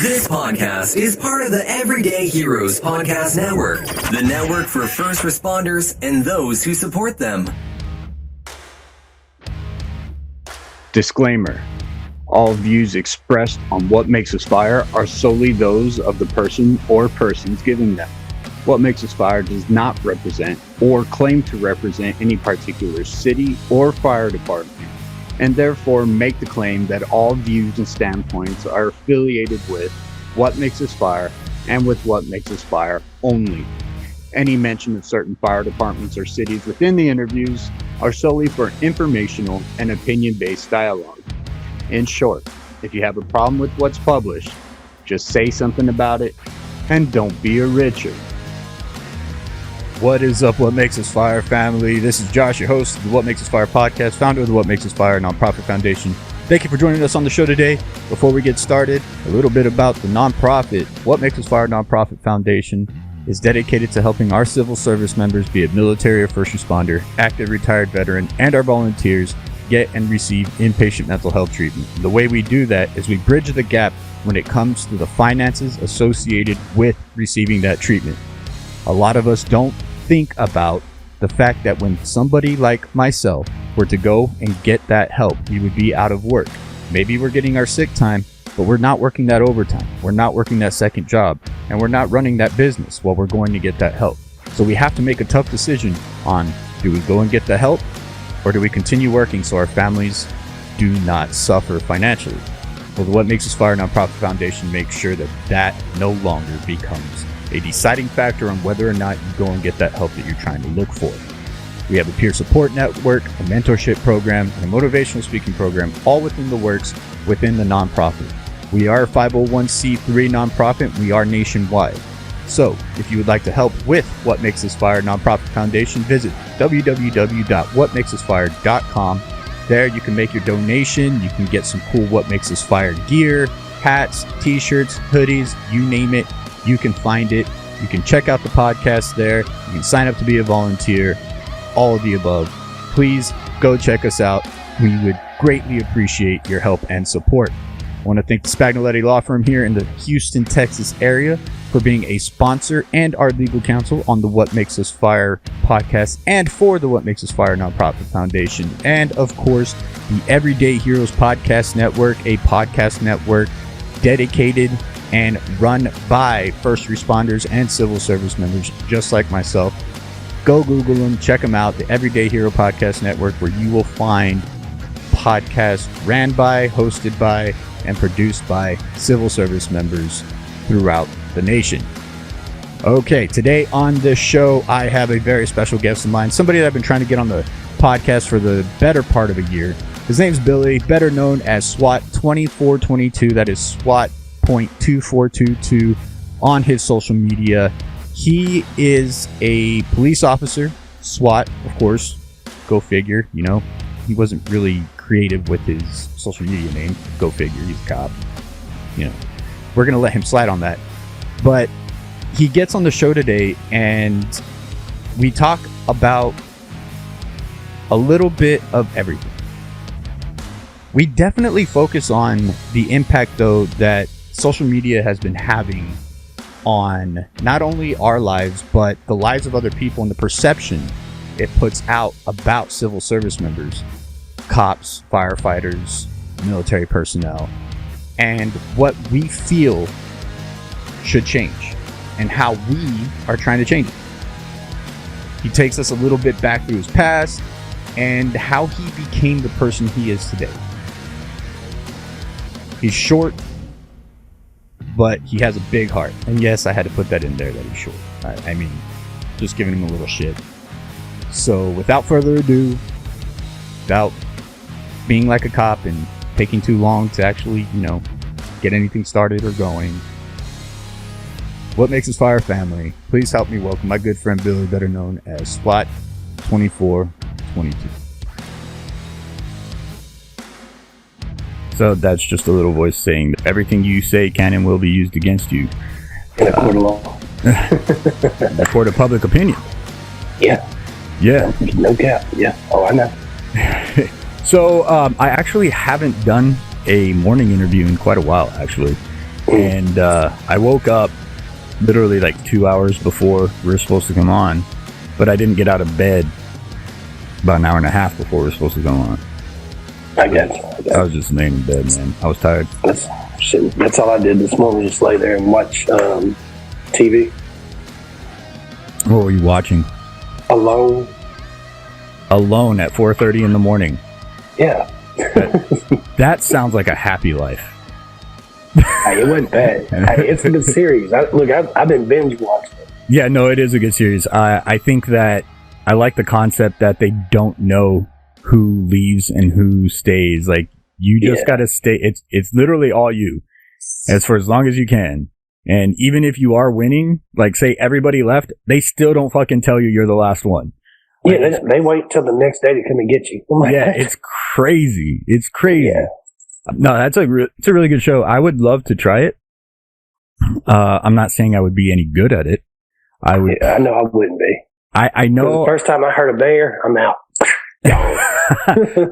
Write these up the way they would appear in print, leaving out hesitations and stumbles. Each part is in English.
This podcast is part of the Everyday Heroes Podcast Network, the network for first responders and those who support them. Disclaimer. All views expressed on What Makes Us Fire are solely those of the person or persons giving them. What Makes Us Fire does not represent or claim to represent any particular city or fire department, and therefore make the claim that all views and standpoints are affiliated with What Makes Us Fire and with What Makes Us Fire only. Any mention of certain fire departments or cities within the interviews are solely for informational and opinion-based dialogue. In short, if you have a problem with what's published, just say something about it and don't be a Richard. What is up, What Makes Us Fire family? This is Josh, your host of the What Makes Us Fire podcast, founder of the What Makes Us Fire nonprofit foundation. Thank you for joining us on the show today. Before we get started, a little bit about the nonprofit. What Makes Us Fire nonprofit foundation is dedicated to helping our civil service members, be it military or first responder, active retired veteran, and our volunteers get and receive inpatient mental health treatment. The way we do that is we bridge the gap when it comes to the finances associated with receiving that treatment. A lot of us don't think about the fact that when somebody like myself were to go and get that help, we would be out of work. Maybe we're getting our sick time, but we're not working that overtime. We're not working that second job, and we're not running that business while we're going to get that help. So we have to make a tough decision on, do we go and get the help, or do we continue working so our families do not suffer financially? Well, the What Makes Us Fire nonprofit foundation makes sure that that no longer becomes a deciding factor on whether or not you go and get that help that you're trying to look for. We have a peer support network, a mentorship program, and a motivational speaking program, all within the works within the nonprofit. We are a 501c3 nonprofit. We are nationwide. So if you would like to help with What Makes Us Fire nonprofit foundation, visit www.whatmakesusfire.com. There you can make your donation. You can get some cool What Makes Us Fire gear, hats, t-shirts, hoodies, you name it. You can find it. You can check out the podcast there. You can sign up to be a volunteer. All of the above. Please go check us out. We would greatly appreciate your help and support. I want to thank the Spagnoletti Law Firm here in the Houston, Texas area for being a sponsor and our legal counsel on the What Makes Us Fire podcast and for the What Makes Us Fire nonprofit foundation. And of course, the Everyday Heroes Podcast Network, a podcast network dedicated and run by first responders and civil service members just like myself. Go Google them, check them out, the Everyday Hero Podcast Network, where you will find podcasts ran by, hosted by, and produced by civil service members throughout the nation. Okay, today on the show, I have a very special guest of mine, somebody that I've been trying to get on the podcast for the better part of a year. His name's Billy, better known as SWAT 2422. That is SWAT .2422 on his social media. He is a police officer, SWAT, of course. Go figure, you know. He wasn't really creative with his social media name. Go figure, he's a cop. You know, we're going to let him slide on that. But he gets on the show today and we talk about a little bit of everything. We definitely focus on the impact, though, that social media has been having on not only our lives, but the lives of other people and the perception it puts out about civil service members, cops, firefighters, military personnel, and what we feel should change and how we are trying to change it. He takes us a little bit back through his past and how he became the person he is today. He's short, but he has a big heart. And yes, I had to put that in there that he's short. I mean, just giving him a little shit. So without further ado, without being like a cop and taking too long to actually, you know, get anything started or going, What Makes Us Fire family, please help me welcome my good friend Billy, better known as SWAT 2422. So that's just a little voice saying that everything you say can and will be used against you. In a court of law. In a court of public opinion. Yeah. Yeah. No cap. Yeah. Oh, I know. So I actually haven't done a morning interview in quite a while, actually. And I woke up literally like 2 hours before we were supposed to come on, but I didn't get out of bed about an hour and a half before we were supposed to go on. I got you. I was just laying in bed, man. I was tired. That's all I did this morning, just lay there and watch TV. What were you watching? Alone. Alone at 4:30 in the morning. Yeah. That sounds like a happy life. Hey, it wasn't bad. Hey, it's a good series. I've been binge watching it. Yeah, no, it is a good series. I think that I like the concept that they don't know who leaves and who stays. Like, you just gotta stay. It's literally all you, as for as long as you can. And even if you are winning, like say everybody left, they still don't fucking tell you you're the last one. Like, Yeah, they wait till the next day to come and get you. yeah, it's crazy. It's crazy. Yeah. No, it's a really good show. I would love to try it. I'm not saying I would be any good at it. I would. Yeah, I know I wouldn't be. I know. The first time I heard a bear, I'm out.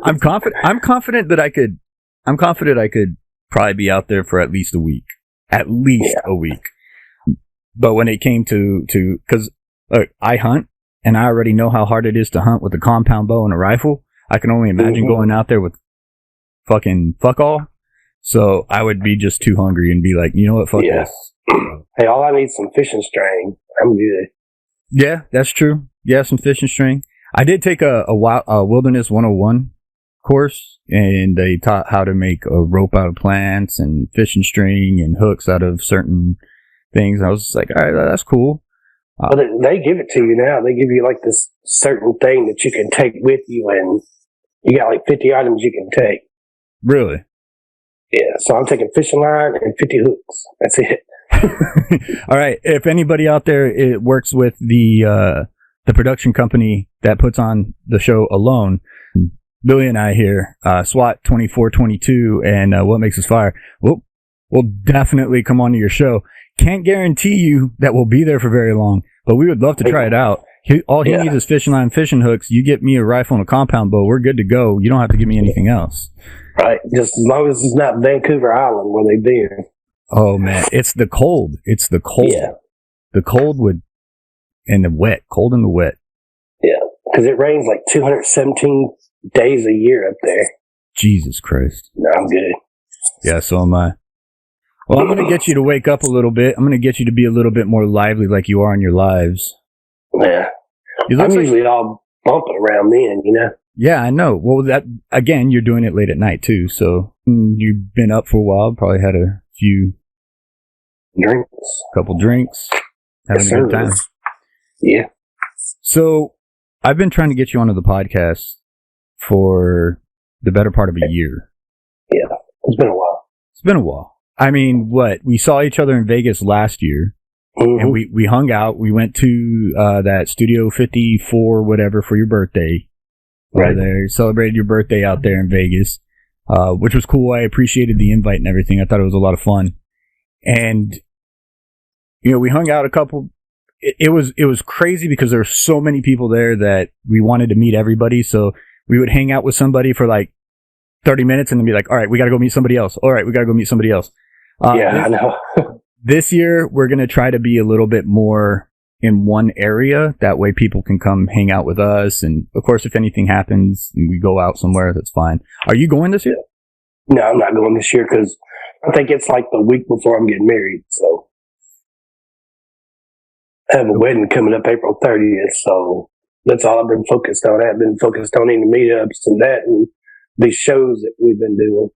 I'm confident. I'm confident that I could. I'm confident I could probably be out there for at least a week. At least a week. But when it came to because I hunt, and I already know how hard it is to hunt with a compound bow and a rifle. I can only imagine going out there with fucking fuck all. So I would be just too hungry and be like, you know what, fuck this. Hey, all I need is some fishing string. I'm good. Yeah, that's true. Yeah, some fishing string. I did take a Wilderness 101 course, and they taught how to make a rope out of plants and fishing string and hooks out of certain things. I was just like, all right, that's cool. But they give it to you now. They give you like this certain thing that you can take with you, and you got like 50 items you can take. Really? Yeah, so I'm taking fishing line and 50 hooks. That's it. All right. If anybody out there works with the production company that puts on the show Alone, Billy and I here, SWAT 2422 and What Makes Us Fire, we'll definitely come on to your show. Can't guarantee you that we'll be there for very long, but we would love to try it out. All he needs is fishing line, fishing hooks. You get me a rifle and a compound bow, we're good to go. You don't have to give me anything else. Right, just as long as it's not Vancouver Island where they've been. Oh man, it's the cold. It's the cold. Yeah. The cold and the wet. Cold and the wet. Yeah, because it rains like 217 days a year up there. Jesus Christ. No, I'm good. Yeah, so am I. Well, I'm going to get you to wake up a little bit. I'm going to get you to be a little bit more lively like you are in your lives. Yeah. I'm usually all bumping around then, you know? Yeah, I know. Well, that again, you're doing it late at night too. So you've been up for a while, probably had a few couple drinks, having a good time. Yeah. So I've been trying to get you onto the podcast for the better part of a year. Yeah, it's been a while. It's been a while. I mean, we saw each other in Vegas last year, and we hung out. We went to that Studio 54, whatever, for your birthday. Right there, celebrated your birthday out there in Vegas, which was cool. I appreciated the invite and everything. I thought it was a lot of fun, and we hung out a couple. It was crazy because there were so many people there that we wanted to meet everybody. So we would hang out with somebody for like 30 minutes and then be like, all right, we got to go meet somebody else. All right, we got to go meet somebody else. I know. This year, we're going to try to be a little bit more in one area. That way people can come hang out with us. And of course, if anything happens and we go out somewhere, that's fine. Are you going this year? No, I'm not going this year because I think it's like the week before I'm getting married. So I have a wedding coming up April 30th. So that's all I've been focused on. I've been focused on any meetups and that and these shows that we've been doing.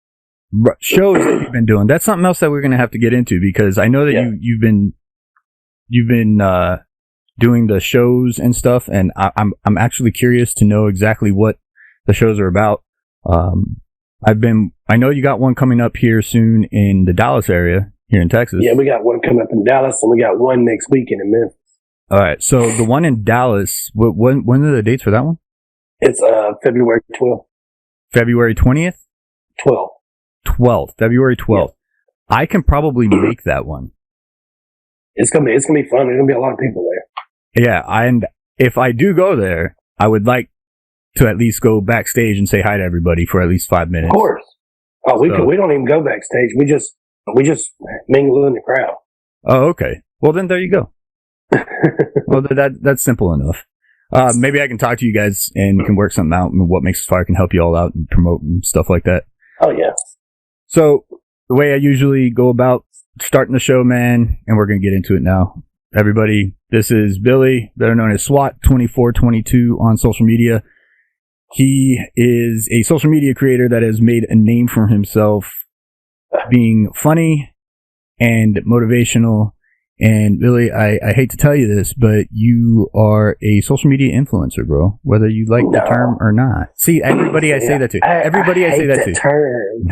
Shows that you've been doing. That's something else that we're going to have to get into because I know that you've been doing the shows and stuff, and I'm actually curious to know exactly what the shows are about. I know you got one coming up here soon in the Dallas area here in Texas. Yeah, we got one coming up in Dallas, and we got one next weekend in Memphis. All right, so the one in Dallas, when are the dates for that one? It's February 12th. February 20th? 12th, February 12th. Yeah. I can probably make that one. It's gonna be fun. There's gonna be a lot of people there. Yeah, and if I do go there, I would like to at least go backstage and say hi to everybody for at least 5 minutes. Of course. Oh, we don't even go backstage. We just We just mingle in the crowd. Oh, okay. Well, then there you go. Well, that's simple enough. Maybe I can talk to you guys and we can work something out, and What Makes Us Fire can help you all out and promote and stuff like that. Oh, yeah. So the way I usually go about starting the show, man, and we're going to get into it now. Everybody, this is Billy, better known as SWAT2422 on social media. He is a social media creator that has made a name for himself being funny and motivational. And Billy, I hate to tell you this, but you are a social media influencer, bro, whether you like the term or not. See, everybody I say that to. Everybody I say that to. Term.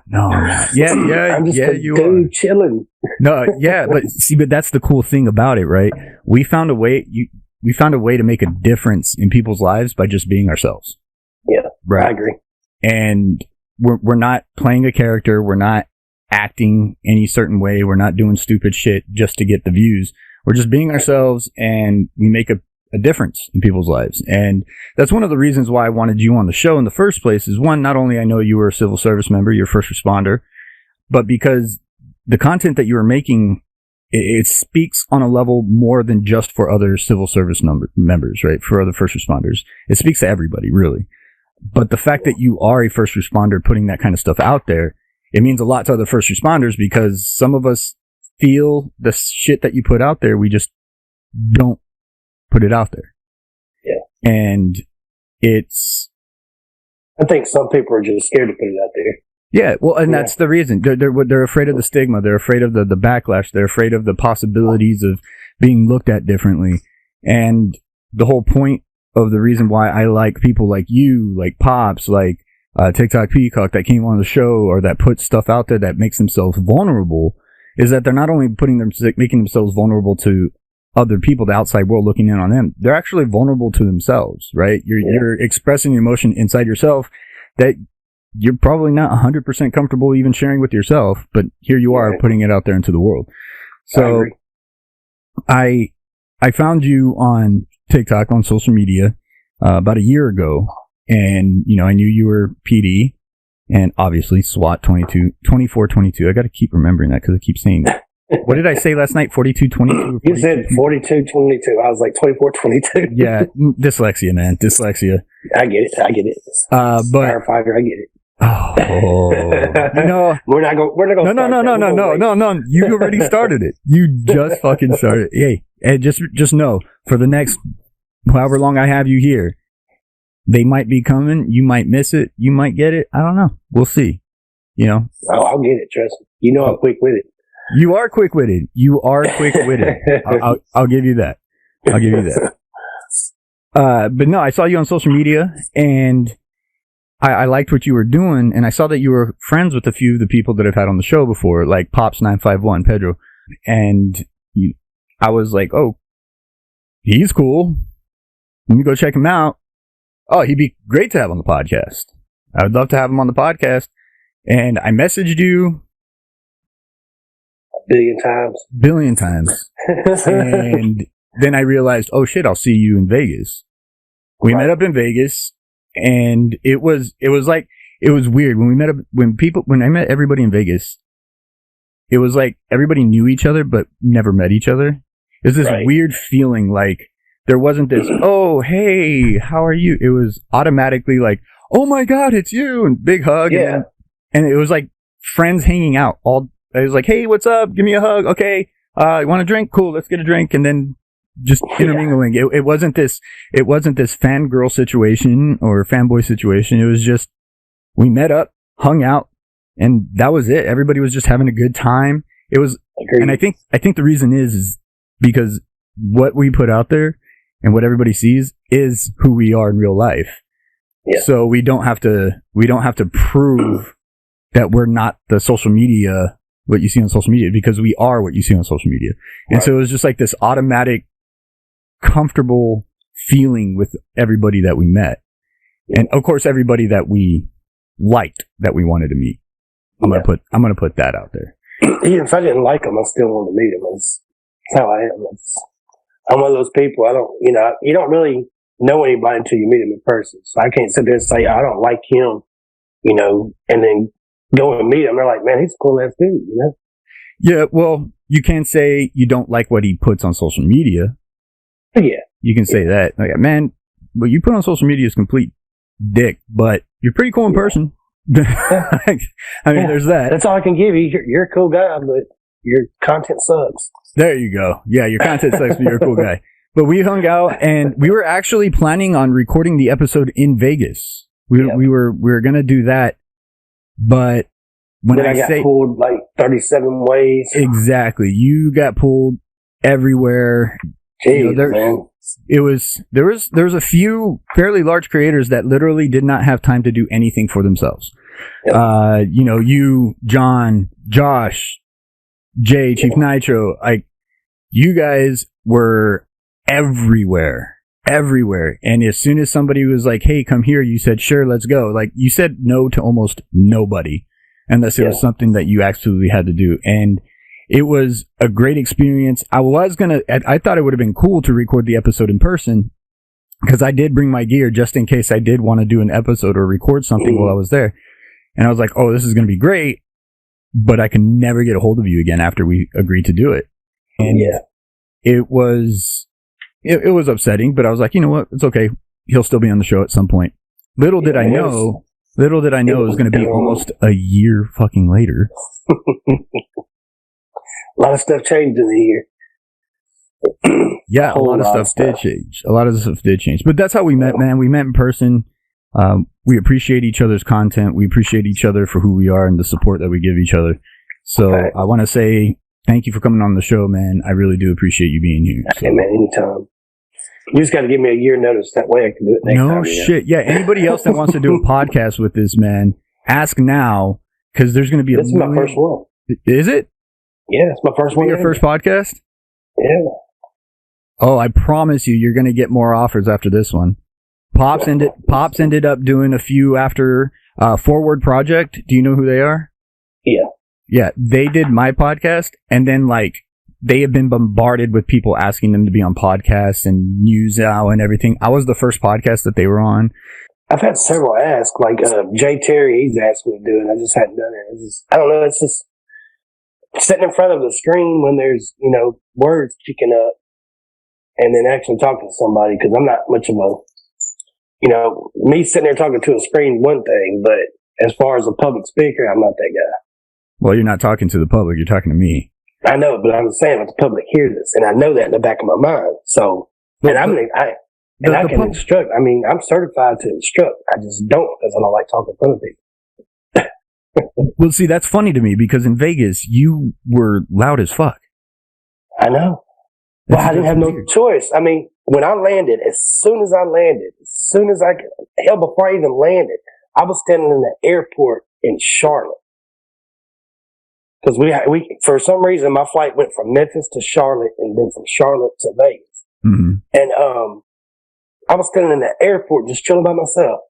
No. Yeah, I'm just you dude are. chilling. No, yeah, but see, but that's the cool thing about it, right? We found a way to make a difference in people's lives by just being ourselves. Yeah, right. I agree. And we're not playing a character. We're not acting any certain way. We're not doing stupid shit just to get the views. We're just being ourselves, and we make a difference in people's lives. And that's one of the reasons why I wanted you on the show in the first place is, one, not only I know you were a civil service member, you're a first responder, but because the content that you were making, it speaks on a level more than just for other civil service members, right? For other first responders. It speaks to everybody, really. But the fact that you are a first responder putting that kind of stuff out there, it means a lot to other first responders, because some of us feel the shit that you put out there, we just don't put it out there. Yeah. And I think some people are just scared to put it out there. Yeah, well, and that's the reason. They're afraid of the stigma. They're afraid of the backlash. They're afraid of the possibilities of being looked at differently. And the whole point of the reason why I like people like you, like Pops, like TikTok Peacock that came on the show, or that put stuff out there that makes themselves vulnerable, is that they're not only making themselves vulnerable to other people, the outside world looking in on them, they're actually vulnerable to themselves, right? You're expressing emotion inside yourself that you're probably not 100% comfortable even sharing with yourself, but here you are putting it out there into the world. So I found you on TikTok, on social media, about a year ago. And, I knew you were PD and obviously SWAT 2422. I got to keep remembering that because I keep saying that. What did I say last night? 4222? You said 4222. I was like 2422. Yeah. Dyslexia, man. Dyslexia. I get it. But firefighter, I get it. Oh, we're not going. No. You already started it. You just fucking started. Hey, and just know, for the next however long I have you here, they might be coming. You might miss it. You might get it. I don't know. We'll see. Oh, I'll get it. Trust me. I'm quick with it. You are quick-witted. I'll give you that. But no, I saw you on social media, and I liked what you were doing, and I saw that you were friends with a few of the people that I've had on the show before, like Pops951, Pedro. And I was like, oh, he's cool. Let me go check him out. Oh, he'd be great to have on the podcast. I would love to have him on the podcast. And I messaged you a billion times. And then I realized, oh shit, I'll see you in Vegas. We met up in Vegas, and it was weird when I met everybody in Vegas. It was like everybody knew each other but never met each other. It was this weird feeling, like there wasn't this, oh, hey, how are you? It was automatically like, oh my God, it's you, and big hug. Yeah. And it was like friends hanging out. It was like, hey, what's up? Give me a hug. Okay. You want a drink? Cool. Let's get a drink. And then just intermingling. It wasn't this fangirl situation or fanboy situation. It was just, we met up, hung out, and that was it. Everybody was just having a good time. It was, and I think the reason is because what we put out there and what everybody sees is who we are in real life. Yeah. So we don't have to prove that we're not the social media, what you see on social media, because we are what you see on social media. And so it was just like this automatic, comfortable feeling with everybody that we met. And of course, everybody that we liked, that we wanted to meet. I'm gonna put that out there. Even if I didn't like them, I still wanted to meet them. That's how I am. I'm one of those people. You don't really know anybody until you meet them in person. So I can't sit there and say I don't like him, and then go and meet him. They're like, man, he's a cool ass dude, you know? Yeah, well, you can't say you don't like what he puts on social media. Yeah. You can say that. Like, man, what you put on social media is complete dick, but you're pretty cool in person. I mean, there's that. That's all I can give you. You're a cool guy, but your content sucks. There you go. Yeah, your content sucks, but you're a cool guy. But we hung out, and we were actually planning on recording the episode in Vegas. We were gonna do that, but when then I got pulled like 37 ways. Exactly, you got pulled everywhere. Jeez, man. There was a few fairly large creators that literally did not have time to do anything for themselves. Yep. You, John, Josh, Jay, Chief Nitro, like you guys were everywhere. And as soon as somebody was like, hey, come here, you said, sure, let's go. Like you said no to almost nobody unless it was something that you absolutely had to do. And it was a great experience. I thought it would have been cool to record the episode in person because I did bring my gear just in case I did want to do an episode or record something while I was there. And I was like, oh, this is going to be great, but I can never get a hold of you again after we agreed to do it. And it was upsetting, but I was like, you know what? It's okay. He'll still be on the show at some point. Little did I know it was going to be almost a year fucking later. A lot of stuff changed in a year. Yeah, a lot of stuff did change. A lot of stuff did change. But that's how we met, man. We met in person. We appreciate each other's content. We appreciate each other for who we are and the support that we give each other. So I want to say thank you for coming on the show, man. I really do appreciate you being here. So. Hey, man, anytime. You just got to give me a year notice. That way I can do it next time. No shit. Yeah, anybody else that wants to do a podcast with this, man, ask now because there's going to be This is my first one. Is it? Yeah, it's my first one. Your first podcast? Yeah. Oh, I promise you're going to get more offers after this one. Pops ended up doing a few after Forward Project. Do you know who they are? Yeah. Yeah, they did my podcast, and then like they have been bombarded with people asking them to be on podcasts and news now and everything. I was the first podcast that they were on. I've had several ask, like Jay Terry, he's asked me to do it. I just hadn't done it. I don't know. It's just sitting in front of the screen when there's, words kicking up and then actually talking to somebody, because I'm not much of me sitting there talking to a screen, one thing, but as far as a public speaker, I'm not that guy. Well, you're not talking to the public. You're talking to me. I know, but I'm saying if the public hears this, and I know that in the back of my mind. So, I can instruct. I mean, I'm certified to instruct. I just don't because I don't like talking in front of people. Well, see, that's funny to me because in Vegas, you were loud as fuck. I know. Well, I didn't have no choice. I mean, when I landed, as soon as before I even landed, I was standing in the airport in Charlotte. Because we for some reason, my flight went from Memphis to Charlotte and then from Charlotte to Vegas. Mm-hmm. And I was standing in the airport just chilling by myself.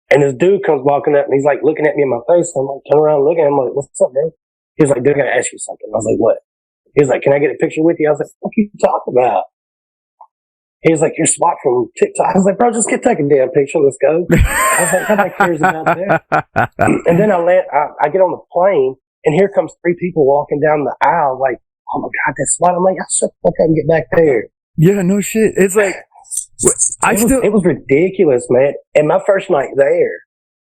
And this dude comes walking up and he's like looking at me in my face. I'm like, turn around, looking at him. I'm like, what's up, bro? He's like, dude, I gotta ask you something. I was like, what? He was like, can I get a picture with you? I was like, what are you talking about? He was like, you're SWAT from TikTok. I was like, bro, just get taking a damn picture. Let's go. I was like, nobody cares about that. And then I get on the plane and here comes 3 people walking down the aisle like, oh my God, that's SWAT. I'm like, I shut the fuck up and get back there. Yeah, no shit. It's like, it was ridiculous, man. And my first night there,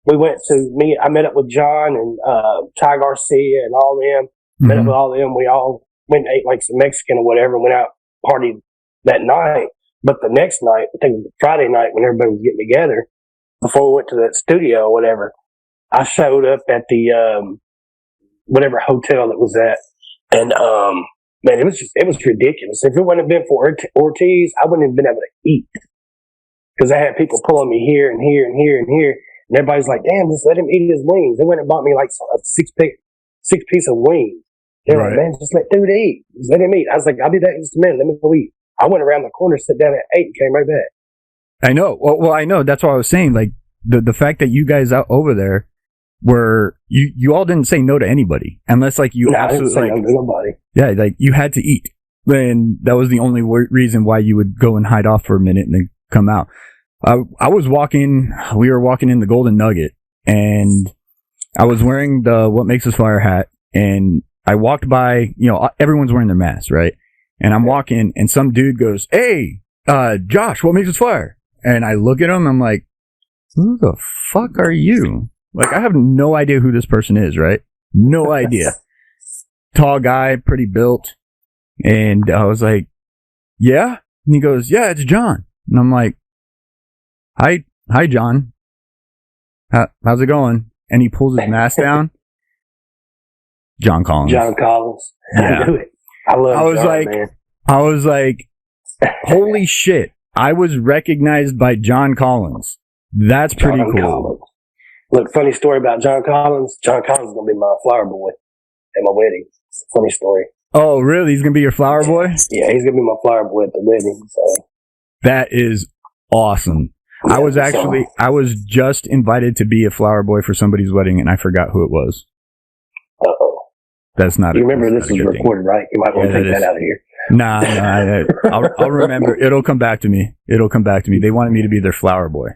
I met up with John and Ty Garcia and all them. Mm-hmm. Met up with all them. We all went and ate like some Mexican or whatever, went out, partied that night. But the next night, I think it was Friday night when everybody was getting together, before we went to that studio or whatever, I showed up at the whatever hotel it was at. And man, it was ridiculous. If it wouldn't have been for Ortiz, I wouldn't have been able to eat. Because I had people pulling me here and here and here and here. And everybody's like, damn, just let him eat his wings. They went and bought me like a six piece of wings. They're like, man, just let dude eat. Just let him eat. I was like, I'll be back in just a minute. Let me go eat. I went around the corner, sat down and ate, and came right back. I know. Well, I know. That's what I was saying. Like, the fact that you guys out over there were, you all didn't say no to anybody. Unless, like, you absolutely, I didn't say no to nobody. Yeah, like, you had to eat. And that was the only reason why you would go and hide off for a minute and then come out. We were walking in the Golden Nugget, and I was wearing the What Makes Us Fire hat, and I walked by, everyone's wearing their mask, right? And I'm walking, and some dude goes, "Hey, Josh, What Makes Us Fire?" And I look at him, I'm like, who the fuck are you? Like, I have no idea who this person is, right? No idea. Tall guy, pretty built. And I was like, yeah? And he goes, yeah, it's John. And I'm like, hi, John. How's it going? And he pulls his mask down. John Collins. John Collins. Yeah. I knew it. I was like, holy shit. I was recognized by John Collins. That's pretty cool. Collins. Look, funny story about John Collins. John Collins is going to be my flower boy at my wedding. Funny story. Oh, really? He's going to be your flower boy? Yeah, he's going to be my flower boy at the wedding. So. That is awesome. Yeah, I was just invited to be a flower boy for somebody's wedding, and I forgot who it was. Uh-oh. That's not. You remember this is recorded, right? You might want to take that out of here. Nah, I'll remember. It'll come back to me. They wanted me to be their flower boy.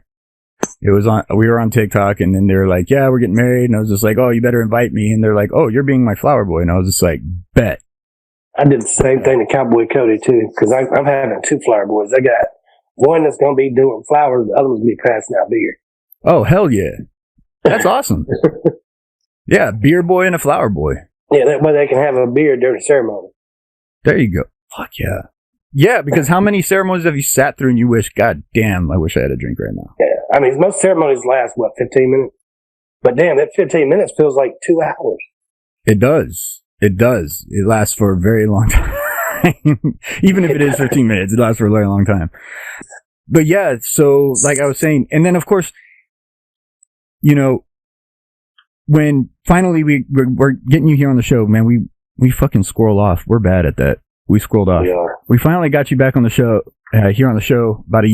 We were on TikTok, and then they were like, yeah, we're getting married. And I was just like, oh, you better invite me. And they're like, oh, you're being my flower boy. And I was just like, bet. I did the same thing to Cowboy Cody, too, because I'm having two flower boys. I got one that's going to be doing flowers, the other one's going to be passing out beer. Oh, hell yeah. That's awesome. Yeah, beer boy and a flower boy. Yeah, that way they can have a beer during the ceremony. There you go. Fuck yeah. Yeah, because how many ceremonies have you sat through and you wish, God damn, I wish I had a drink right now? Yeah, I mean, most ceremonies last, 15 minutes? But damn, that 15 minutes feels like 2 hours. It does. It lasts for a very long time. Even if it is 15 minutes, it lasts for a very long time. But yeah, so like I was saying, and then of course, when finally we're getting you here on the show, man, we fucking scroll off. We're bad at that. We scrolled off. We are. We finally got you back on the show, here on the show about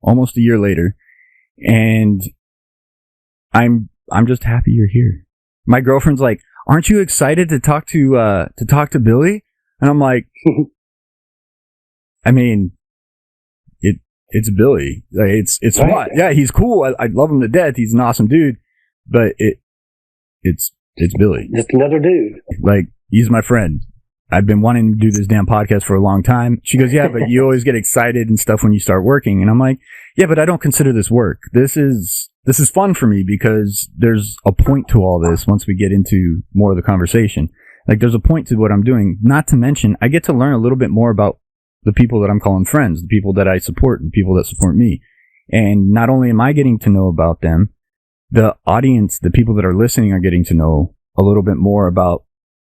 almost a year later. And I'm just happy you're here. My girlfriend's like, aren't you excited to talk to Billy? And I'm like, I mean, it's Billy. Like, it's right. What? Yeah, he's cool. I love him to death. He's an awesome dude. But it's Billy. Just another dude. Like, he's my friend. I've been wanting to do this damn podcast for a long time. She goes, yeah, but you always get excited and stuff when you start working. And I'm like, yeah, but I don't consider this work. This is fun for me because there's a point to all this once we get into more of the conversation. Like, there's a point to what I'm doing. Not to mention, I get to learn a little bit more about the people that I'm calling friends, the people that I support, and people that support me. And not only am I getting to know about them, the audience, the people that are listening are getting to know a little bit more about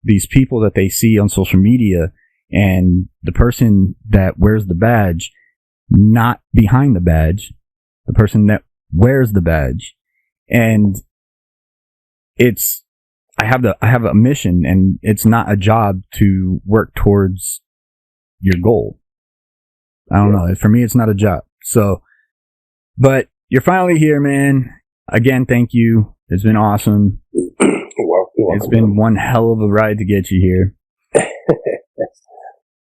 these people that they see on social media, and the person that wears the badge, not behind the badge, the person that wears the badge. And I have a mission, and it's not a job to work towards your goal. I don't know. For me, it's not a job. So, but you're finally here, man. Again, thank you. It's been awesome. It's been one hell of a ride to get you here.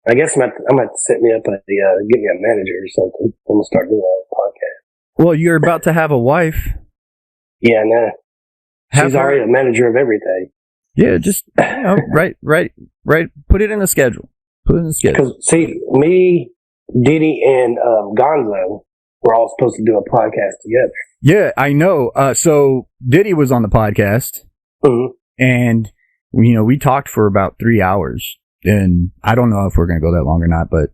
I guess I'm going to set me up get me a manager or something. I'm going to start doing a podcast. Well, you're about to have a wife. Yeah, I know. She's already a manager of everything. Yeah, just right. Put it in the schedule. Because see, me, Diddy, and Gonzo were all supposed to do a podcast together. Yeah, I know. So Diddy was on the podcast. Mm-hmm. And, we talked for about 3 hours, and I don't know if we're going to go that long or not, but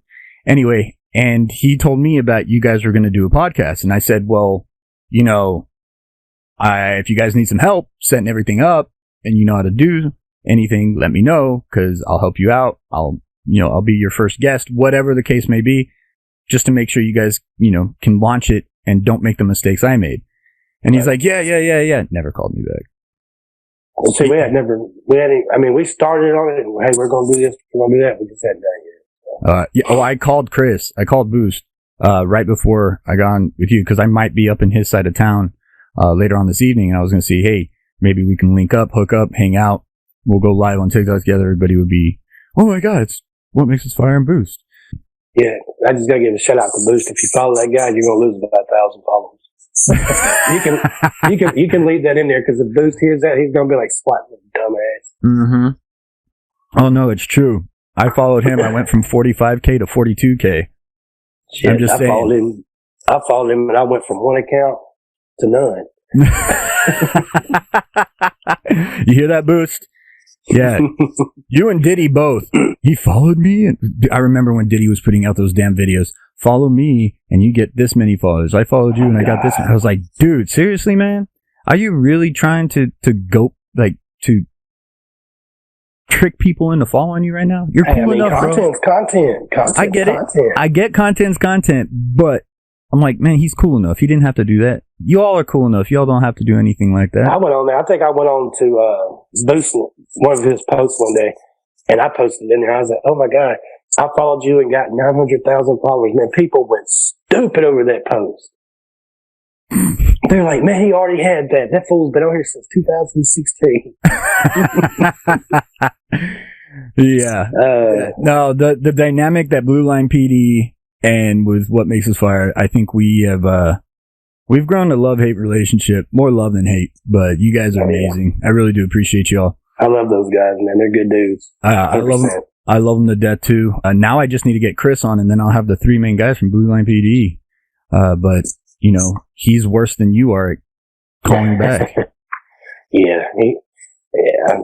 anyway, and he told me about you guys were going to do a podcast. And I said, well, if you guys need some help setting everything up and you know how to do anything, let me know, because I'll help you out. I'll be your first guest, whatever the case may be, just to make sure you guys, can launch it and don't make the mistakes I made. And he's like, yeah. Never called me back. Well, see, we started on it, and hey, we're going to do this, we're going to do that. We just hadn't done it yet. I called Chris. I called Boost right before I got on with you, because I might be up in his side of town later on this evening, and I was going to say, hey, maybe we can link up, hook up, hang out. We'll go live on TikTok together. Everybody would be, oh my God, it's What Makes Us Fire and Boost. Yeah, I just got to give a shout out to Boost. If you follow that guy, you're going to lose about 1,000 followers. You can leave that in there because if Boost hears that, he's gonna be like, "Splat, dumbass." Mm-hmm. Oh no, it's true. I followed him. I went from 45K to 42K. Shit, I'm just saying. I followed him, and I went from one account to none. You hear that, Boost? Yeah. You and Diddy both. He followed me. And I remember when Diddy was putting out those damn videos. Follow me, and you get this many followers. I followed you, and I got this. I was like, dude, seriously, man? Are you really trying to go, like, to trick people into following you right now? You're cool enough, content's bro. Content. I get it. I get content's content, but I'm like, man, he's cool enough. He didn't have to do that. You all are cool enough. Y'all don't have to do anything like that. I went on there. I think I went on to Boost one of his posts one day, and I posted in there. I was like, oh my God, I followed you and got 900,000 followers. Man, people went stupid over that post. They're like, man, he already had that. That fool's been on here since 2016. Yeah. No, the dynamic that Blue Line PD and with What Makes Us Fire, I think we've grown a love-hate relationship, more love than hate, but you guys are amazing. I really do appreciate y'all. I love those guys, man. They're good dudes. I love them. I love them to death too. Now I just need to get Chris on, and then I'll have the three main guys from Blue Line PD. But you know, he's worse than you are at calling back. Yeah,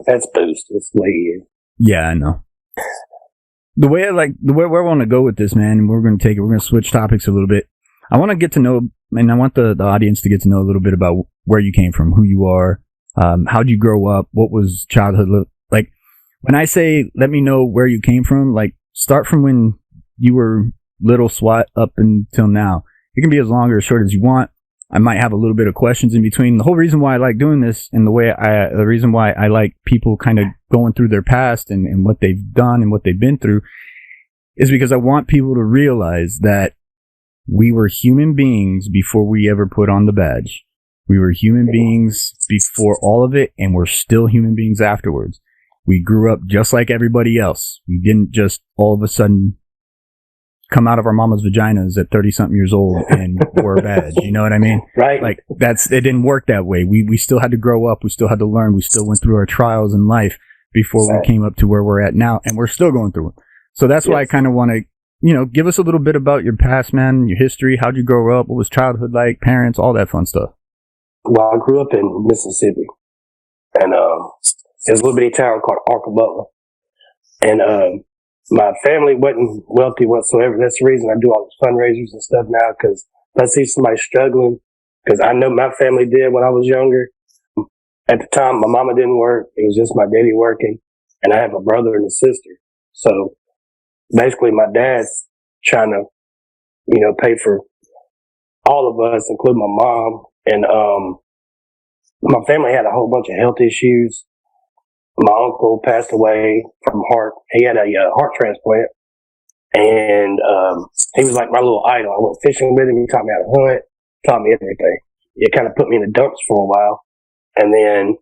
that's Boost. That's the way he is. Yeah, I know. The way I want to go with this, man, and we're going to switch topics a little bit. I want to get to know, and I want the audience to get to know a little bit about where you came from, who you are, how'd you grow up, what was childhood like. When I say, let me know where you came from, like, start from when you were little SWAT up until now. It can be as long or as short as you want. I might have a little bit of questions in between. The whole reason why I like doing this and the reason why I like people kind of going through their past and what they've done and what they've been through is because I want people to realize that we were human beings before we ever put on the badge. We were human beings before all of it, and we're still human beings afterwards. We grew up just like everybody else. We didn't just all of a sudden come out of our mama's vaginas at 30-something years old and wore a badge. You know what I mean? Right. Like, it didn't work that way. We still had to grow up. We still had to learn. We still went through our trials in life before we came up to where we're at now, and we're still going through it. So that's why I kind of want to, give us a little bit about your past, man, your history. How'd you grow up? What was childhood like? Parents, all that fun stuff. Well, I grew up in Mississippi, and there's a little bitty town called Arkansas, and my family wasn't wealthy whatsoever. That's the reason I do all these fundraisers and stuff now, because if I see somebody struggling, because I know my family did when I was younger. At the time, my mama didn't work. It was just my daddy working, and I have a brother and a sister. So basically, my dad's trying to, pay for all of us, including my mom. And my family had a whole bunch of health issues. My uncle passed away from heart. He had a heart transplant, and he was like my little idol. I went fishing with him. He taught me how to hunt, taught me everything. It kind of put me in the dumps for a while, and then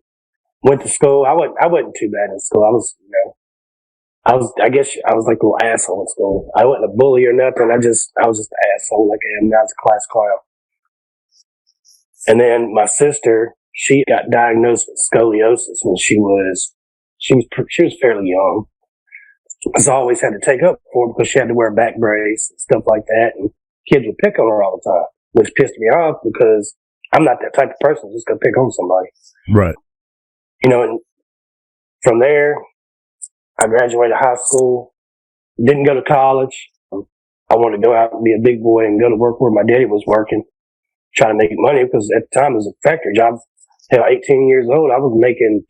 went to school. I wasn't too bad in school. I guess I was like a little asshole in school. I wasn't a bully or nothing. I was just an asshole like I am now. I was a class clown. And then my sister, she got diagnosed with scoliosis when she was fairly young. So I always had to take up for her because she had to wear a back brace and stuff like that. And kids would pick on her all the time, which pissed me off because I'm not that type of person just going to pick on somebody. Right. And from there, I graduated high school, didn't go to college. I wanted to go out and be a big boy and go to work where my daddy was working, trying to make money, because at the time it was a factory job. At 18 years old, I was making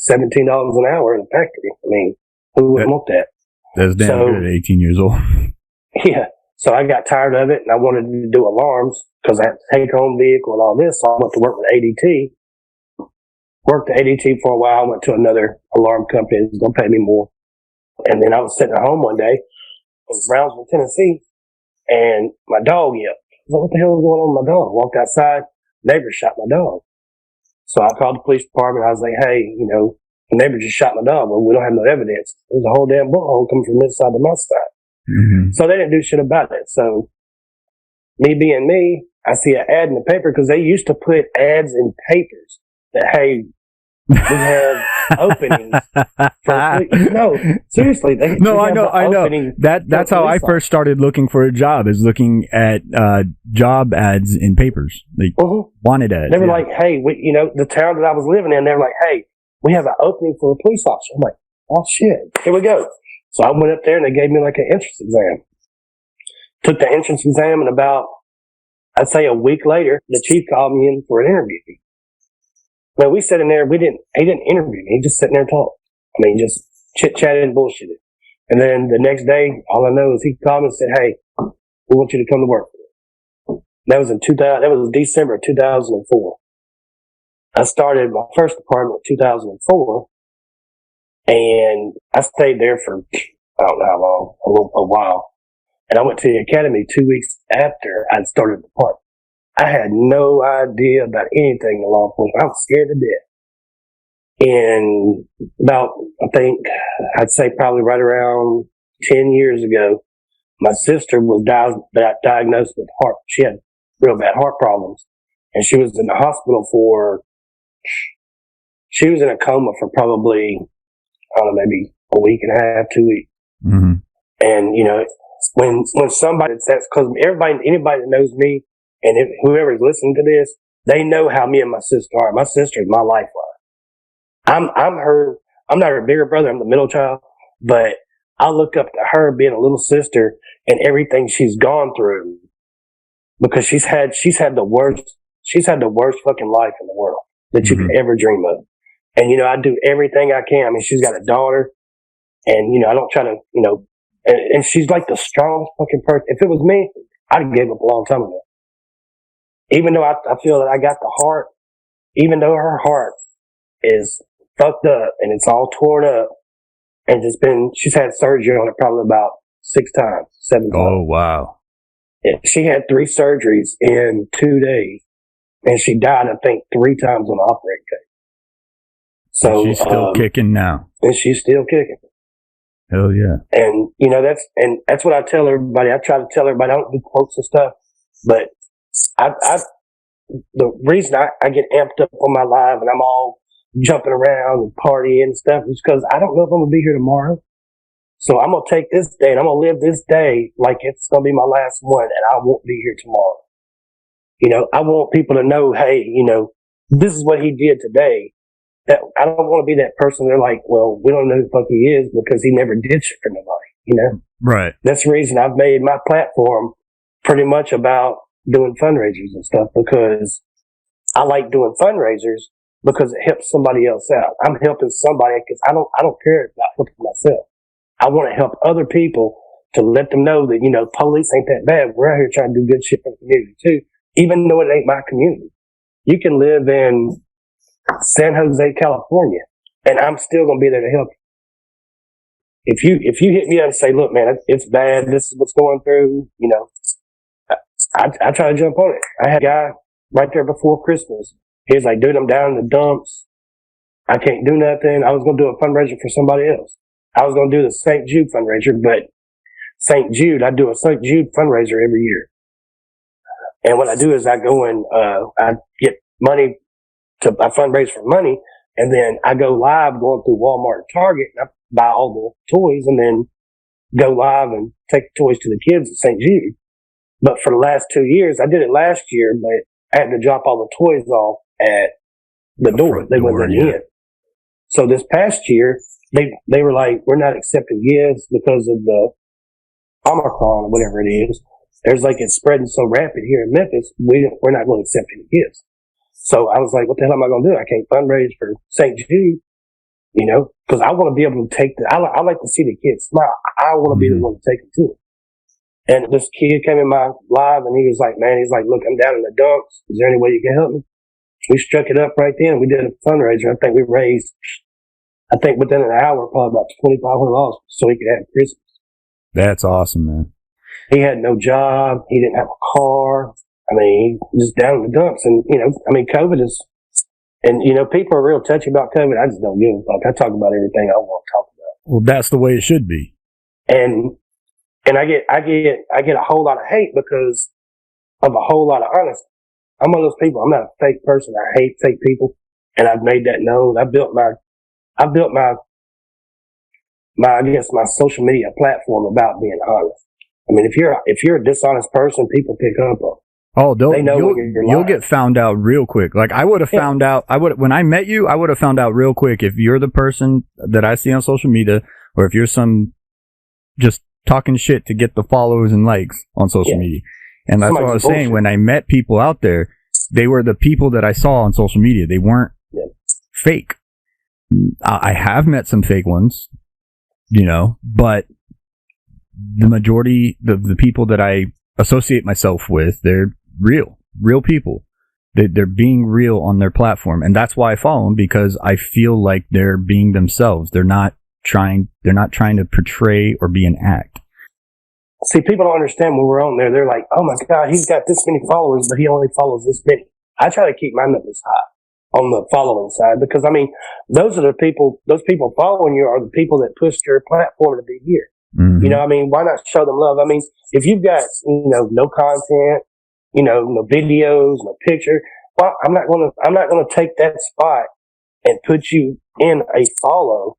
$17 an hour in a factory. I mean, who would want that? That's damn good at 18 years old. Yeah. So I got tired of it, and I wanted to do alarms because I had to take home vehicle and all this. So I went to work with ADT. Worked at ADT for a while. Went to another alarm company. It was going to pay me more. And then I was sitting at home one day in Brownsville, Tennessee, and my dog yelped. I was like, what the hell is going on with my dog? Walked outside. Neighbor shot my dog. So I called the police department. I was like, hey, the neighbor just shot my dog. Well, we don't have no evidence. There's a whole damn bullet hole coming from this side to my side. Mm-hmm. So they didn't do shit about it. So me being me, I see an ad in the paper because they used to put ads in papers that, hey, we have openings. No, seriously. I know. That's how I first started looking for a job, is looking at job ads in papers. Like wanted ads. They were like, hey, the town that I was living in, they were like, hey, we have an opening for a police officer. I'm like, oh shit, here we go. So I went up there and they gave me like an entrance exam. Took the entrance exam, and about, I'd say a week later, the chief called me in for an interview. Well, we sat in there, he didn't interview me, he just sat in there and talked. I mean, just chit-chatted and bullshitted. And then the next day, all I know is he called me and said, hey, we want you to come to work. That was that was December of 2004. I started my first department in 2004, and I stayed there for, I don't know how long, a while. And I went to the academy 2 weeks after I'd started the department. I had no idea about anything in law enforcement. I was scared to death. And about, I'd say probably right around 10 years ago, my sister was diagnosed with she had real bad heart problems. And she was in the hospital she was in a coma for probably, I don't know, maybe a week and a half, 2 weeks. Mm-hmm. And, when somebody says, because anybody that knows me, and whoever's listening to this, they know how me and my sister are. My sister is my lifeline. I'm not her bigger brother. I'm the middle child, but I look up to her being a little sister and everything she's gone through, because she's had the worst fucking life in the world that you could ever dream of. And, I do everything I can. I mean, she's got a daughter, and, I don't try to, and she's like the strongest fucking person. If it was me, I'd have gave up a long time ago. Even though I feel that I got the heart, even though her heart is fucked up and it's all torn up, and she's had surgery on it probably about 7 times. Oh, wow. Yeah, she had 3 surgeries in 2 days, and she died, I think, 3 times on the operating table. So she's still kicking now. And she's still kicking. Hell yeah. And, that's what I tell everybody. I try to tell everybody, I don't do quotes and stuff, but the reason I get amped up on my live and I'm all jumping around and partying and stuff is because I don't know if I'm going to be here tomorrow. So I'm going to take this day and I'm going to live this day like it's going to be my last one, and I won't be here tomorrow. I want people to know, hey, this is what he did today. That I don't want to be that person. They're like, well, we don't know who the fuck he is because he never did shit for nobody, Right. That's the reason I've made my platform pretty much about doing fundraisers and stuff, because I like doing fundraisers because it helps somebody else out. I'm helping somebody because I don't care about helping myself. I want to help other people to let them know that, police ain't that bad. We're out here trying to do good shit for the community too, even though it ain't my community. You can live in San Jose, California, and I'm still going to be there to help you. If you hit me up and say, look, man, it's bad, this is what's going through, I try to jump on it. I had a guy right there before Christmas. He was like, dude, I'm down in the dumps. I can't do nothing. I was going to do a fundraiser for somebody else. I was going to do the St. Jude fundraiser, but I do a St. Jude fundraiser every year. And what I do is I go and I get money I fundraise for money, and then I go live going through Walmart and Target, and I buy all the toys and then go live and take the toys to the kids at St. Jude. But for the last 2 years, I did it last year, but I had to drop all the toys off at the door. They wouldn't let me in. So this past year, they were like, we're not accepting gifts because of the Omicron or whatever it is. There's like, it's spreading so rapid here in Memphis, we're not going to accept any gifts. So I was like, what the hell am I going to do? I can't fundraise for St. Jude, because I want to be able to I like to see the kids smile. I want to be the one to take them to it. And this kid came in my live and he was like, look, I'm down in the dumps. Is there any way you can help me? We struck it up right then. We did a fundraiser. I think we raised, within an hour, probably about $2,500 so he could have Christmas. That's awesome, man. He had no job. He didn't have a car. I mean, he was down in the dumps. And, COVID is, and, people are real touchy about COVID. I just don't give a fuck. I talk about everything I want to talk about. Well, that's the way it should be. And I get a whole lot of hate because of a whole lot of honesty. I'm one of those people. I'm not a fake person. I hate fake people, and I've made that known. I built my I guess my social media platform about being honest. I mean, if you're a dishonest person, people pick up on. Oh, you'll get found out real quick. Like I would have found out. When I met you, I would have found out real quick if you're the person that I see on social media, or if you're some just talking shit to get the followers and likes on social media. And that's what I was saying. When I met people out there, they were the people that I saw on social media. They weren't fake. I have met some fake ones, but the majority, the people that I associate myself with, they're real people. They're being real on their platform. And that's why I follow them, because I feel like they're being themselves. They're not trying to portray or be an act. See, people don't understand when we're on there. They're like, oh my God, he's got this many followers, but he only follows this many. I try to keep my numbers high on the following side, because I mean, those people following you are the people that pushed your platform to be here. Mm-hmm. I mean, why not show them love? I mean, if you've got, no content, no videos, no picture, well, I'm not going to take that spot and put you in a follow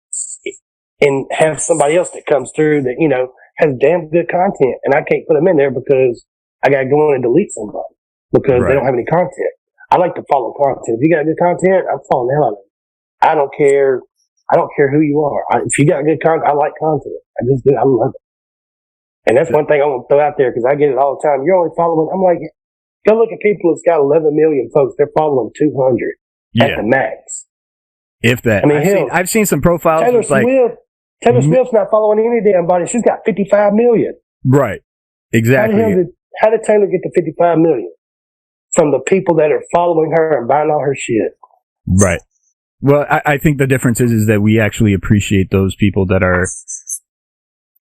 and have somebody else that comes through that, has damn good content, and I can't put them in there because I got to go in and delete somebody because they don't have any content. I like to follow content. If you got good content, I'm following the hell out of it. I don't care who you are. If you got good content, I like content. I just do. I love it. And that's one thing I want to throw out there, because I get it all the time. You're only following. I'm like, go look at people that's got 11 million folks. They're following 200 at the max. If that. I mean, I've seen some profiles. Taylor Swift's not following any damn body. She's got 55 million. Right. Exactly. How did Taylor get to 55 million? From the people that are following her and buying all her shit. Right. Well, I think the difference is that we actually appreciate those people that are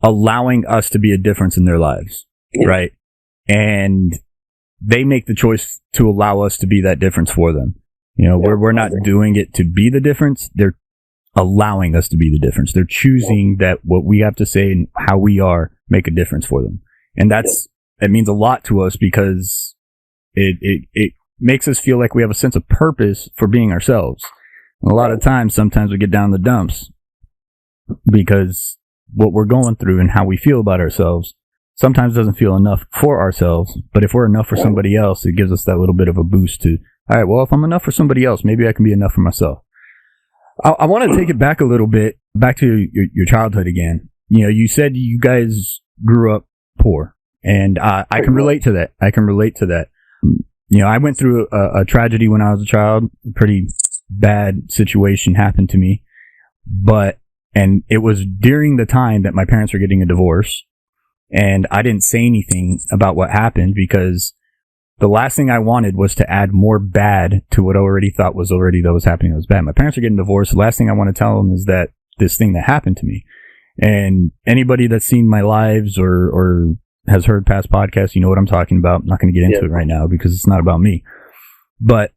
allowing us to be a difference in their lives. Yeah. Right. And they make the choice to allow us to be that difference for them. We're not doing it to be the difference. They're allowing us to be the difference. They're choosing that what we have to say and how we are make a difference for them. And it means a lot to us, because it makes us feel like we have a sense of purpose for being ourselves. And a lot of times, sometimes we get down in the dumps because what we're going through and how we feel about ourselves sometimes doesn't feel enough for ourselves. But if we're enough for somebody else, it gives us that little bit of a boost to, all right, well, if I'm enough for somebody else, maybe I can be enough for myself. I want to take it back a little bit, back to your childhood again. You said you guys grew up poor, and I can relate to that. I went through a tragedy when I was a child. A pretty bad situation happened to me, and it was during the time that my parents were getting a divorce, and I didn't say anything about what happened because the last thing I wanted was to add more bad to what I already thought was happening that was bad. My parents are getting divorced. The last thing I want to tell them is that this thing that happened to me. And anybody that's seen my lives or has heard past podcasts, you know what I'm talking about. I'm not going to get into it right now because it's not about me. But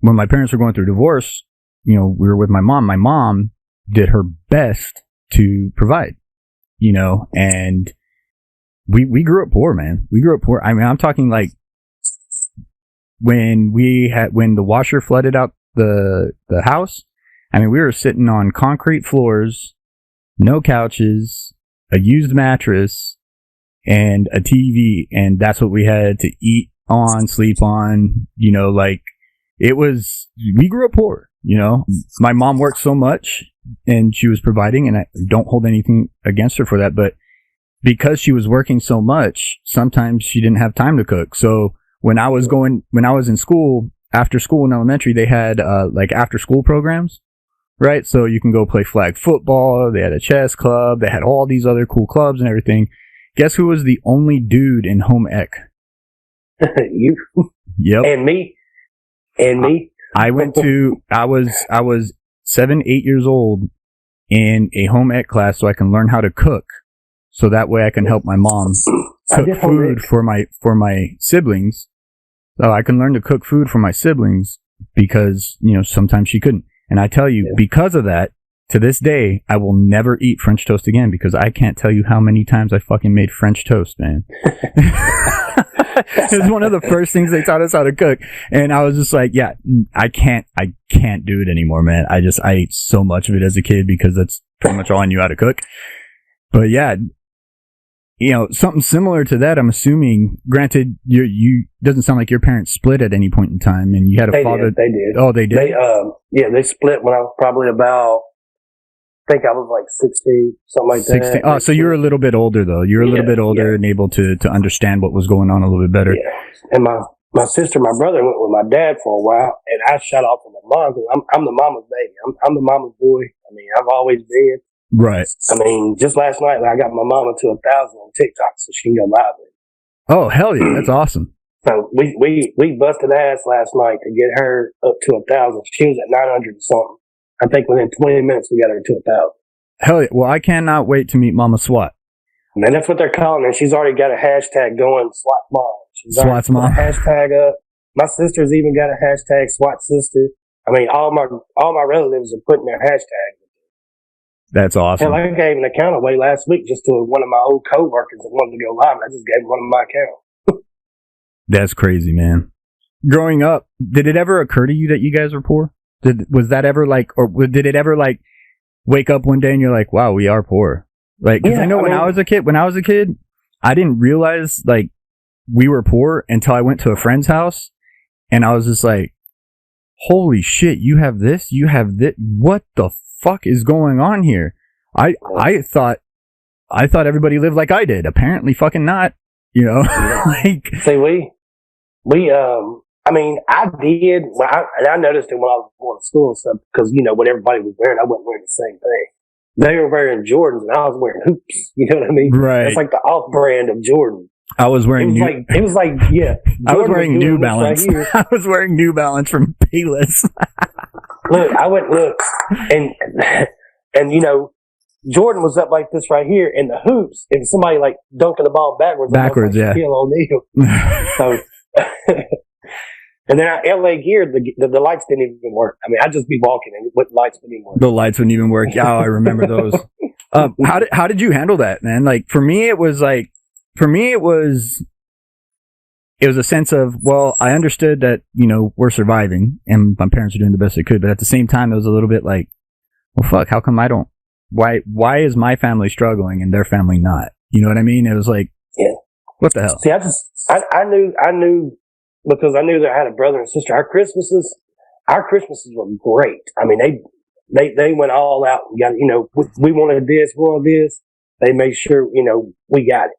when my parents were going through divorce, we were with my mom. My mom did her best to provide, and we grew up poor, man. We grew up poor. I mean, I'm talking like, when the washer flooded out the house, I mean, we were sitting on concrete floors, no couches, a used mattress, and a TV, and that's what we had to eat on, sleep on, we grew up poor, My mom worked so much, and she was providing, and I don't hold anything against her for that, but because she was working so much, sometimes she didn't have time to cook, so when I was in school, after school in elementary, they had after school programs, right? So you can go play flag football. They had a chess club. They had all these other cool clubs and everything. Guess who was the only dude in home ec? You. Yep. And me. I was 7, 8 years old in a home ec class so I can learn how to cook. So that way I can help my mom cook food for my siblings. So I can learn to cook food for my siblings because, sometimes she couldn't. And I tell you, because of that, to this day, I will never eat French toast again because I can't tell you how many times I fucking made French toast, man. It was one of the first things they taught us how to cook. And I was just like, yeah, I can't do it anymore, man. I ate so much of it as a kid because that's pretty much all I knew how to cook. But yeah, something similar to that, I'm assuming. Granted, you doesn't sound like your parents split at any point in time, and you had a father. They did. Oh, they did? They split when I was probably about, I think I was like 16, something like 16. that. Oh, so you were a little bit older, though. You were a little bit older and able to understand what was going on a little bit better. Yeah. And my sister, my brother went with my dad for a while, and I shut off with my mom because I'm the mama's baby. I'm the mama's boy. I mean, I've always been. Right. I mean, just last night, I got my mama to 1,000 on TikTok so she can go live with me. Oh, hell yeah. That's awesome. So we busted ass last night to get her up to 1,000. She was at 900 or something. I think within 20 minutes, we got her to 1,000. Hell yeah. Well, I cannot wait to meet Mama Swat. Man, that's what they're calling her. She's already got a hashtag going, SWAT Mom. SWAT's Mom. Put a hashtag up. My sister's even got a hashtag, SWAT Sister. I mean, all my relatives are putting their hashtags. That's awesome. Hell, I gave an account away last week just to one of my old coworkers that wanted to go live, and I just gave one of my accounts. That's crazy, man. Growing up, did it ever occur to you that you guys were poor? Was that ever did it ever wake up one day and you're like, wow, we are poor? Like, cause I know when I was a kid, I didn't realize we were poor until I went to a friend's house and I was just like, holy shit, you have this, what the fuck is going on here? I thought everybody lived like I did. Apparently fucking not, See, I mean, I did, and I noticed it when I was going to school and stuff, because, what everybody was wearing, I wasn't wearing the same thing. They were wearing Jordans, and I was wearing hoops, you know what I mean? Right. It's like the off-brand of Jordan. I was wearing it was like, yeah. I was wearing New Balance. Right, I was wearing New Balance from Payless. Look, and Jordan was up like this right here, and the hoops, and somebody dunking the ball backwards, yeah. Shaquille O'Neal. So, and then LA Gear, the lights didn't even work. I mean, I'd just be walking and the lights wouldn't even work. The lights wouldn't even work. Yeah, I remember those. How did you handle that, man? For me, it was a sense of, well, I understood that, we're surviving and my parents are doing the best they could. But at the same time, it was a little bit like, well, fuck, how come I don't, why is my family struggling and their family not? You know what I mean? It was like, yeah, what the hell? See, I knew because I knew that I had a brother and sister. Our Christmases were great. I mean, they went all out. We got, we wanted this. They made sure, we got it.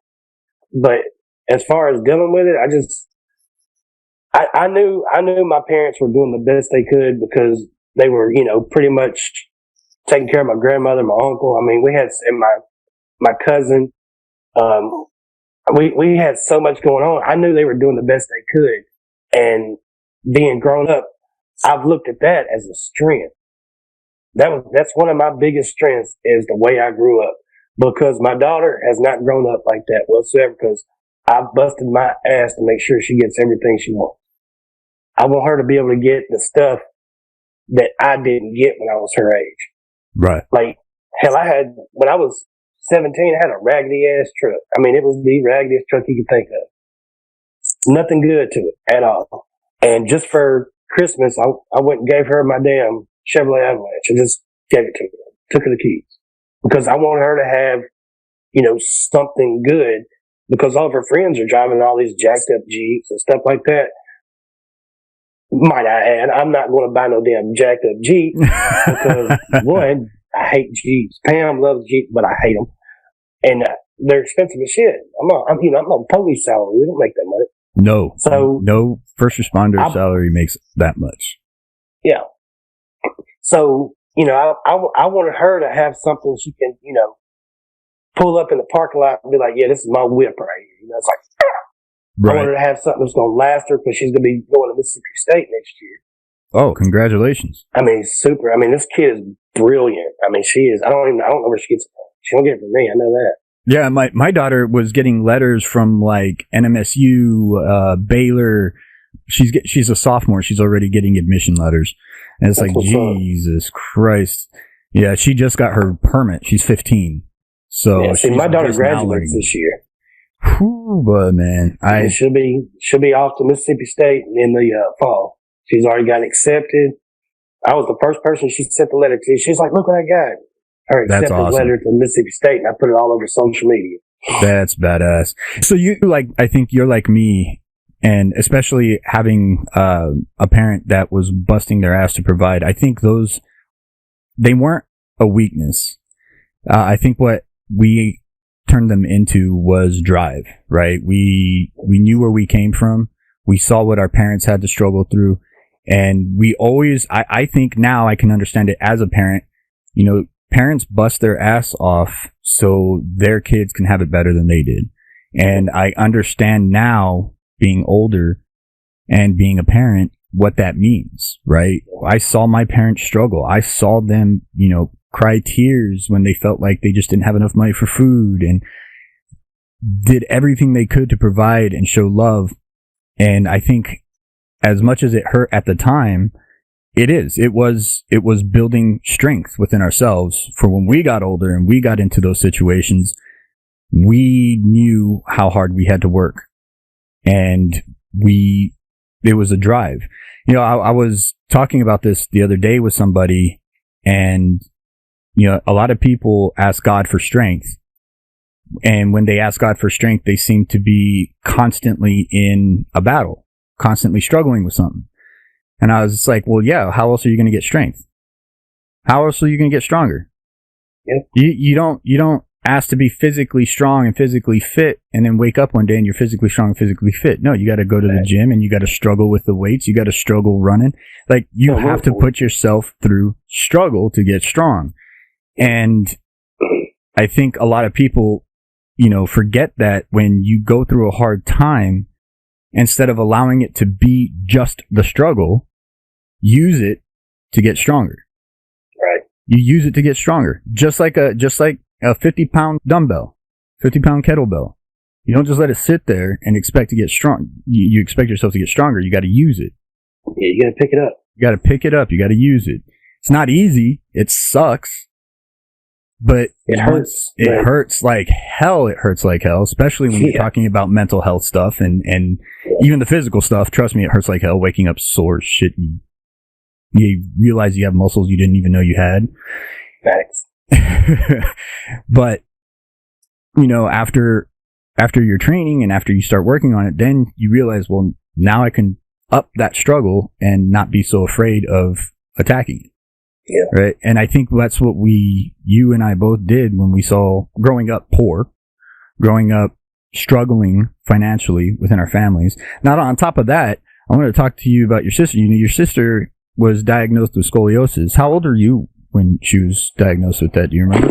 But as far as dealing with it, I knew my parents were doing the best they could because they were, pretty much taking care of my grandmother, my uncle. I mean, we had, and my cousin, we had so much going on. I knew they were doing the best they could. And being grown up, I've looked at that as a strength. That's one of my biggest strengths is the way I grew up, because my daughter has not grown up like that whatsoever, because I busted my ass to make sure she gets everything she wants. I want her to be able to get the stuff that I didn't get when I was her age. Right. Hell, when I was 17, I had a raggedy ass truck. I mean, it was the raggediest truck you could think of. Nothing good to it at all. And just for Christmas, I went and gave her my damn Chevrolet Avalanche. I just gave it to her. Took her the keys. Because I want her to have, something good. Because all of her friends are driving all these jacked up Jeeps and stuff like that. Might I add, I'm not going to buy no damn jacked up Jeep. Because, one, I hate Jeeps. Pam loves Jeeps, but I hate them. And they're expensive as shit. I'm on police salary. We don't make that much. No. So no first responder salary makes that much. Yeah. So, I wanted her to have something she can, pull up in the parking lot and be like, yeah, this is my whip right here. It's like, right. I wanted her to have something that's going to last her because she's going to be going to Mississippi State next year. Oh, congratulations. I mean, super. I mean, this kid is brilliant. I mean, she is. I don't know where she gets it from. She don't get it from me. I know that. Yeah, my daughter was getting letters from NMSU, Baylor. She's a sophomore. She's already getting admission letters. And it's that's like, Jesus Christ. Yeah, she just got her permit. She's 15. So yeah, see, my daughter graduates this year. Whew, but man, she'll be off to Mississippi State in the fall. She's already got accepted. I was the first person she sent the letter to. She's like, "Look what I got." Her acceptance letter to Mississippi State, and I put it all over social media. That's badass. So I think you're like me, and especially having a parent that was busting their ass to provide. I think they weren't a weakness. I think what we turned them into was drive, right? We knew where we came from. We saw what our parents had to struggle through. And we always, I think now I can understand it as a parent. Parents bust their ass off so their kids can have it better than they did. And I understand now, being older and being a parent, what that means, right? I saw my parents struggle. I saw them, cry tears when they felt like they just didn't have enough money for food, and did everything they could to provide and show love. And I think as much as it hurt at the time, it was building strength within ourselves for when we got older and we got into those situations. We knew how hard we had to work, and it was a drive. I was talking about this the other day with somebody, and a lot of people ask God for strength, and when they ask God for strength, they seem to be constantly in a battle, constantly struggling with something. And I was just like, well, yeah, how else are you going to get strength? How else are you going to get stronger? Yeah. You don't ask to be physically strong and physically fit and then wake up one day and you're physically strong and physically fit. No, you got to go to the gym and you got to struggle with the weights. You got to struggle running. Like, you have to put yourself through struggle to get strong. And I think a lot of people, forget that when you go through a hard time, instead of allowing it to be just the struggle, use it to get stronger. Right. You use it to get stronger. Just like a 50-pound dumbbell, 50-pound kettlebell. You don't just let it sit there and expect to get strong. You expect yourself to get stronger. You got to use it. Yeah, you got to pick it up. You got to pick it up. You got to use it. It's not easy. It sucks. But it hurts. It hurts like hell. It hurts like hell, especially when you're talking about mental health stuff and even the physical stuff. Trust me, it hurts like hell. Waking up sore as shit. You realize you have muscles you didn't even know you had. Facts. But, after your training and after you start working on it, then you realize, well, now I can up that struggle and not be so afraid of attacking it. Yeah. Right. And I think that's what you and I both did when we saw growing up poor, growing up struggling financially within our families. Now, on top of that, I wanted to talk to you about your sister. Your sister was diagnosed with scoliosis. How old are you when she was diagnosed with that? Do you remember?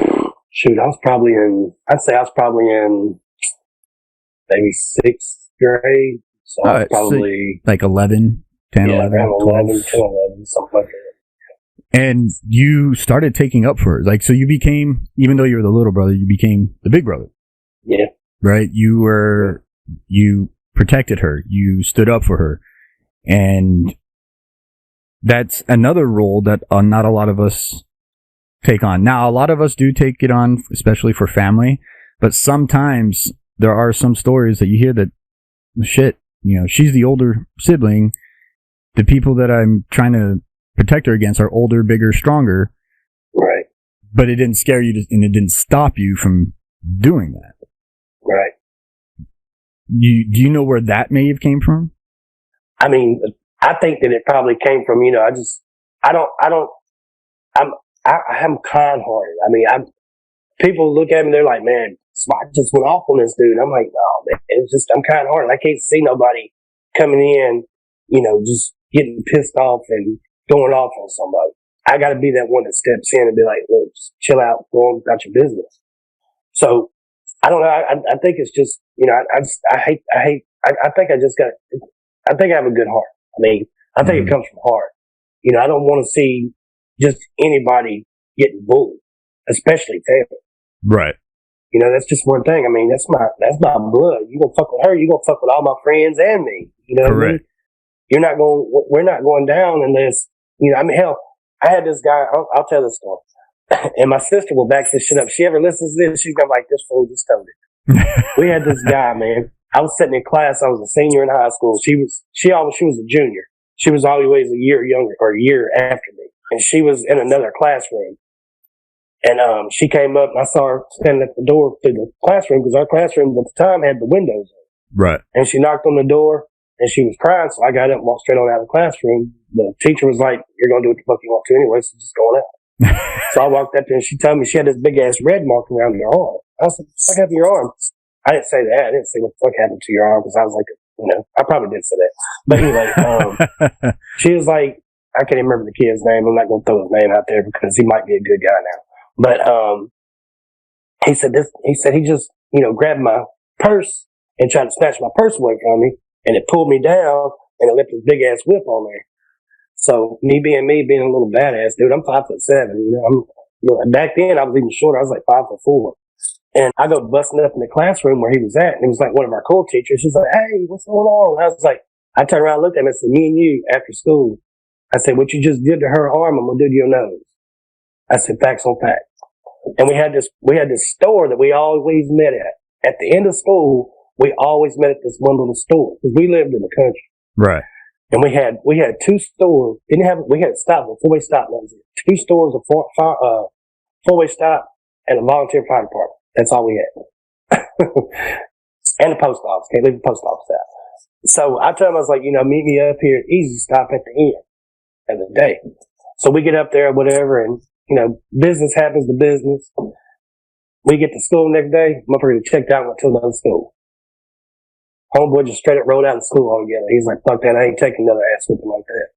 Shoot, I'd say I was probably in maybe 6th grade. So I was probably like 11, 10, 11, 12. 11, 10, 11, something like that. And you started taking up for her. Like, so you became, even though you were the little brother, you became the big brother. Yeah. Right? You protected her. You stood up for her. And that's another role that not a lot of us take on. Now, a lot of us do take it on, especially for family. But sometimes there are some stories that you hear that, shit, she's the older sibling. The people that I'm trying to protect her against are older, bigger, stronger. Right. But it didn't scare you and it didn't stop you from doing that. Right. Do you know where that may have came from? I mean, I think that it probably came from, I'm kind-hearted. I mean, people look at me, they're like, man, Spot just went off on this dude. I'm like, no, man, it's just, I'm kind-hearted. I can't see nobody coming in, just getting pissed off and going off on somebody. I got to be that one that steps in and be like, look, just chill out, go on about your business. So I don't know. I think it's just, I think I have a good heart. I mean, I think it comes from heart. I don't want to see just anybody getting bullied, especially family. Right. That's just one thing. I mean, that's my blood. You gonna fuck with her, you gonna fuck with all my friends and me. Correct. What I mean? We're not going down unless, hell, I had this guy, I'll tell this story. And my sister will back this shit up. She ever listens to this, she's gonna be like, this fool just told it. We had this guy, man. I was sitting in class. I was a senior in high school. She was a junior. She was always a year younger or a year after me. And she was in another classroom. And she came up and I saw her standing at the door to the classroom because our classrooms at the time had the windows on. Right. And she knocked on the door and she was crying. So I got up and walked straight on out of the classroom. The teacher was like, "You're going to do what the fuck you want to anyway, so just go on out." So I walked up there and she told me she had this big ass red mark around her arm. I said, "What the fuck happened to your arm?" I didn't say that. I didn't say what the fuck happened to your arm because I was like, I probably did say that. But anyway, she was like, I can't even remember the kid's name. I'm not going to throw his name out there because he might be a good guy now. But he said he just, grabbed my purse and tried to snatch my purse away from me, and it pulled me down and it left this big ass whip on there. So me being a little badass dude, I'm 5'7", back then I was even shorter. I was like 5'4". And I go busting up in the classroom where he was at, and it was like one of our cool teachers. She's like, "Hey, what's going on?" And I was like, I turned around and looked at him and said, "Me and you after school." I said, "What you just did to her arm, I'm gonna do to your nose." I said, "Facts on facts." And we had this store that we always met at. At the end of school, we always met at this one little store because we lived in the country. Right. And we had two stores. We had a stop, a four-way stop. That was it. Two stores, a four-way stop, and a volunteer fire department. That's all we had. And the post office. Can't leave the post office out. So I told him, I was like, meet me up here at Easy Stop at the end of the day. So we get up there, whatever, and, business happens to business. We get to school the next day. Motherfucker checked out and went to another school. Homeboy just straight up rolled out of school altogether. He's like, "Fuck that, I ain't taking another ass whipping like that."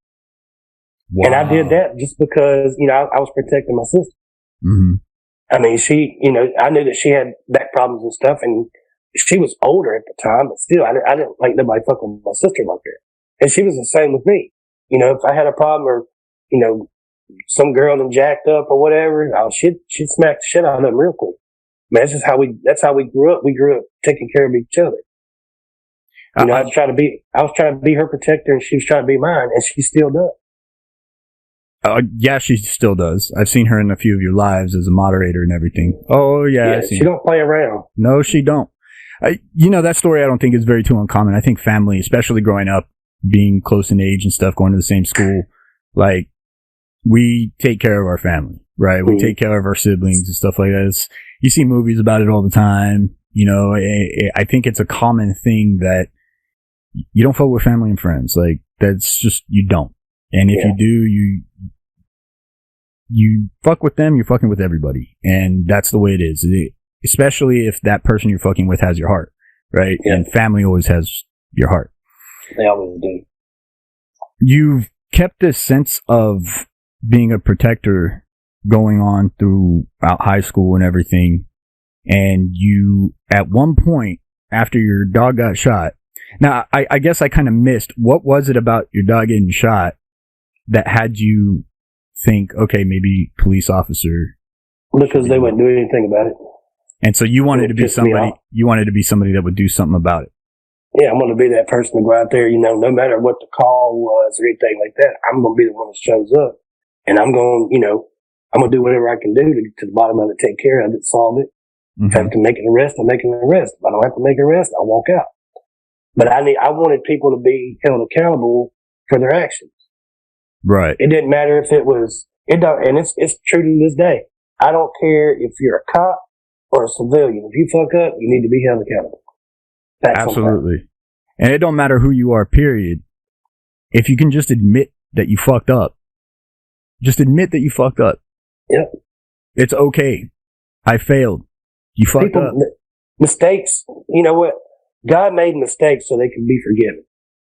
Wow. And I did that just because, I was protecting my sister. Mm-hmm. I mean, she, I knew that she had back problems and stuff, and she was older at the time, but still, I didn't like nobody fucking with my sister like that. And she was the same with me. If I had a problem or, some girl done jacked up or whatever, she'd smack the shit out of them real quick. Man, that's how we grew up. We grew up taking care of each other. I was trying to be her protector, and she was trying to be mine, and she still does. Yeah, she still does. I've seen her in a few of your lives as a moderator and everything. Oh, yeah. She don't play around. No, she don't. That story I don't think is very too uncommon. I think family, especially growing up, being close in age and stuff, going to the same school, like, we take care of our family, right? We take care of our siblings and stuff like that. You see movies about it all the time. I think it's a common thing that you don't fuck with family and friends. Like, that's just, you don't. And if you do, you fuck with them, you're fucking with everybody. And that's the way it is. Especially if that person you're fucking with has your heart, right? Yeah. And family always has your heart. They always do. You've kept this sense of being a protector going on throughout high school and everything. And you, at one point, after your dog got shot, now, I guess I kind of missed, what was it about your dog getting shot that had you think, okay, maybe police officer? Because they wouldn't do anything about it. And so you wanted to be somebody that would do something about it. Yeah, I'm going to be that person to go out there, no matter what the call was or anything like that. I'm going to be the one that shows up. And I'm going to do whatever I can do to get to the bottom of it, take care of it, solve it. Mm-hmm. If I have to make an arrest, I'll make an arrest. If I don't have to make an arrest, I'll walk out. But I wanted people to be held accountable for their actions. Right. It didn't matter if it was, and it's true to this day. I don't care if you're a cop or a civilian. If you fuck up, you need to be held accountable. That's absolutely. And it don't matter who you are, period. If you can just admit that you fucked up, just admit that you fucked up. Yep. It's okay. I failed. You fucked up. Mistakes, you know what? God made mistakes so they can be forgiven.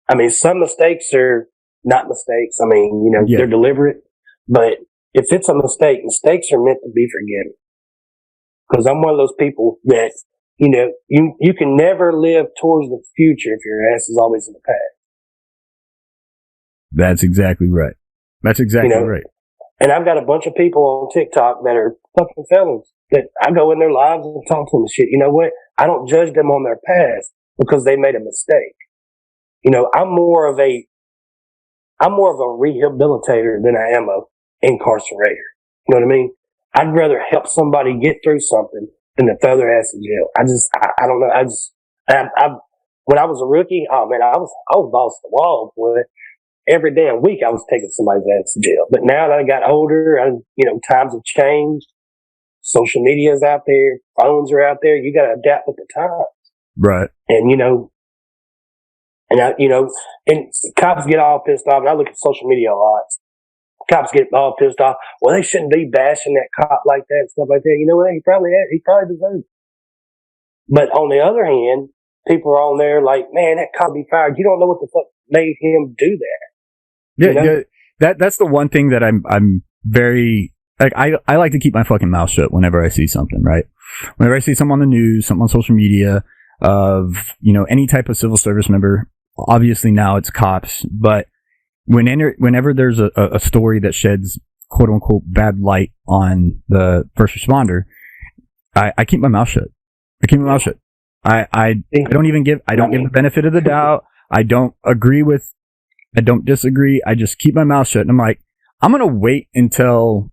I mean, some mistakes are not mistakes. I mean, they're deliberate. But if it's a mistake, mistakes are meant to be forgiven. Because I'm one of those people that, you can never live towards the future if your ass is always in the past. That's exactly right. That's exactly right. And I've got a bunch of people on TikTok that are fucking felons that I go in their lives and talk to them and shit. You know what? I don't judge them on their past because they made a mistake. I'm more of a rehabilitator than I am a incarcerator. You know what I mean? I'd rather help somebody get through something than to throw their ass in jail. I don't know. When I was a rookie, oh man, I was balls to the wall, boy. Every damn week I was taking somebody's ass to jail. But now that I got older, and times have changed. Social media is out there, phones are out there. You got to adapt with the times, right? And and cops get all pissed off. And I look at social media a lot. Cops get all pissed off. Well, they shouldn't be bashing that cop like that and stuff like that. You know what? He probably deserves it. But on the other hand, people are on there like, man, that cop be fired. You don't know what the fuck made him do that. Yeah, that's the one thing that I'm very like. I like to keep my fucking mouth shut whenever I see something. Right, whenever I see something on the news, something on social media of any type of civil service member. Obviously now it's cops, but whenever there's a story that sheds quote unquote bad light on the first responder, I keep my mouth shut. I keep my mouth shut. I don't give the benefit of the doubt. I don't disagree. I just keep my mouth shut. And I'm like, I'm going to wait until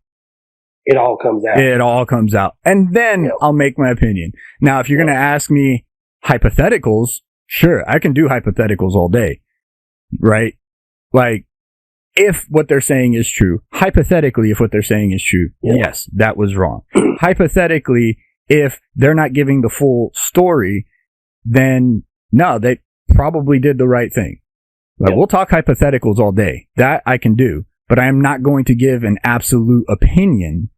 it all comes out. And then I'll make my opinion. Now, if you're going to ask me hypotheticals, sure, I can do hypotheticals all day. Right? Like, if what they're saying is true, hypothetically, if what they're saying is true, yes, that was wrong. Hypothetically, if they're not giving the full story, then no, they probably did the right thing. Like, we'll talk hypotheticals all day. That I can do, but I am not going to give an absolute opinion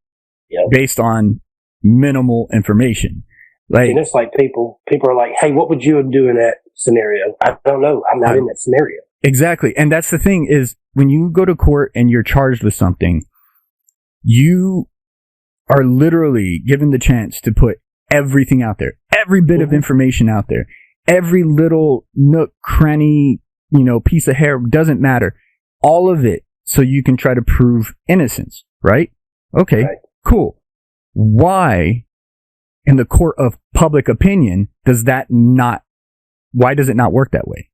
based on minimal information. Like, and it's like people are like, hey, what would you do in that scenario? I don't know. I'm not in that scenario. Exactly. And that's the thing is, when you go to court and you're charged with something, you are literally given the chance to put everything out there, every bit of information out there, every little nook, cranny, piece of hair, doesn't matter. All of it, so you can try to prove innocence, right? Okay, cool. Why, in the court of public opinion, why does it not work that way?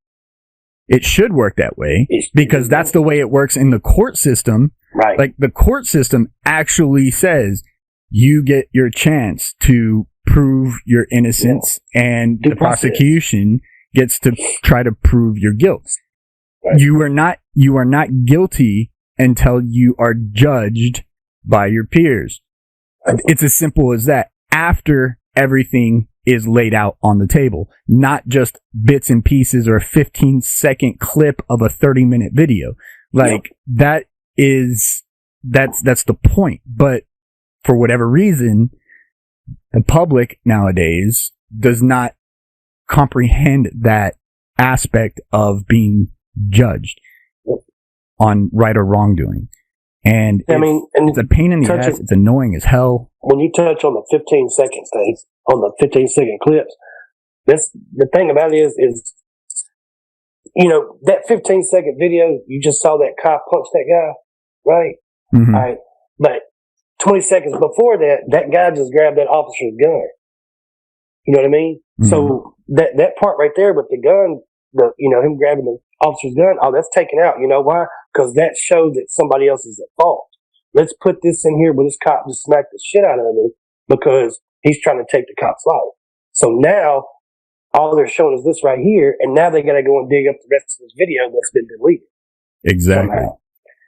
It should work that way because that's the way it works in the court system. Right. Like, the court system actually says you get your chance to prove your innocence and the prosecution gets to try to prove your guilt. Right. You are not guilty until you are judged by your peers. It's as simple as that. After everything is laid out on the table, not just bits and pieces or a 15-second clip of a 30-minute video. Like, that's the point. But for whatever reason, the public nowadays does not comprehend that aspect of being judged on right or wrongdoing. And it's a pain in the ass. It's annoying as hell. When you touch on the 15-second thing, on the 15-second clips, the thing about it is, that 15-second video, you just saw that cop punch that guy, right? Mm-hmm. All right. But 20 seconds before that guy just grabbed that officer's gun. You know what I mean? Mm-hmm. So that part right there with the gun, him grabbing the officer's gun, that's taken out. You know why? Because that shows that somebody else is at fault. Let's put this in here where this cop just smacked the shit out of him because he's trying to take the cop's life. So now all they're showing is this right here, and now they got to go and dig up the rest of this video that's been deleted. Exactly. Somehow.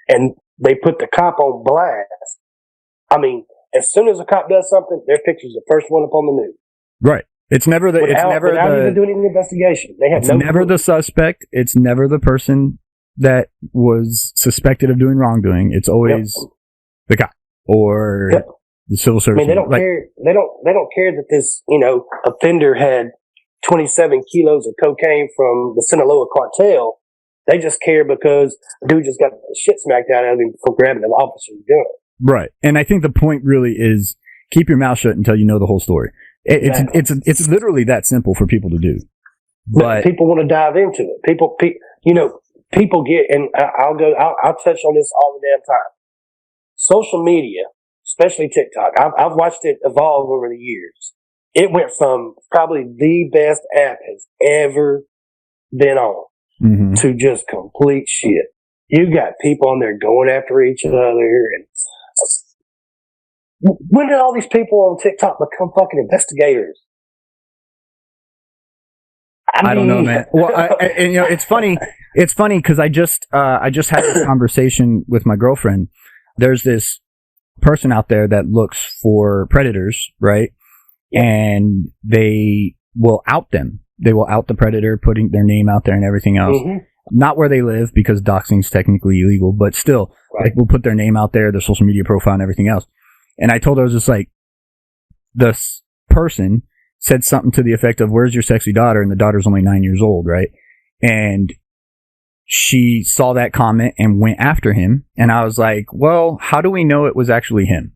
And they put the cop on blast. I mean, as soon as a cop does something, their picture's the first one up on the news. Right. It's never without even doing any investigation. It's never the suspect. It's never the person that was suspected of doing wrongdoing. It's always the cop or the civil service. I mean, they don't care. They don't care that this offender had 27 kilos of cocaine from the Sinaloa cartel. They just care because the dude just got the shit smacked out of him for grabbing an officer's gun. Right. And I think the point really is keep your mouth shut until you know the whole story. It's literally that simple for people to do. But people want to dive into it. People get, and I'll touch on this all the damn time. Social media, especially TikTok, I've watched it evolve over the years. It went from probably the best app has ever been on to just complete shit. You got people on there going after each other, and When did all these people on TikTok become fucking investigators? I don't know, man. Well, and it's funny. It's funny because I just had this conversation with my girlfriend. There's this person out there that looks for predators, right? And they will out them. They will out the predator, putting their name out there and everything else. Mm-hmm. Not where they live, because doxing is technically illegal, but still, right. Will put their name out there, their social media profile and everything else. And I told her, I was just like, this person said something to the effect of, "Where's your sexy daughter?" And the daughter's only 9 years old, right? And she saw that comment and went after him. And I was like, well, how do we know it was actually him?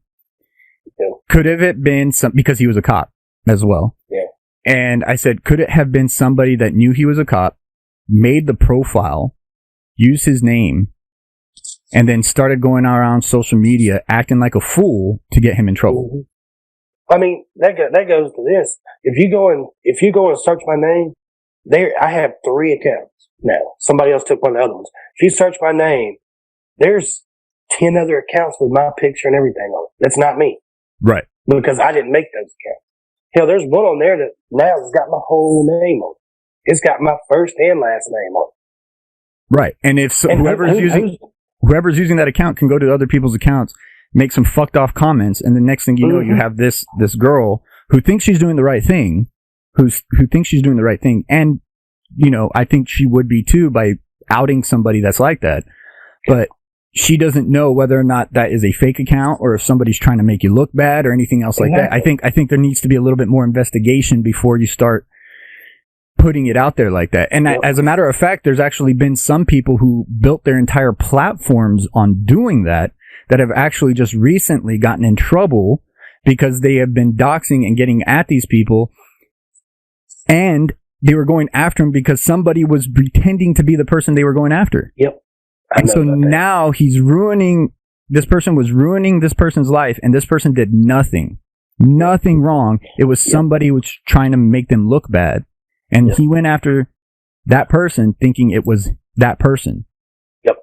Yeah. Could have it been because he was a cop as well? Yeah. And I said, could it have been somebody that knew he was a cop, made the profile, used his name, and then started going around social media acting like a fool to get him in trouble? Mm-hmm. I mean, that goes to this. If you go and search my name, I have 3 accounts now. Somebody else took one of the other ones. If you search my name, there's 10 other accounts with my picture and everything on it. That's not me. Right. Because I didn't make those accounts. Hell, there's one on there that now has got my whole name on it. It's got my first and last name on it. Right. And if whoever's using that account can go to other people's accounts, make some fucked off comments, and the next thing you know, you have this girl who thinks she's doing the right thing, who thinks she's doing the right thing, and I think she would be too by outing somebody that's like that, but she doesn't know whether or not that is a fake account or if somebody's trying to make you look bad or anything else like that. I think there needs to be a little bit more investigation before you start putting it out there like that. And as a matter of fact, there's actually been some people who built their entire platforms on doing that have actually just recently gotten in trouble because they have been doxing and getting at these people, and they were going after him because somebody was pretending to be the person they were going after. Yep. And so now this person was ruining this person's life, and this person did nothing wrong. It was somebody who was trying to make them look bad. And he went after that person thinking it was that person. Yep.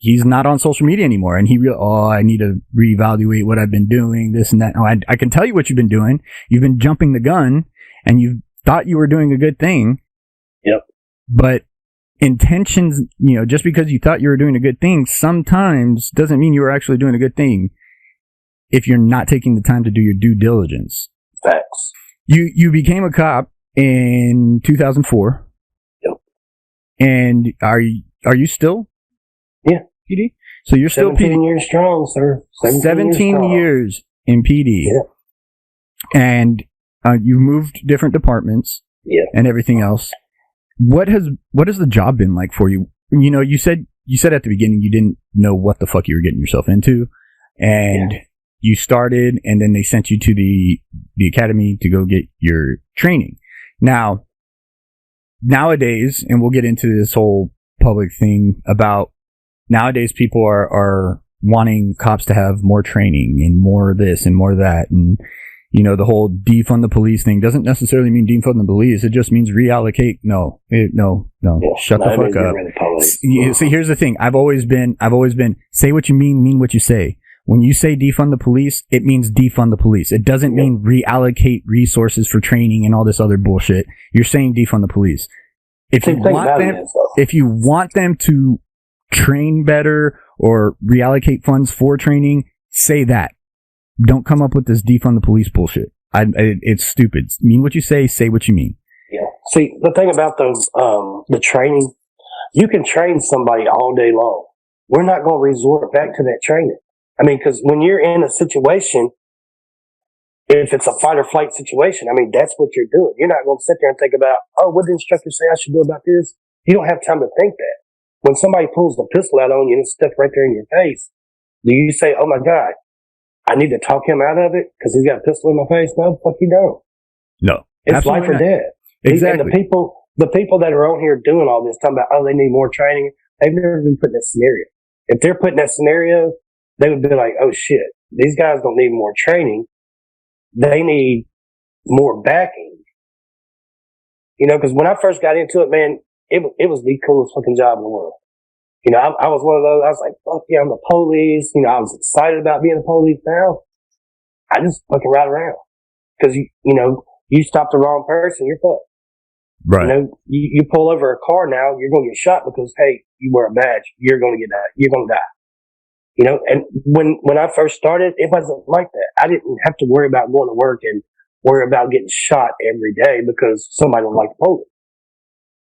He's not on social media anymore, and I need to reevaluate what I've been doing, this and that. Oh, I can tell you what you've been doing. You've been jumping the gun, and you thought you were doing a good thing. Yep. But intentions, just because you thought you were doing a good thing, sometimes doesn't mean you were actually doing a good thing if you're not taking the time to do your due diligence. Facts. You became a cop in 2004. Yep. And are you still? Yeah. PD? So you're still 17 years strong, sir. 17 years in PD. Yeah. And you've moved different departments. Yeah. And everything else. What has the job been like for you? You said at the beginning you didn't know what the fuck you were getting yourself into, and you started, and then they sent you to the academy to go get your training. Now, nowadays, and we'll get into this whole public thing about nowadays, people are wanting cops to have more training and more this and more that, and the whole defund the police thing doesn't necessarily mean defund the police. It just means reallocate. No. Shut the fuck up. See, here's the thing. I've always been, say what you mean what you say. When you say defund the police, it means defund the police. It doesn't mean reallocate resources for training and all this other bullshit. You're saying defund the police. If you want them to train better or reallocate funds for training, say that. Don't come up with this defund the police bullshit. It's stupid. Mean what you say what you mean. Yeah. See, the thing about the training, you can train somebody all day long. We're not going to resort back to that training. I mean, because when you're in a situation, if it's a fight or flight situation, I mean, that's what you're doing. You're not going to sit there and think about, what did the instructor say I should do about this? You don't have time to think that. When somebody pulls the pistol out on you and it's stuck right there in your face, do you say, oh my God, I need to talk him out of it because he's got a pistol in my face? No, the fuck you don't. No. It's life or death. Exactly. And the people that are on here doing all this, talking about, they need more training, they've never been put in that scenario. If they're put in that scenario, they would be like, oh shit, these guys don't need more training. They need more backing. Because when I first got into it, man, it was the coolest fucking job in the world. You know, I was one of those, I was like, fuck yeah, I'm the police. You know, I was excited about being the police. Now, I just fucking ride around. Cause you know, you stop the wrong person, you're fucked. Right. You know, you pull over a car now, you're going to get shot because, hey, you wear a badge. You're going to get that. You're going to die. You know, and when I first started, it wasn't like that. I didn't have to worry about going to work and worry about getting shot every day because somebody don't like the police.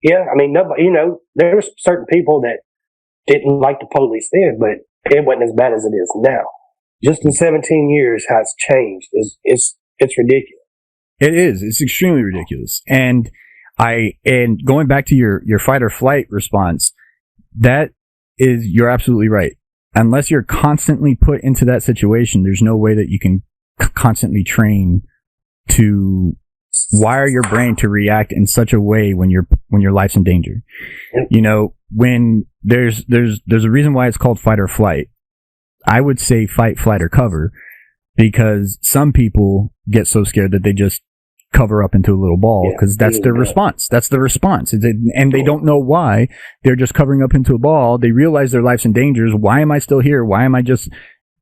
Yeah, I mean, nobody, you know, there were certain people that didn't like the police then, but it wasn't as bad as it is now. Just in 17 years, how it's changed it's ridiculous. It is. It's extremely ridiculous. And going back to your fight or flight response, you're absolutely right. Unless you're constantly put into that situation, there's no way that you can constantly train to wire your brain to react in such a way when your life's in danger. You know, when there's a reason why it's called fight or flight. I would say fight, flight, or cover, because some people get so scared that they just cover up into a little ball because that's their response. That's the response. And they don't know why. They're just covering up into a ball. They realize their life's in danger. Why am I still here? Why am I just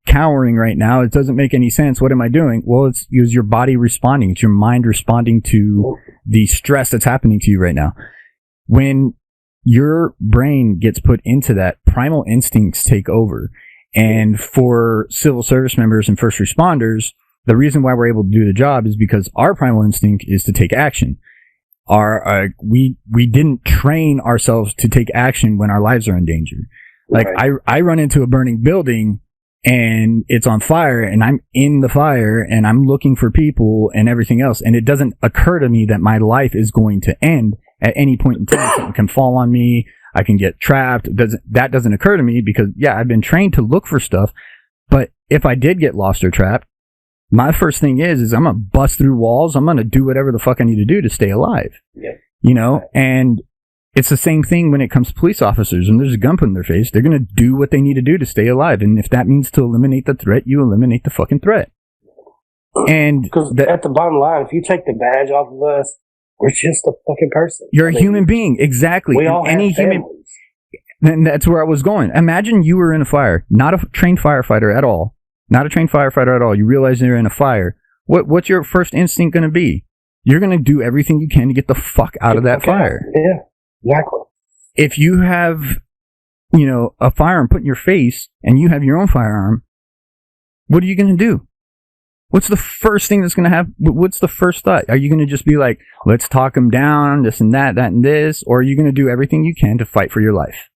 cowering right now? It doesn't make any sense. What am I doing? Well, it's your body responding. It's your mind responding to the stress that's happening to you right now. When your brain gets put into that, primal instincts take over. And for civil service members and first responders, the reason why we're able to do the job is because our primal instinct is to take action. We didn't train ourselves to take action when our lives are in danger. Like I run into a burning building and it's on fire and I'm in the fire and I'm looking for people and everything else. And it doesn't occur to me that my life is going to end at any point in time. Something can fall on me. I can get trapped. That doesn't occur to me because, I've been trained to look for stuff. But if I did get lost or trapped, my first thing is I'm going to bust through walls. I'm going to do whatever the fuck I need to do to stay alive. Yeah. You know, and it's the same thing when it comes to police officers. When there's a gun put in their face, they're going to do what they need to do to stay alive. And if that means to eliminate the threat, you eliminate the fucking threat. And because at the bottom line, if you take the badge off of us, we're just a fucking person. You're a human being. Exactly. We all have families. And that's where I was going. Imagine you were in a fire, not a trained firefighter at all. Not a trained firefighter at all. You realize you're in a fire. What's your first instinct going to be? You're going to do everything you can to get the fuck out of that fire. Yeah, exactly. If you have, a firearm put in your face and you have your own firearm, what are you going to do? What's the first thing that's going to happen? What's the first thought? Are you going to just be like, let's talk them down, this and that and this? Or are you going to do everything you can to fight for your life?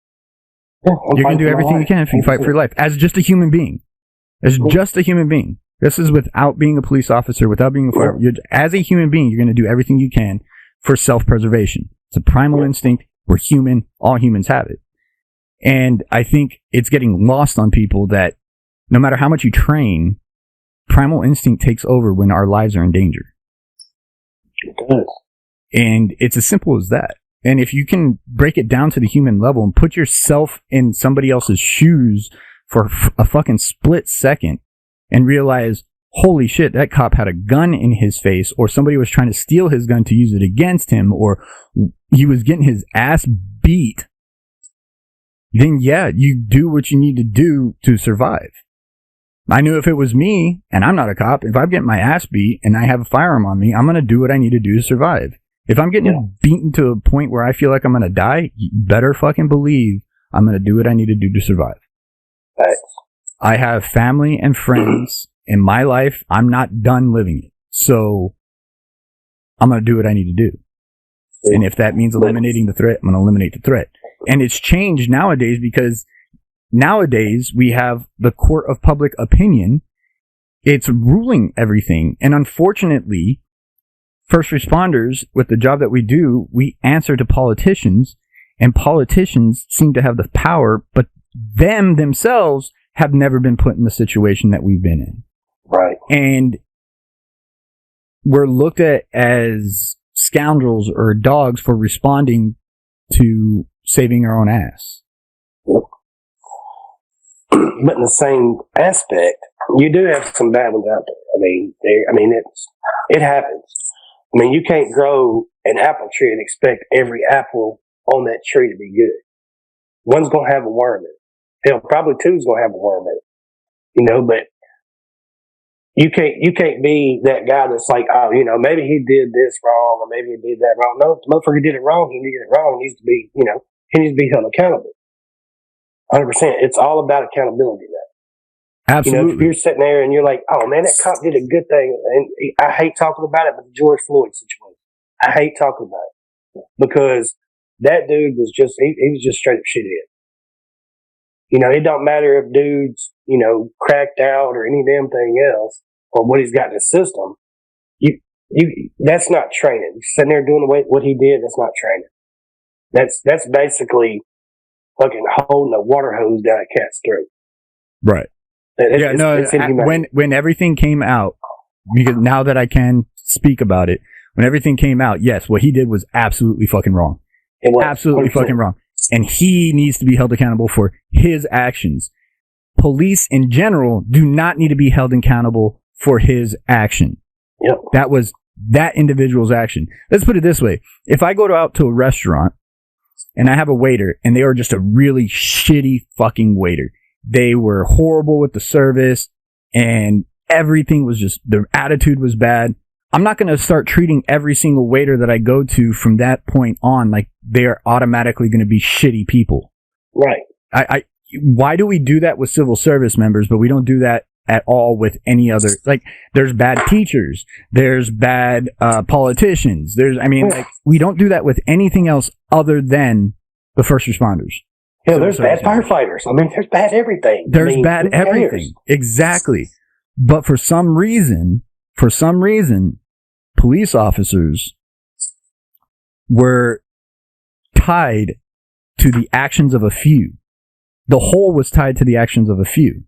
Yeah, you're going to do everything you can to fight for your life as just a human being. As just a human being. This is without being a police officer, without being a firefighter. As a human being, you're going to do everything you can for self-preservation. It's a primal instinct. We're human. All humans have it. And I think it's getting lost on people that no matter how much you train, primal instinct takes over when our lives are in danger. It does. And it's as simple as that. And if you can break it down to the human level and put yourself in somebody else's shoes for a fucking split second and realize, holy shit, that cop had a gun in his face, or somebody was trying to steal his gun to use it against him, or he was getting his ass beat, then you do what you need to do to survive. I knew if it was me, and I'm not a cop, if I'm getting my ass beat and I have a firearm on me, I'm going to do what I need to do to survive. If I'm getting beaten to a point where I feel like I'm going to die, you better fucking believe I'm going to do what I need to do to survive. Thanks. I have family and friends in my life. I'm not done living it. So I'm going to do what I need to do. And if that means eliminating the threat, I'm going to eliminate the threat. And it's changed nowadays because nowadays we have the court of public opinion. It's ruling everything. And unfortunately, first responders, with the job that we do, we answer to politicians, and politicians seem to have the power, but themselves have never been put in the situation that we've been in. Right. And we're looked at as scoundrels or dogs for responding to saving our own ass. Yep. But in the same aspect, you do have some bad ones out there. It happens. I mean, you can't grow an apple tree and expect every apple on that tree to be good. one's going to have a worm in it. Hell, probably two's going to have a worm in it. But you can't be that guy that's like, oh, maybe he did this wrong or maybe he did that wrong. No, if the motherfucker did it wrong, he did it wrong. He needs to be, he needs to be held accountable. 100%. It's all about accountability now. Absolutely. If you're sitting there and you're like, oh man, that cop did a good thing, and I hate talking about it, but the George Floyd situation, I hate talking about it because that dude was just, he was just straight up shithead. It don't matter if dude's, cracked out or any damn thing else or what he's got in his system. That's not training. Sitting there doing what he did, that's not training. That's basically fucking holding a water hose down a cat's throat. Right. When everything came out, because now that I can speak about it, when everything came out, yes, what he did was absolutely fucking wrong. It was absolutely 100%. Fucking wrong. And he needs to be held accountable for his actions. Police in general do not need to be held accountable for his action. Yep. That was that individual's action. Let's put it this way. If I go out to a restaurant and I have a waiter and they are just a really shitty fucking waiter, they were horrible with the service and everything was just, their attitude was bad. I'm not going to start treating every single waiter that I go to from that point on like they are automatically going to be shitty people. Right. Why do we do that with civil service members, but we don't do that at all with any other? Like, there's bad teachers, there's bad politicians, we don't do that with anything else other than the first responders. Yeah, there's bad firefighters. There's bad everything. There's bad everything. Exactly. But for some reason, police officers were tied to the actions of a few. The whole was tied to the actions of a few.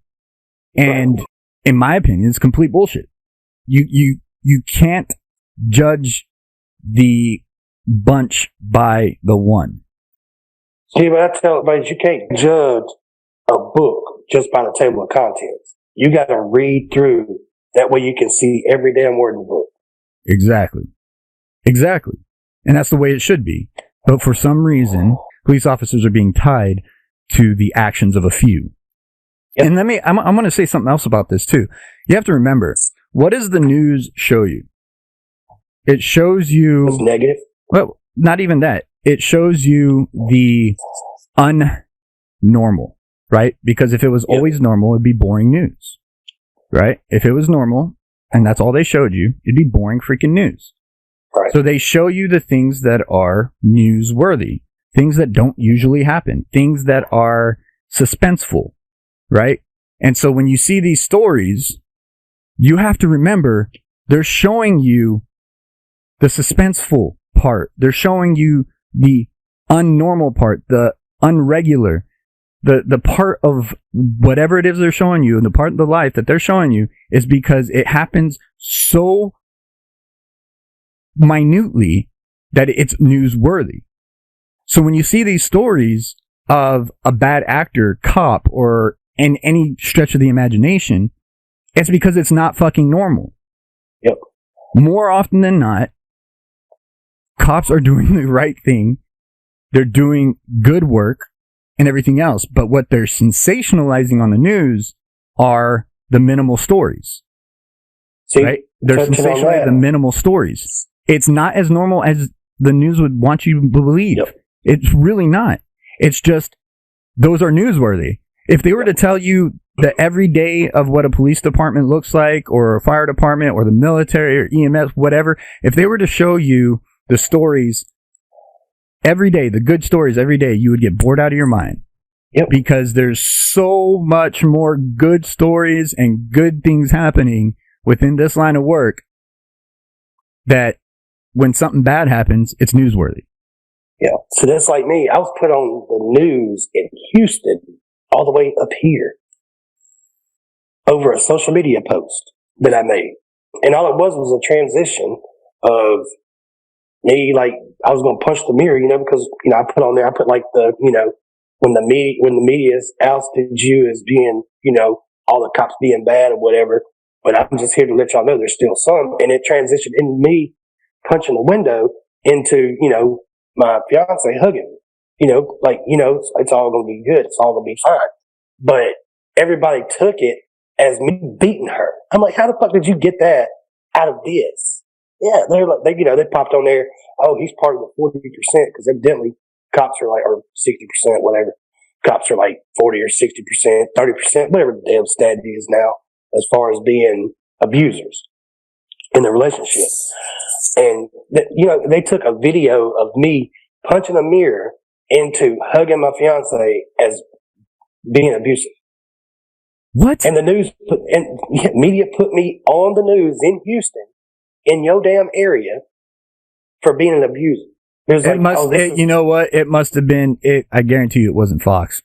And in my opinion, it's complete bullshit. You can't judge the bunch by the one. See, but I tell everybody, you can't judge a book just by the table of contents. You got to read through. That way you can see every damn word in the book. Exactly. And that's the way it should be. But for some reason, police officers are being tied to the actions of a few. Yep. And I'm going to say something else about this too. You have to remember, what does the news show you? It shows you... It's negative? Well, not even that. It shows you the unnormal, right? Because if it was always normal, it'd be boring news, right? If it was normal and that's all they showed you, it'd be boring freaking news. Right. So they show you the things that are newsworthy, things that don't usually happen, things that are suspenseful, right? And so when you see these stories, you have to remember they're showing you the suspenseful part. They're showing you the unnormal part, the unregular, the part of whatever it is they're showing you, and the part of the life that they're showing you is because it happens so minutely that it's newsworthy. So when you see these stories of a bad actor, cop, or in any stretch of the imagination, it's because it's not fucking normal. Yep. More often than not, cops are doing the right thing. They're doing good work and everything else. But what they're sensationalizing on the news are the minimal stories. See, right? They're sensationalizing the minimal stories. It's not as normal as the news would want you to believe. Yep. It's really not. It's just, those are newsworthy. If they were to tell you the everyday of what a police department looks like, or a fire department, or the military, or EMS, whatever, if they were to show you the stories every day, the good stories every day, you would get bored out of your mind. Yep. Because there's so much more good stories and good things happening within this line of work that when something bad happens, it's newsworthy. Yeah. So that's like me. I was put on the news in Houston all the way up here over a social media post that I made. And all it was a transition of me, like, I was going to punch the mirror, because, I put on there, I put like the, when the media has ousted you as being, all the cops being bad or whatever, but I'm just here to let y'all know there's still some. And it transitioned into me punching the window into, my fiance hugging me. it's all going to be good. It's all going to be fine. But everybody took it as me beating her. I'm like, how the fuck did you get that out of this? Yeah, they're like, they popped on there. Oh, he's part of the 40% because evidently cops are like, or 60%, whatever. Cops are like 40 or 60%, 30%, whatever the damn stat is now, as far as being abusers in the relationship. And they took a video of me punching a mirror into hugging my fiance as being abusive. What? And the news media put me on the news in Houston, in your damn area, for being an abuser. You know what? It must have been it. I guarantee you, it wasn't Fox.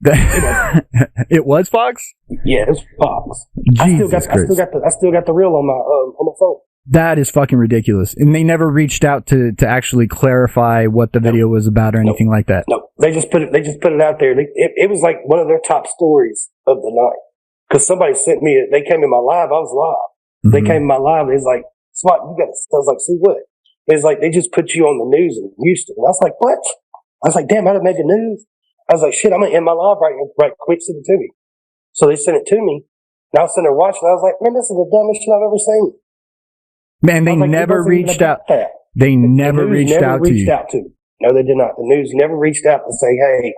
It was Fox. Yeah, it was Fox. Jesus I still got the reel on my phone. That is fucking ridiculous. And they never reached out to actually clarify what the video was about or anything like that. No, they just put it out there. It was like one of their top stories of the night. Because somebody sent me they came in my live. I was live. Mm-hmm. They came in my live. And it's like, Swat, you got to. I was like, see what? It's like they just put you on the news in Houston. And I was like, what? I was like, damn, I'd have made the news. I was like, shit, I'm gonna end my live right quick, send it to me. So they sent it to me. And I was sitting there watching. I was like, man, this is the dumbest shit I've ever seen. Man, they never reached out. They never reached out to you. No, they did not. The news never reached out to say, hey,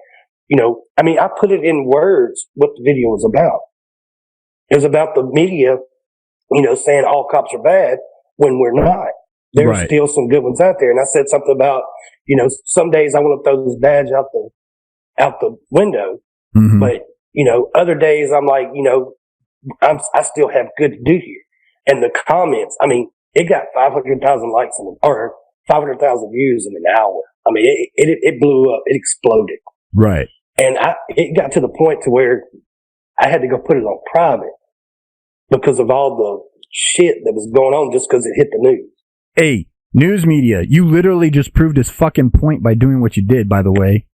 I put it in words what the video was about. It was about the media, saying all cops are bad when we're not. There's still some good ones out there. And I said something about, some days I want to throw this badge out the window. Mm-hmm. But, other days I'm like, I still have good to do here. And the comments, it got 500,000 likes or 500,000 views in an hour. It blew up. It exploded. Right. And it got to the point to where I had to go put it on private because of all the shit that was going on just because it hit the news. Hey, news media, you literally just proved his fucking point by doing what you did, by the way.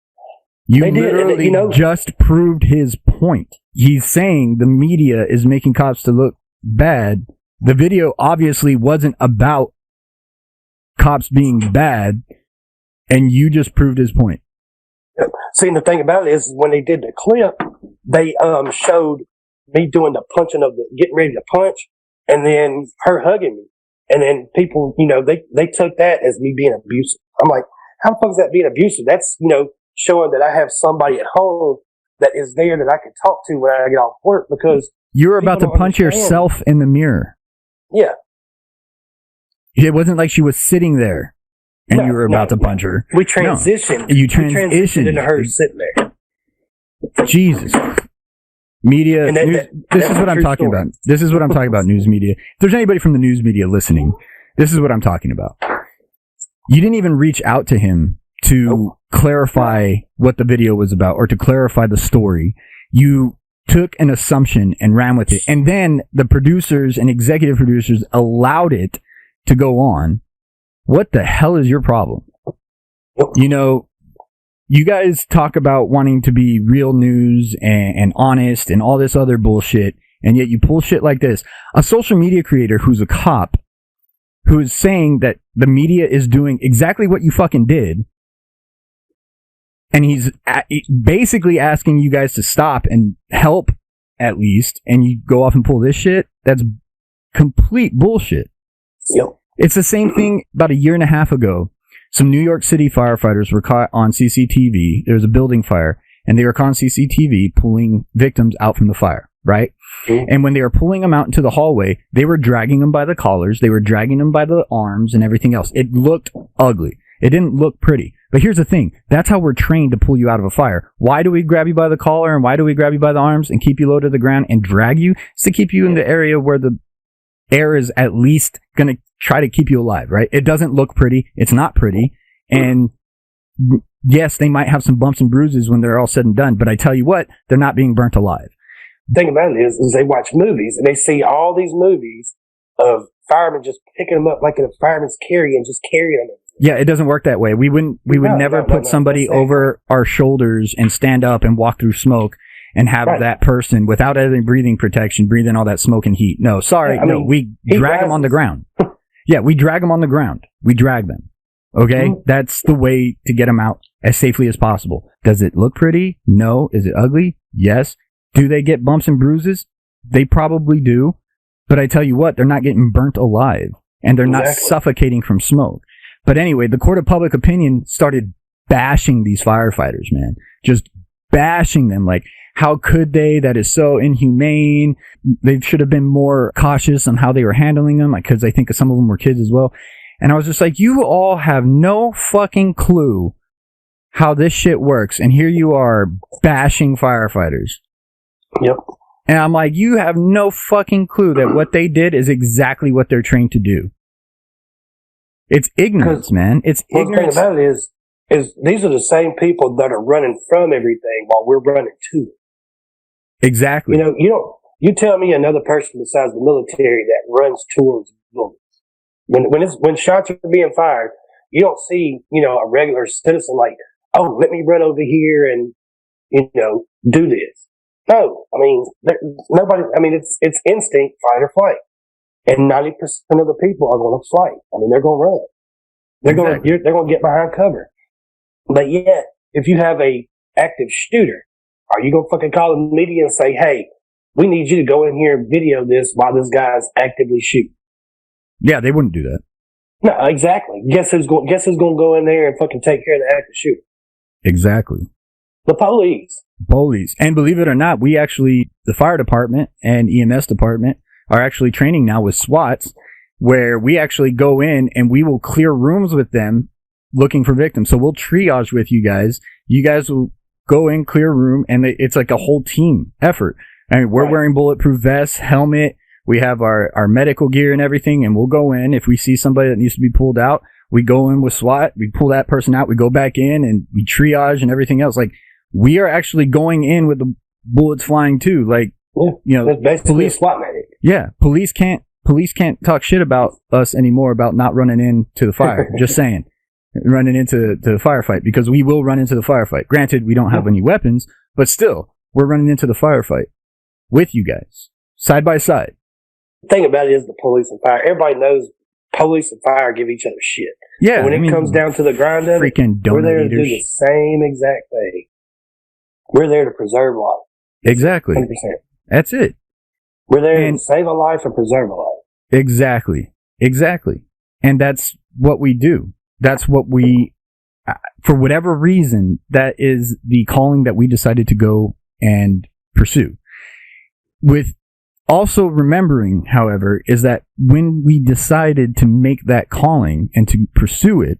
You literally just proved his point. He's saying the media is making cops to look bad. The video obviously wasn't about cops being bad, and you just proved his point. See, the thing about it is when they did the clip, they showed me doing the punching getting ready to punch, and then her hugging me. And then people, they took that as me being abusive. I'm like, how the fuck is that being abusive? That's, showing that I have somebody at home that is there that I can talk to when I get off work because you're about to punch yourself in the mirror. Yeah. It wasn't like she was sitting there and you were about to punch her. We transitioned. You transitioned into her sitting there. Jesus. Media. This is what I'm talking about. This is what I'm talking about, news media. If there's anybody from the news media listening, this is what I'm talking about. You didn't even reach out to him to clarify what the video was about or to clarify the story. You took an assumption and ran with it. And then the producers and executive producers allowed it to go on. What the hell is your problem? You guys talk about wanting to be real news and honest and all this other bullshit, and yet you pull shit like this. A social media creator who's a cop, who is saying that the media is doing exactly what you fucking did, and he's basically asking you guys to stop and help, at least, and you go off and pull this shit, that's complete bullshit. Yep. It's the same thing about a year and a half ago. Some New York City firefighters were caught on CCTV. There was a building fire, and they were caught on CCTV pulling victims out from the fire, right? Mm-hmm. And when they were pulling them out into the hallway, they were dragging them by the collars, they were dragging them by the arms and everything else. It looked ugly. It didn't look pretty. But here's the thing. That's how we're trained to pull you out of a fire. Why do we grab you by the collar and why do we grab you by the arms and keep you low to the ground and drag you? It's to keep you in the area where the air is at least going to try to keep you alive, right? It doesn't look pretty. It's not pretty. And yes, they might have some bumps and bruises when they're all said and done, but I tell you what, they're not being burnt alive. The thing about it is they watch movies and they see all these movies of firemen just picking them up like in a fireman's carry and just carrying them. Yeah, it doesn't work that way. We would never put somebody over our shoulders and stand up and walk through smoke and have that person without any breathing protection breathe in all that smoke and heat. No, sorry. We drag them on the ground. Yeah, we drag them on the ground. We drag them. Okay? Mm-hmm. That's the way to get them out. as safely as possible. Does it look pretty? No. Is it ugly? Yes. Do they get bumps and bruises? They probably do. But I tell you what, they're not getting burnt alive, and they're not suffocating from smoke. But anyway, the court of public opinion started bashing these firefighters, man. Just bashing them. Like, how could they? That is so inhumane. They should have been more cautious on how they were handling them, because I think some of them were kids as well. And I was just like, you all have no fucking clue how this shit works. And here you are bashing firefighters. Yep. And I'm like, you have no fucking clue that what they did is exactly what they're trained to do. It's ignorance, man. It's ignorance. The thing about it is these are the same people that are running from everything while we're running to it. Exactly. You tell me another person besides the military that runs towards bullets. When shots are being fired, you don't see, a regular citizen like, oh, let me run over here and, do this. No, nobody. It's instinct, fight or flight, and 90% of the people are going to fight. They're going to run. They're going to get behind cover. But yet, if you have a active shooter, are you going to fucking call the media and say, "Hey, we need you to go in here and video this while this guy's actively shooting"? Yeah, they wouldn't do that. No, exactly. Guess who's going to go in there and fucking take care of the active shooter? Exactly. The police. And believe it or not, the fire department and EMS department are actually training now with SWATs, where we actually go in and we will clear rooms with them looking for victims. So we'll triage with you guys. You guys will go in, clear a room, and it's like a whole team effort. We're wearing bulletproof vests, helmet. We have our medical gear and everything, and we'll go in. If we see somebody that needs to be pulled out, we go in with SWAT. We pull that person out. We go back in and we triage and everything else. Like, we are actually going in with the bullets flying too. Like, that's basically police SWAT medic. Yeah, police can't talk shit about us anymore about not running into the fire. Just saying, running into the firefight, because we will run into the firefight. Granted, we don't have any weapons, but still, we're running into the firefight with you guys, side by side. The thing about it is the police and fire. Everybody knows police and fire give each other shit. Yeah, but when it comes down to the grind of it, we're there to do the same exact thing. We're there to preserve life. Exactly. 100%. That's it. We're there to save a life and preserve a life. Exactly. And that's what we do. That's what we, for whatever reason, that is the calling that we decided to go and pursue. With also remembering, however, is that when we decided to make that calling and to pursue it,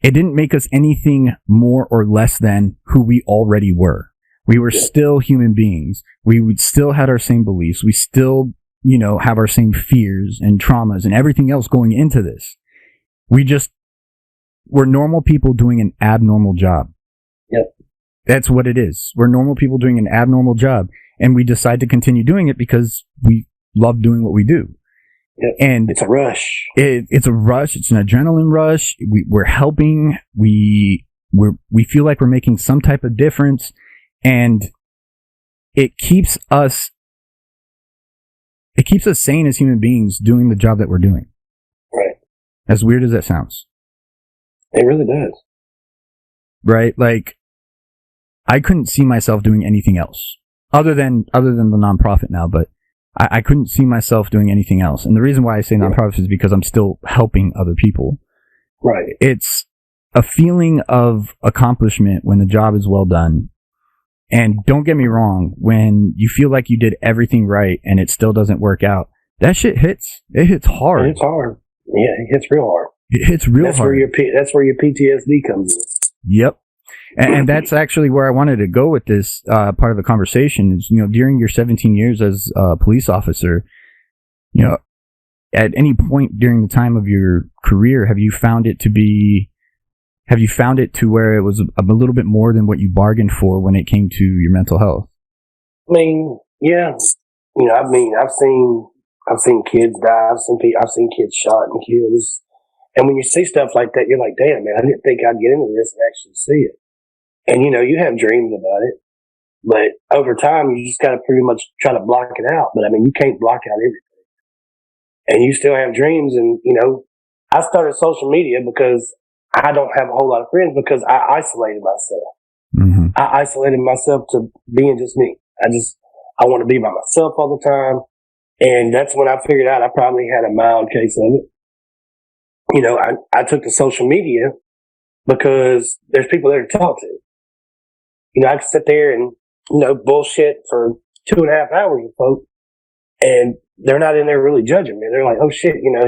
it didn't make us anything more or less than who we already were. We were still human beings. We would still had our same beliefs. We still, have our same fears and traumas and everything else going into this. We're normal people doing an abnormal job. Yep. That's what it is. We're normal people doing an abnormal job. And we decide to continue doing it because we love doing what we do. Yep. And it's a rush. It's a rush. It's an adrenaline rush. We're helping. We feel like we're making some type of difference, and it keeps us sane as human beings doing the job that we're doing. Right. As weird as that sounds. It really does. Right? Like, I couldn't see myself doing anything else other than the nonprofit now, but I couldn't see myself doing anything else. And the reason why I say nonprofit is because I'm still helping other people. Right. It's a feeling of accomplishment when the job is well done. And don't get me wrong, when you feel like you did everything right and it still doesn't work out, that shit hits. It hits hard. It's hard. Yeah, it hits real hard. It hits real hard. That's where your PTSD comes in. Yep. And that's actually where I wanted to go with this part of the conversation is, during your 17 years as a police officer, at any point during the time of your career, have you found it to where it was a little bit more than what you bargained for when it came to your mental health? Yeah. I've seen kids die. I've seen kids shot and killed. And when you see stuff like that, you're like, damn, man, I didn't think I'd get into this and actually see it. And, you have dreams about it. But over time, you just got to pretty much try to block it out. But, you can't block out everything. And you still have dreams. And, I started social media because I don't have a whole lot of friends because I isolated myself. Mm-hmm. I isolated myself to being just me. I want to be by myself all the time. And that's when I figured out I probably had a mild case of it. You know, I took to social media because there's people there to talk to. You know, I could sit there and, you know, bullshit for 2.5 hours with folks, and they're not in there really judging me. They're like, oh shit, you know,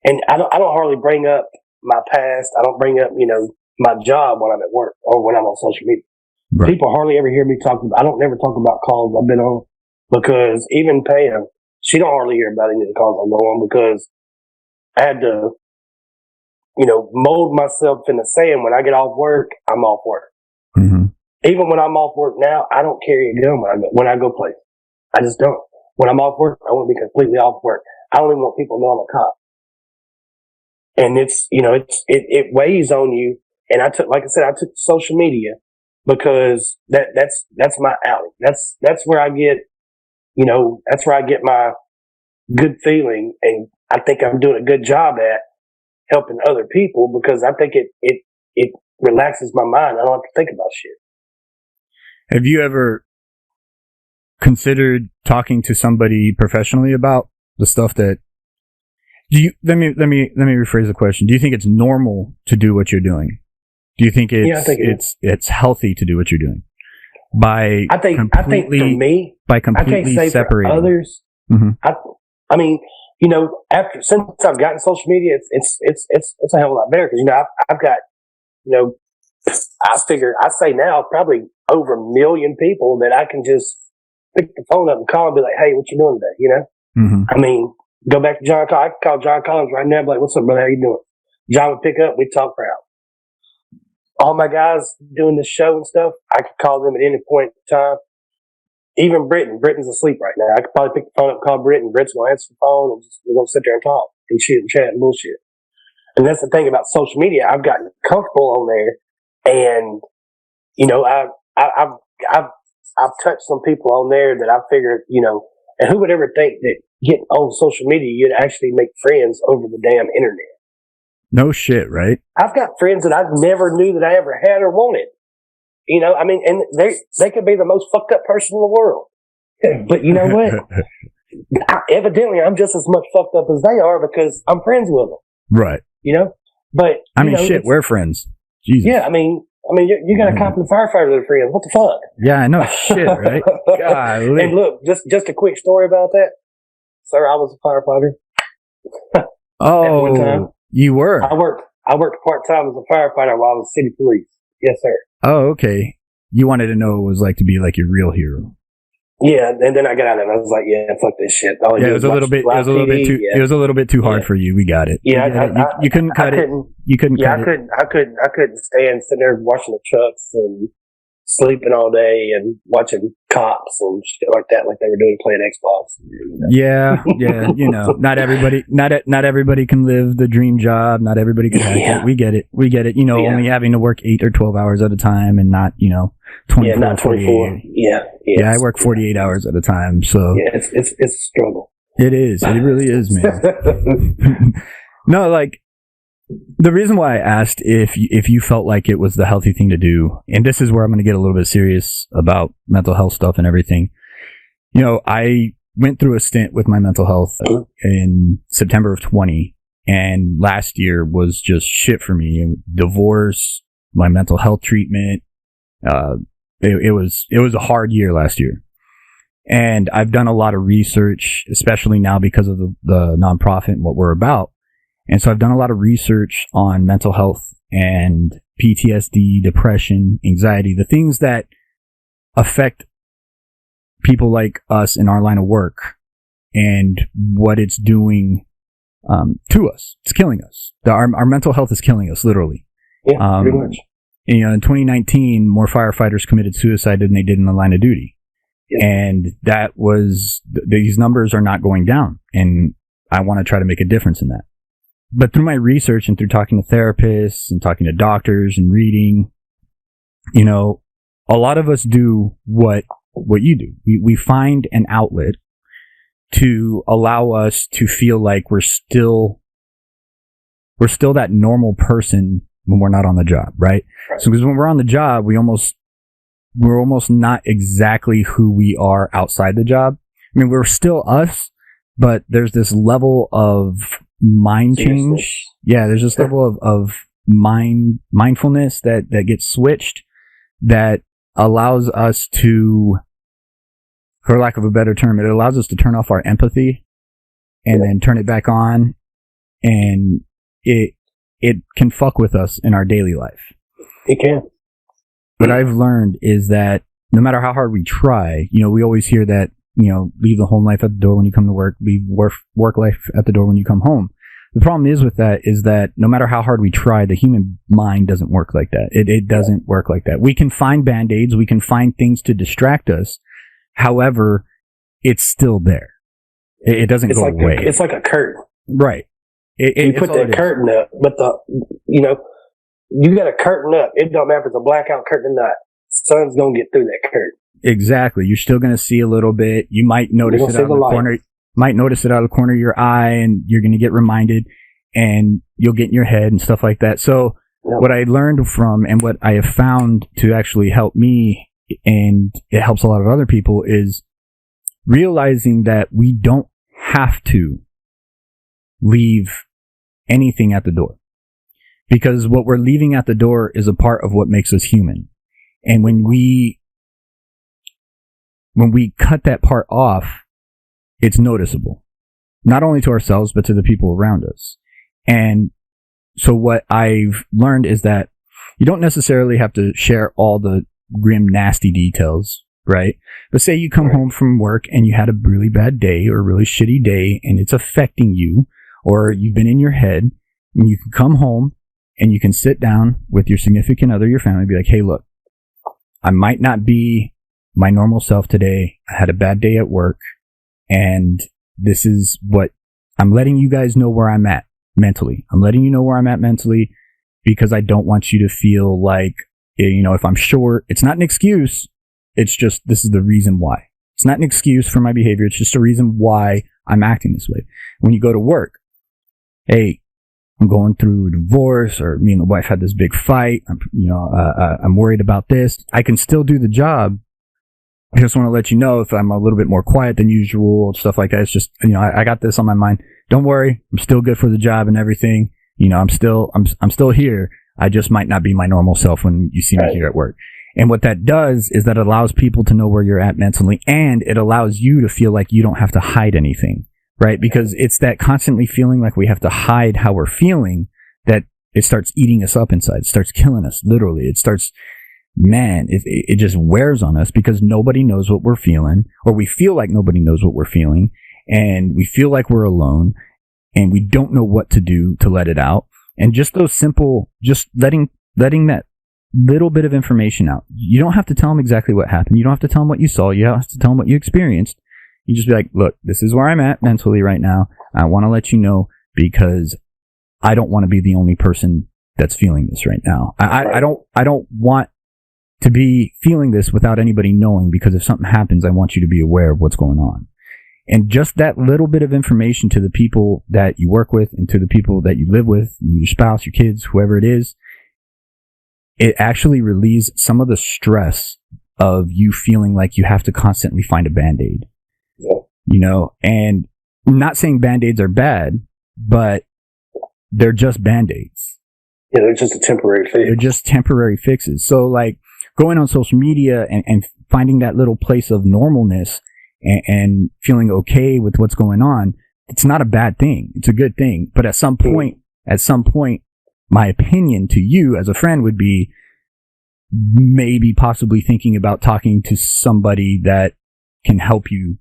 and I don't hardly bring up my past. I don't bring up, you know, my job when I'm at work or when I'm on social media. Right. People hardly ever hear me talk about, I don't never talk about calls I've been on, because even Pam, she don't hardly hear about any of the calls I go on, because I had to, you know, mold myself into saying when I get off work, I'm off work. Mm-hmm. Even when I'm off work now, I don't carry a gun when I go places. I just don't. When I'm off work, I want to be completely off work. I don't even want people to know I'm a cop. And it's, you know, it weighs on you. And I took social media because that's my outlet. That's where I get, you know, that's where I get my good feeling. And I think I'm doing a good job at helping other people, because I think it relaxes my mind. I don't have to think about shit. Have you ever considered talking to somebody professionally about the stuff that let me rephrase the question. Do you think it's normal to do what you're doing? Do you think it's healthy to do what you're doing? I think for me, by completely I can't say separating for others. Mm-hmm. I mean, you know, since I've gotten social media, it's a hell of a lot better, because, you know, I've got, you know, I say now probably over 1 million people that I can just pick the phone up and call and be like, hey, what you doing today? You know? Mm-hmm. I mean, go back to John Collins. I can call John Collins right now and be like, what's up, brother? How you doing? John would pick up. We'd talk for hours. All my guys doing this show and stuff, I could call them at any point in time. Even Britton's asleep right now. I could probably pick the phone up and call Britton. Britton's going to answer the phone, and we're going to sit there and talk and shit and chat and bullshit. And that's the thing about social media. I've gotten comfortable on there, and, you know, I've touched some people on there that I figured, you know, and who would ever think that getting on social media, you'd actually make friends over the damn internet? No shit, right? I've got friends that I never knew that I ever had or wanted. You know, I mean, and they could be the most fucked up person in the world. But you know what? Evidently, I'm just as much fucked up as they are, because I'm friends with them. Right. You know? But, I mean, shit, we're friends. Jesus. Yeah, I mean, you got a cop and firefighter that are friends. What the fuck? Yeah, I know. Shit, right? Golly. And look, just a quick story about that. Sir, I was a firefighter. Oh, at one time. You were? I worked part-time as a firefighter while I was city police. Yes, sir. Oh, okay. You wanted to know what it was like to be like your real hero. Yeah, and then I got out of it. I was like, yeah, fuck this shit. Yeah, it was a little bit too hard for you. We got it. Yeah, you couldn't cut it. You couldn't cut it. I couldn't stand sitting there watching the trucks and sleeping all day and watching cops and shit like that, like they were doing playing Xbox. Yeah, you know, not everybody can live the dream job. Not everybody can hack it. We get it. You know, only having to work 8 or 12 hours at a time, and not, you know, 24. Yeah, not 24. Yeah, I work 48 hours at a time. So yeah, it's a struggle. It is. It really is, man. No, like, the reason why I asked if you felt like it was the healthy thing to do, and this is where I'm going to get a little bit serious about mental health stuff and everything. You know, I went through a stint with my mental health in September of 20, and last year was just shit for me. Divorce, my mental health treatment. It was a hard year last year. And I've done a lot of research, especially now because of the nonprofit and what we're about. And so I've done a lot of research on mental health and PTSD, depression, anxiety, the things that affect people like us in our line of work, and what it's doing to us. It's killing us. Our mental health is killing us, literally. Yeah, pretty much. You know, in 2019, more firefighters committed suicide than they did in the line of duty. Yeah. And these numbers are not going down. And I want to try to make a difference in that. But through my research and through talking to therapists and talking to doctors and reading, you know, a lot of us do what you do. We find an outlet to allow us to feel like we're still we're still that normal person when we're not on the job, right? So because when we're on the job, we're almost not exactly who we are outside the job. I mean, we're still us, but there's this level of mind change. Yeah, there's this level of mindfulness that gets switched that allows us to, for lack of a better term, it allows us to turn off our empathy and then turn it back on, and it can fuck with us in our daily life. It can. What I've learned is that no matter how hard we try, we always hear that, leave the home life at the door when you come to work, leave work life at the door when you come home. The problem is with that is that no matter how hard we try, the human mind doesn't work like that. It doesn't work like that. We can find Band-Aids, we can find things to distract us. However, it's still there. It doesn't go away. It's like a curtain. Right. You put that curtain up, but you got a curtain up. It don't matter if it's a blackout curtain or not. Sun's going to get through that curtain. Exactly. You're still going to see a little bit. You might notice it out of the corner. Might notice it out of the corner of your eye, and you're going to get reminded, and you'll get in your head and stuff like that. So what I learned from, and what I have found to actually help me, and it helps a lot of other people, is realizing that we don't have to leave anything at the door, because what we're leaving at the door is a part of what makes us human. And when we cut that part off, it's noticeable, not only to ourselves, but to the people around us. And so what I've learned is that you don't necessarily have to share all the grim, nasty details, right? But say you come home from work and you had a really bad day or a really shitty day and it's affecting you, or you've been in your head, and you can come home and you can sit down with your significant other, your family, and be like, hey, look, I might not be my normal self today. I had a bad day at work. And this is what I'm letting you guys know where I'm at mentally. I'm letting you know where I'm at mentally because I don't want you to feel like, if I'm short, it's not an excuse. It's just, this is the reason why. It's not an excuse for my behavior. It's just a reason why I'm acting this way. When you go to work, hey, I'm going through a divorce, or me and the wife had this big fight. I'm worried about this. I can still do the job. I just want to let you know if I'm a little bit more quiet than usual, stuff like that. It's just, I got this on my mind. Don't worry. I'm still good for the job and everything. I'm still here. I just might not be my normal self when you see me here at work. And what that does is that it allows people to know where you're at mentally, and it allows you to feel like you don't have to hide anything, right? Because it's that constantly feeling like we have to hide how we're feeling that it starts eating us up inside. It starts killing us, literally. It starts... it just wears on us because nobody knows what we're feeling, or we feel like nobody knows what we're feeling, and we feel like we're alone, and we don't know what to do to let it out. And just those simple, just letting that little bit of information out. You don't have to tell them exactly what happened. You don't have to tell them what you saw. You don't have to tell them what you experienced. You just be like, look, this is where I'm at mentally right now. I want to let you know because I don't want to be the only person that's feeling this right now. I don't want to be feeling this without anybody knowing, because if something happens, I want you to be aware of what's going on. And just that little bit of information to the people that you work with and to the people that you live with, your spouse, your kids, whoever it is, it actually relieves some of the stress of you feeling like you have to constantly find a Band-Aid. Yeah. And I'm not saying Band-Aids are bad, but they're just Band-Aids. Yeah, they're just a temporary fix. They're just temporary fixes. So like, going on social media and finding that little place of normalness and feeling okay with what's going on, it's not a bad thing. It's a good thing. But at some point, my opinion to you as a friend would be maybe possibly thinking about talking to somebody that can help you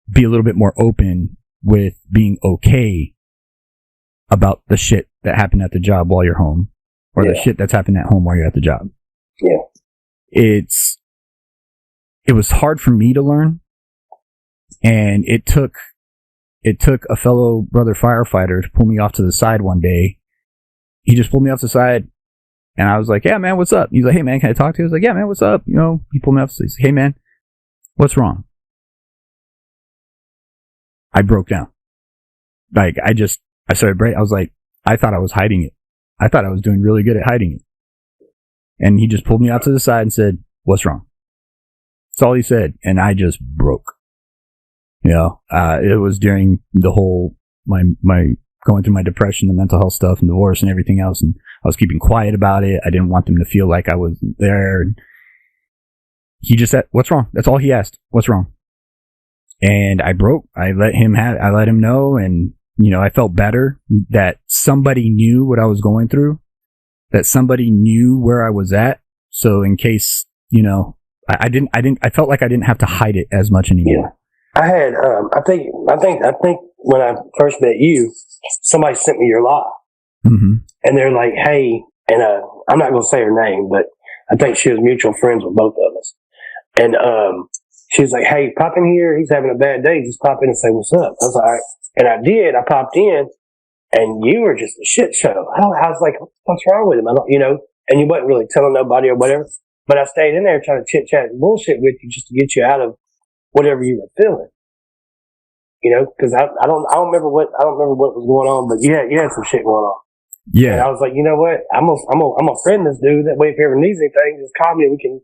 be a little bit more open with being okay about the shit that happened at the job while you're home, or the shit that's happened at home while you're at the job. Yeah. It was hard for me to learn, and it took a fellow brother firefighter to pull me off to the side one day. He just pulled me off to the side, and I was like, yeah, man, what's up? He's like, hey, man, can I talk to you? I was like, yeah, man, what's up? He pulled me off. He's like, hey, man, what's wrong? I broke down. Like, I started breaking. I was like, I thought I was hiding it. I thought I was doing really good at hiding it. And he just pulled me out to the side and said, "What's wrong?" That's all he said. And I just broke. It was during the whole, my going through my depression, the mental health stuff and divorce and everything else. And I was keeping quiet about it. I didn't want them to feel like I wasn't there. And he just said, "What's wrong?" That's all he asked. "What's wrong?" And I broke. I let him know. And, I felt better that somebody knew what I was going through, that somebody knew where I was at. So in case, I felt like I didn't have to hide it as much anymore. Yeah. I had, I think when I first met you, somebody sent me your live. Mm-hmm. And they're like, "Hey," and I'm not going to say her name, but I think she was mutual friends with both of us. And she was like, "Hey, pop in here. He's having a bad day. Just pop in and say what's up." I was like, "All right." And I did. I popped in, and you were just a shit show. I was like, "What's wrong with him?" I don't, and you wasn't really telling nobody or whatever. But I stayed in there trying to chit chat and bullshit with you just to get you out of whatever you were feeling. Because I don't remember what was going on, but you had some shit going on. Yeah. And I was like, you know what? I'm gonna friend this dude. That way, if he ever needs anything, just call me and we can,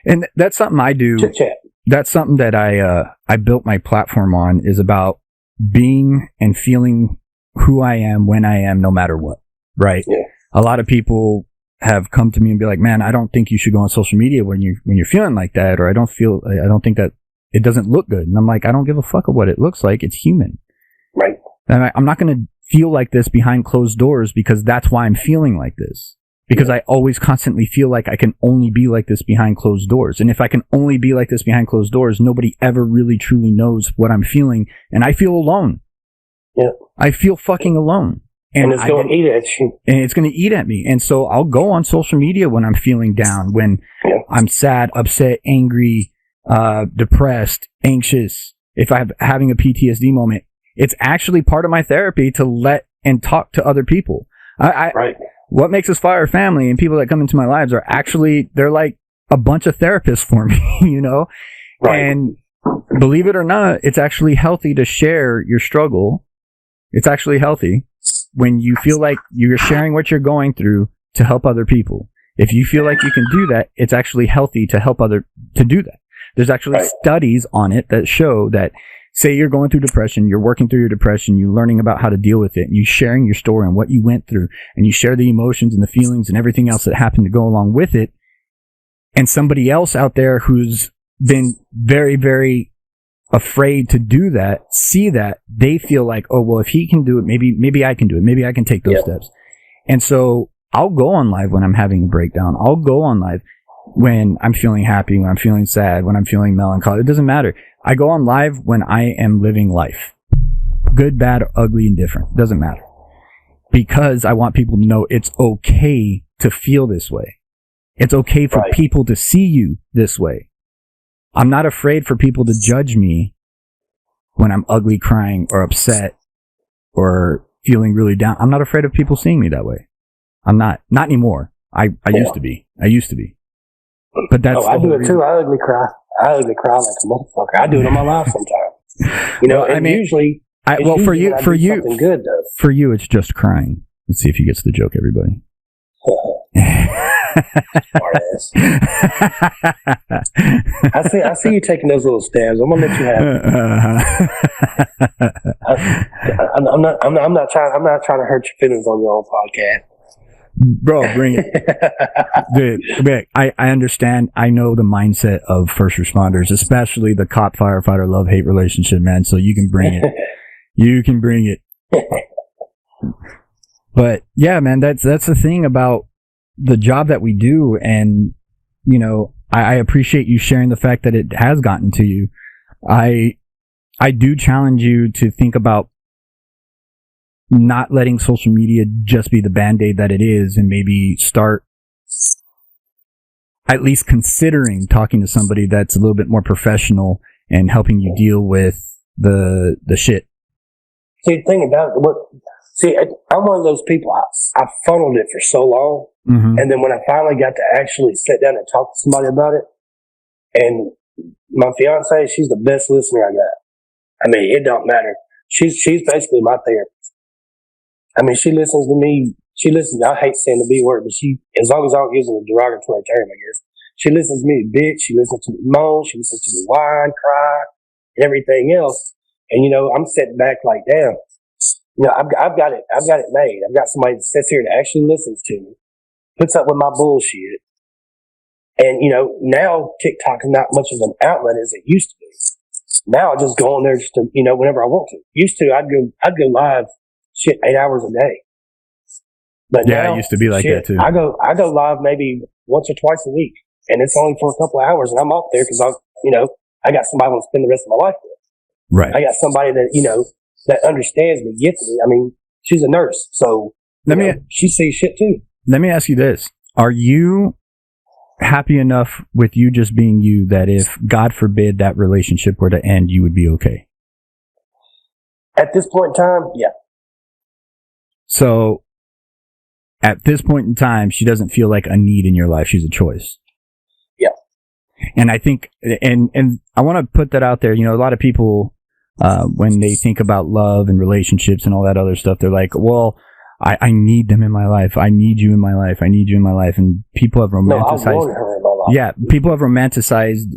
And that's something I do. Chit chat. That's something that I built my platform on, is about being and feeling who I am when I am, no matter what. Right. Yeah. A lot of people have come to me and be like, "Man, I don't think you should go on social media when you're feeling like that," or I don't think that it doesn't look good. And I'm like, I don't give a fuck of what it looks like. It's human. Right. And I'm not going to feel like this behind closed doors because that's why I'm feeling like this. Because I always constantly feel like I can only be like this behind closed doors. And if I can only be like this behind closed doors, nobody ever really truly knows what I'm feeling. And I feel alone. Yeah. I feel fucking alone. And it's going to eat at you. And it's going to eat at me. And so I'll go on social media when I'm feeling down, when I'm sad, upset, angry, depressed, anxious. If I'm having a PTSD moment, it's actually part of my therapy to let and talk to other people. Right. What Makes Us Fire family and people that come into my lives are actually, they're like a bunch of therapists for me, Right. And believe it or not, it's actually healthy to share your struggle. It's actually healthy when you feel like you're sharing what you're going through to help other people. If you feel like you can do that, it's actually healthy to help to do that. There's actually studies on it that show that, say you're going through depression, you're working through your depression, you're learning about how to deal with it, and you sharing your story and what you went through, and you share the emotions and the feelings and everything else that happened to go along with it, and somebody else out there who's been very, very afraid to do that, see that, they feel like, oh, well, if he can do it, maybe I can do it. Maybe I can take those steps. And so I'll go on live when I'm having a breakdown. I'll go on live when I'm feeling happy, when I'm feeling sad, when I'm feeling melancholy. It doesn't matter. I go on live when I am living life. Good, bad, ugly, indifferent. It doesn't matter. Because I want people to know it's okay to feel this way. It's okay for people to see you this way. I'm not afraid for people to judge me when I'm ugly, crying, or upset, or feeling really down. I'm not afraid of people seeing me that way. I'm not. Not anymore. I used to be. But that's I do it too. I ugly cry like a motherfucker. I do it in my life sometimes. Usually, for you, something good does. For you, it's just crying. Let's see if he gets the joke, everybody. Smart ass. I see you taking those little stabs. I'm gonna let you have it. I'm not trying to hurt your feelings on your own podcast. Bro, bring it. Dude, I understand. I know the mindset of first responders, especially the cop firefighter love-hate relationship, man. So you can bring it. You can bring it. But yeah, man, that's the thing about the job that we do. And, I appreciate you sharing the fact that it has gotten to you. I do challenge you to think about not letting social media just be the Band-Aid that it is, and maybe start at least considering talking to somebody that's a little bit more professional and helping you deal with the shit. See, the thing about I'm one of those people, I funneled it for so long, and then when I finally got to actually sit down and talk to somebody about it, and my fiance, she's the best listener I got. I mean, it don't matter. She's basically my therapist. I mean, she listens to me. I hate saying the B word, but as long as I don't use a derogatory term, I guess. She listens to me bitch. She listens to me moan. She listens to me whine, cry, and everything else. And, I'm sitting back like, damn, I've got it made. I've got somebody that sits here and actually listens to me, puts up with my bullshit. And, now TikTok is not much of an outlet as it used to be. Now I just go on there just to, whenever I want to. Used to, I'd go live 8 hours a day. But yeah, now, it used to be like that too. I go live maybe once or twice a week, and it's only for a couple of hours, and I'm off there because I got somebody I want to spend the rest of my life with. Right. I got somebody that that understands me, gets me. I mean, she's a nurse, so she sees shit too. Let me ask you this: are you happy enough with you just being you that if God forbid that relationship were to end, you would be okay? At this point in time, yeah. So at this point in time, she doesn't feel like a need in your life. She's a choice. Yeah. And I think, and I want to put that out there. A lot of people, when they think about love and relationships and all that other stuff, they're like, well, I need them in my life. I need you in my life. I need you in my life. And people have romanticized. No, I want her in my life. Yeah. People have romanticized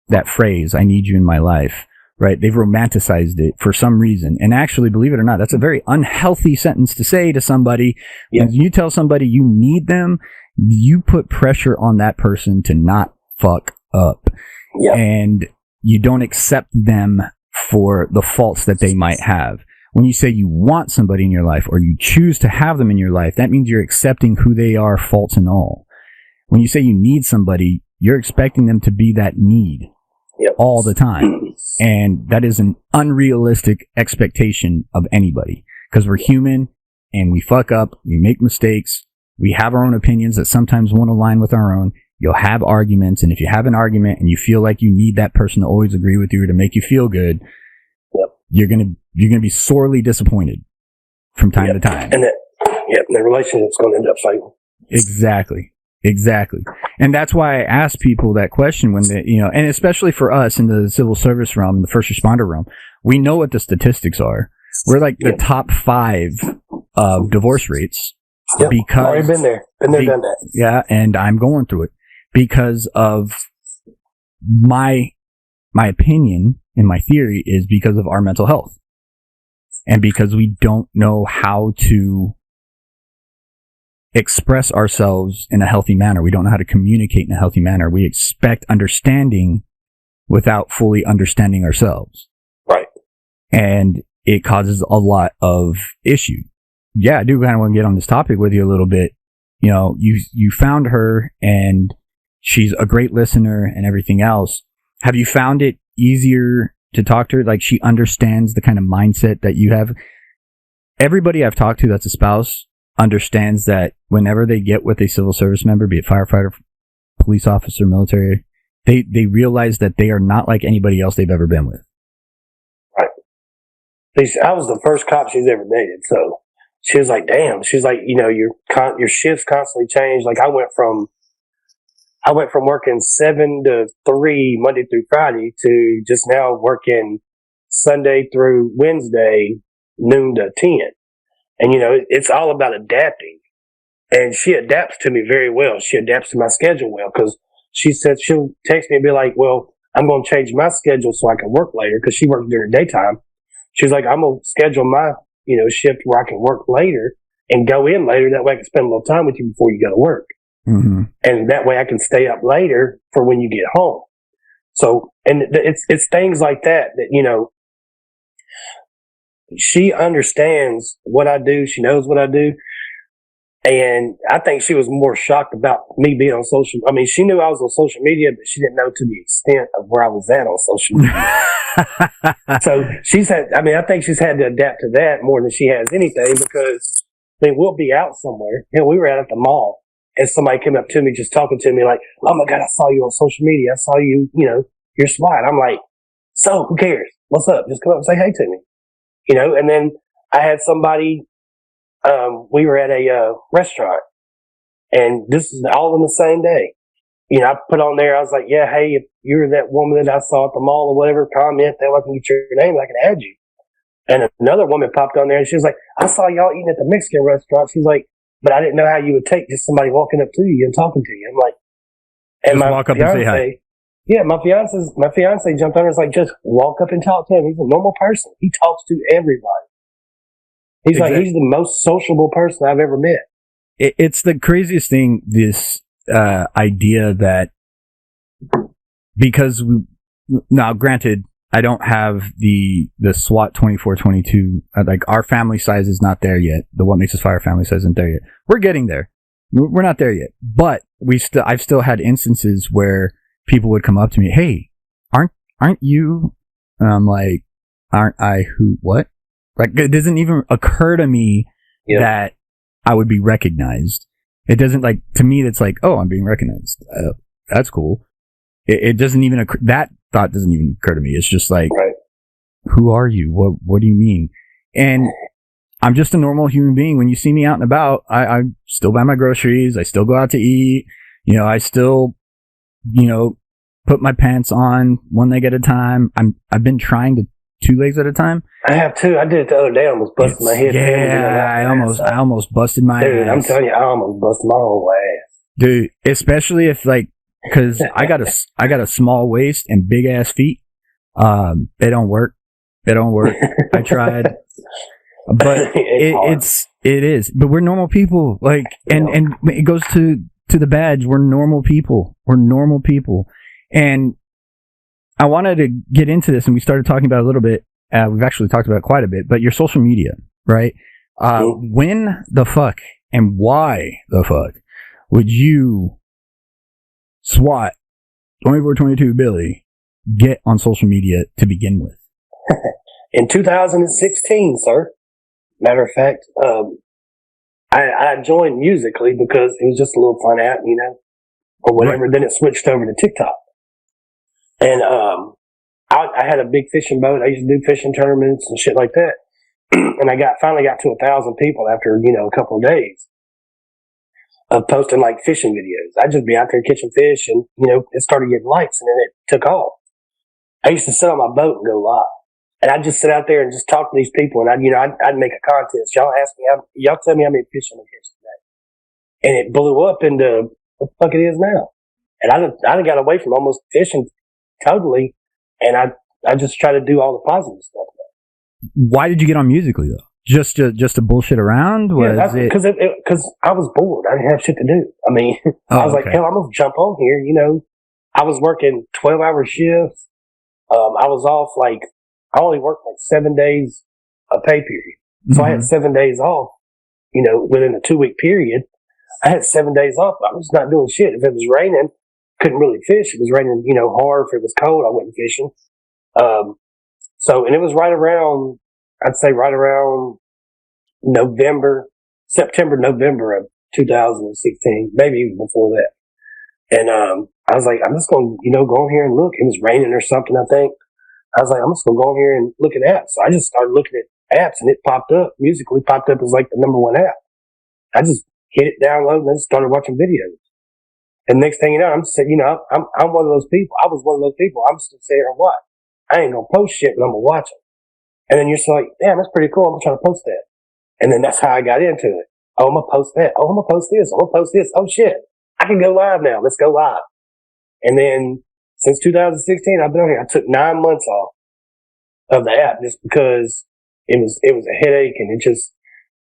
that phrase, I need you in my life. Right? They've romanticized it for some reason. And actually, believe it or not, that's a very unhealthy sentence to say to somebody. Yeah. When you tell somebody you need them, you put pressure on that person to not fuck up. Yeah. And you don't accept them for the faults that they might have. When you say you want somebody in your life or you choose to have them in your life, that means you're accepting who they are, faults and all. When you say you need somebody, you're expecting them to be that need. Yep. All the time. And that is an unrealistic expectation of anybody because we're human and we fuck up, we make mistakes, we have our own opinions that sometimes won't align with our own. You'll have arguments, and if you have an argument and you feel like you need that person to always agree with you or to make you feel good, yep, you're gonna be sorely disappointed from time to time. And the relationship's gonna end up failing. Exactly. And that's why I ask people that question when they, and especially for us in the civil service realm, the first responder realm, we know what the statistics are. We're like the top 5 of divorce rates. Yep. Because already been there, done that. Yeah. And I'm going through it because of my opinion and my theory is because of our mental health and because we don't know how to express ourselves in a healthy manner. We don't know how to communicate in a healthy manner. We expect understanding without fully understanding ourselves. Right. And it causes a lot of issue. Yeah, I do kind of want to get on this topic with you a little bit. You found her and she's a great listener and everything else. Have you found it easier to talk to her? Like she understands the kind of mindset that you have? Everybody I've talked to that's a spouse understands that whenever they get with a civil service member, be it firefighter, police officer, military, they realize that they are not like anybody else they've ever been with. Right. I was the first cop she's ever dated, so she was like, damn. She's like, your shifts constantly change. Like I went from working 7 to 3 Monday through Friday to just now working Sunday through Wednesday, noon to 10. And, it's all about adapting. And she adapts to me very well. She adapts to my schedule well because she said she'll text me and be like, well, I'm going to change my schedule so I can work later because she works during daytime. She's like, I'm going to schedule my, shift where I can work later and go in later. That way I can spend a little time with you before you go to work. Mm-hmm. And that way I can stay up later for when you get home. So, and it's things like that, she understands what I do. She knows what I do. And I think she was more shocked about me being on social. I mean, she knew I was on social media, but she didn't know to the extent of where I was at on social media. So I think she's had to adapt to that more than she has anything because we'll be out somewhere. We were out at the mall and somebody came up to me just talking to me like, oh my God, I saw you on social media. I saw you, you're SWAT. I'm like, so who cares? What's up? Just come up and say hey to me. And then I had somebody, we were at a restaurant and this is all in the same day. I put on there, I was like, yeah, hey, if you're that woman that I saw at the mall or whatever, comment that way I can get your name, I can add you. And another woman popped on there and she was like, I saw y'all eating at the Mexican restaurant. She's like, but I didn't know how you would take just somebody walking up to you and talking to you. I'm like, and just walk up and say hi. Yeah, my fiance jumped on her and was like, just walk up and talk to him. He's a normal person. He talks to everybody. He's like, he's the most sociable person I've ever met. It's the craziest thing, this idea that because now granted, I don't have the SWAT 2422, like our family size is not there yet. The What Makes Us Fire family size isn't there yet. We're getting there. We're not there yet, but I've still had instances where people would come up to me, hey, aren't you? And I'm like, aren't I who, what? Like, it doesn't even occur to me that I would be recognized. It doesn't, like, to me, it's like, oh, I'm being recognized. That's cool. It doesn't even occur, that thought doesn't even occur to me. It's just like, who are you? What do you mean? And I'm just a normal human being. When you see me out and about, I still buy my groceries. I still go out to eat. I still, put my pants on one leg at a time. I've been trying to 2 legs at a time. I have too. I did it the other day. I almost busted my head. Yeah, I almost busted my ass. Dude, I'm telling you, I almost busted my whole ass. Dude, especially if because I got a small waist and big ass feet. They don't work. I tried. But it is. But we're normal people. Like, and it goes to the badge. We're normal people. And I wanted to get into this, and we started talking about it a little bit. We've actually talked about it quite a bit, but your social media, right? When the fuck and why the fuck would you SWAT 2422 Billy get on social media to begin with? In 2016, sir. Matter of fact, I joined Musically because it was just a little fun app, or whatever. Right. Then it switched over to TikTok. And I had a big fishing boat. I used to do fishing tournaments and shit like that. And I finally got to 1,000 people after, a couple of days of posting like fishing videos. I'd just be out there catching fish and, it started getting likes and then it took off. I used to sit on my boat and go live. And I'd just sit out there and just talk to these people, and I'd make a contest. Y'all tell me how many fish I'm gonna catch today, and it blew up into what the fuck it is now. And I done got away from almost fishing totally, and I just try to do all the positive stuff now. Why did you get on Musically though? Just to bullshit around? Because I was bored. I didn't have shit to do. I mean, I was like, hell, I'm gonna jump on here. I was working 12-hour shifts. I was off I only worked 7 days a pay period. So I had 7 days off, within a 2-week period. I had 7 days off. I was not doing shit. If it was raining, couldn't really fish. It was raining, hard. If it was cold, I wasn't fishing. And it was right around September, November of 2016, maybe even before that. And I was like, I'm just going to, go on here and look. It was raining or something, I think. I was like, I'm just going to go on here and look at apps. So I just started looking at apps, and it popped up. Musically popped up as the number one app. I just hit it, download, and then started watching videos. And next thing you know, I'm saying, I'm one of those people. I was one of those people. I'm just going to sit here and watch. I ain't going to post shit, but I'm going to watch it. And then you're just like, damn, that's pretty cool. I'm going to try to post that. And then that's how I got into it. Oh, I'm going to post that. Oh, I'm going to post this. I'm going to post this. Oh, shit. I can go live now. Let's go live. And then since 2016, I've been on here. I took 9 months off of the app just because it was a headache, and it just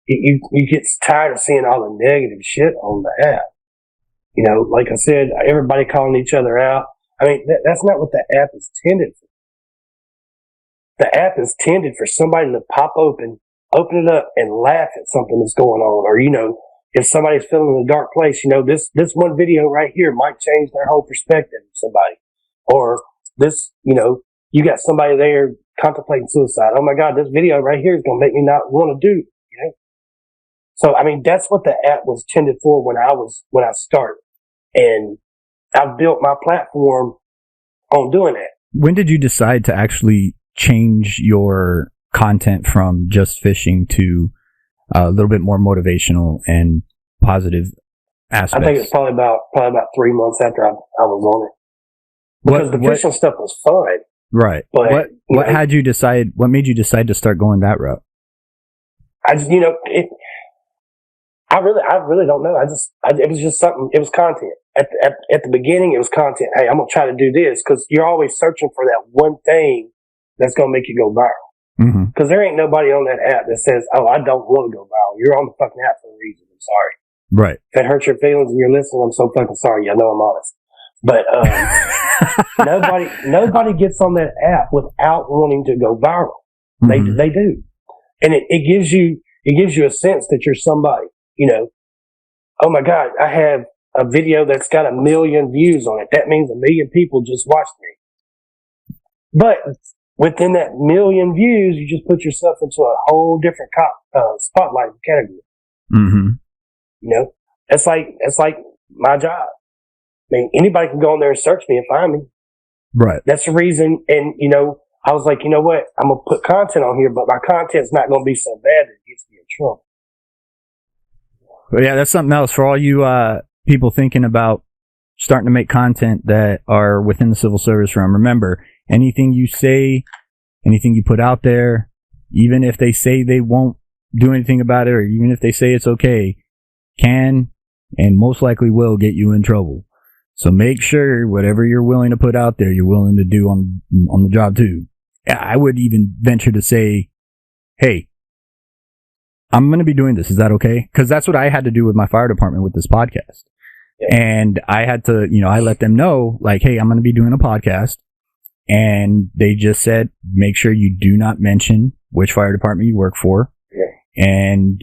you get tired of seeing all the negative shit on the app. Like I said, everybody calling each other out. I mean, that's not what the app is tended for. The app is tended for somebody to pop open it up, and laugh at something that's going on, or if somebody's feeling in a dark place, this one video right here might change their whole perspective of somebody. Or this, you got somebody there contemplating suicide. Oh my God, this video right here is going to make me not want to do, So, I mean, that's what the app was intended for when I started. And I've built my platform on doing that. When did you decide to actually change your content from just fishing to a little bit more motivational and positive aspects? I think it's probably about 3 months after I was on it. Because the fishing stuff was fun. Right. But what had you decide? What made you decide to start going that route? I just, I really don't know. It was just something. It was content. At the beginning, it was content. Hey, I'm gonna try to do this because you're always searching for that one thing that's gonna make you go viral. Because there ain't nobody on that app that says, "Oh, I don't want to go viral." You're on the fucking app for a reason. I'm sorry. Right. If it hurts your feelings and you're listening, I'm so fucking sorry. I know I'm honest. But nobody gets on that app without wanting to go viral. They do, and it gives you a sense that you're somebody. Oh my God, I have a video that's got 1 million views on it. That means 1 million people just watched me. But within that 1 million views, you just put yourself into a whole different spotlight category. It's like my job. I mean, anybody can go on there and search me and find me. Right. That's the reason. And, I was like, you know what? I'm going to put content on here, but my content's not going to be so bad that it gets me in trouble. Well, yeah, that's something else for all you people thinking about starting to make content that are within the civil service realm. Remember, anything you say, anything you put out there, even if they say they won't do anything about it, or even if they say it's okay, can and most likely will get you in trouble. So make sure whatever you're willing to put out there, you're willing to do on the job too. I would even venture to say, hey, I'm going to be doing this. Is that okay? Because that's what I had to do with my fire department with this podcast. Yeah. And I had to, I let them know, like, hey, I'm going to be doing a podcast. And they just said, make sure you do not mention which fire department you work for. Yeah. And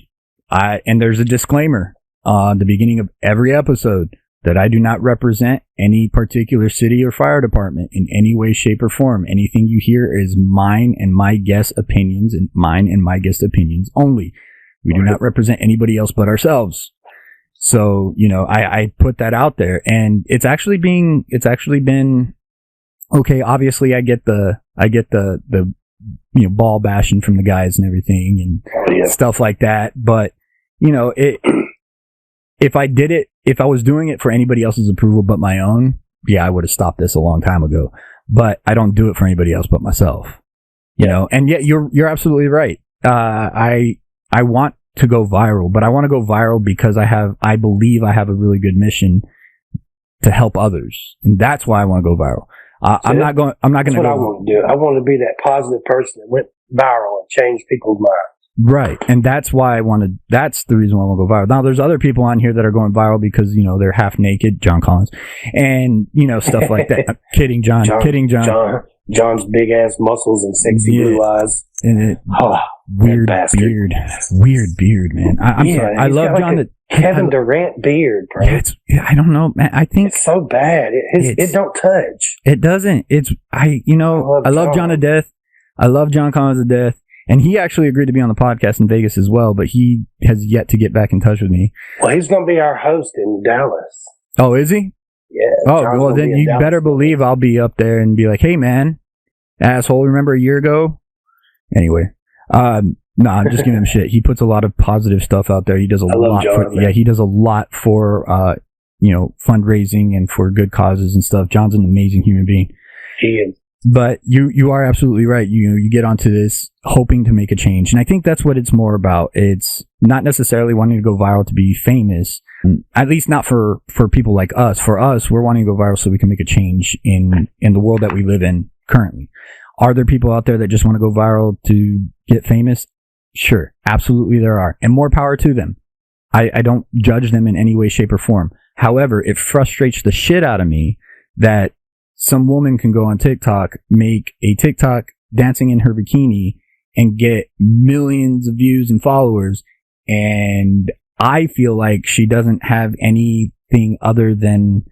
there's a disclaimer on the beginning of every episode that I do not represent any particular city or fire department in any way, shape, or form. Anything you hear is mine and my guest opinions, and mine and my guest opinions only. We do not represent anybody else but ourselves. So, I put that out there, and it's actually been okay. Obviously I get the ball bashing from the guys and everything and stuff like that. But, if I was doing it for anybody else's approval but my own, yeah, I would have stopped this a long time ago. But I don't do it for anybody else but myself, and yet you're absolutely right. I want to go viral, but I want to go viral because I believe I have a really good mission to help others. And that's why I want to go viral. I'm not going to go. That's what I want to do. I want to be that positive person that went viral and changed people's minds. Right. And that's why that's the reason why I want to go viral. Now, there's other people on here that are going viral because, they're half naked, John Collins, and, stuff like that. I'm kidding, John. John's big ass muscles and sexy blue eyes. And weird beard, man. I'm sorry. I love John. Like Kevin Durant beard, bro. Yeah, I don't know, man. I think it's so bad. It don't touch. It doesn't. I love John to death. I love John Collins to death. And he actually agreed to be on the podcast in Vegas as well, but he has yet to get back in touch with me. Well, he's going to be our host in Dallas. Oh, is he? Yeah. Oh, well, then you better believe I'll be up there and be like, hey, man, asshole, remember a year ago? Anyway, I'm just giving him shit. He puts a lot of positive stuff out there. He does a lot he does a lot for, fundraising and for good causes and stuff. John's an amazing human being. He is. But you are absolutely right. You get onto this hoping to make a change. And I think that's what it's more about. It's not necessarily wanting to go viral to be famous, at least not for people like us. For us, we're wanting to go viral so we can make a change in the world that we live in currently. Are there people out there that just want to go viral to get famous? Sure. Absolutely there are. And more power to them. I don't judge them in any way, shape, or form. However, it frustrates the shit out of me that some woman can go on TikTok, make a TikTok dancing in her bikini, and get millions of views and followers, and I feel like she doesn't have anything other than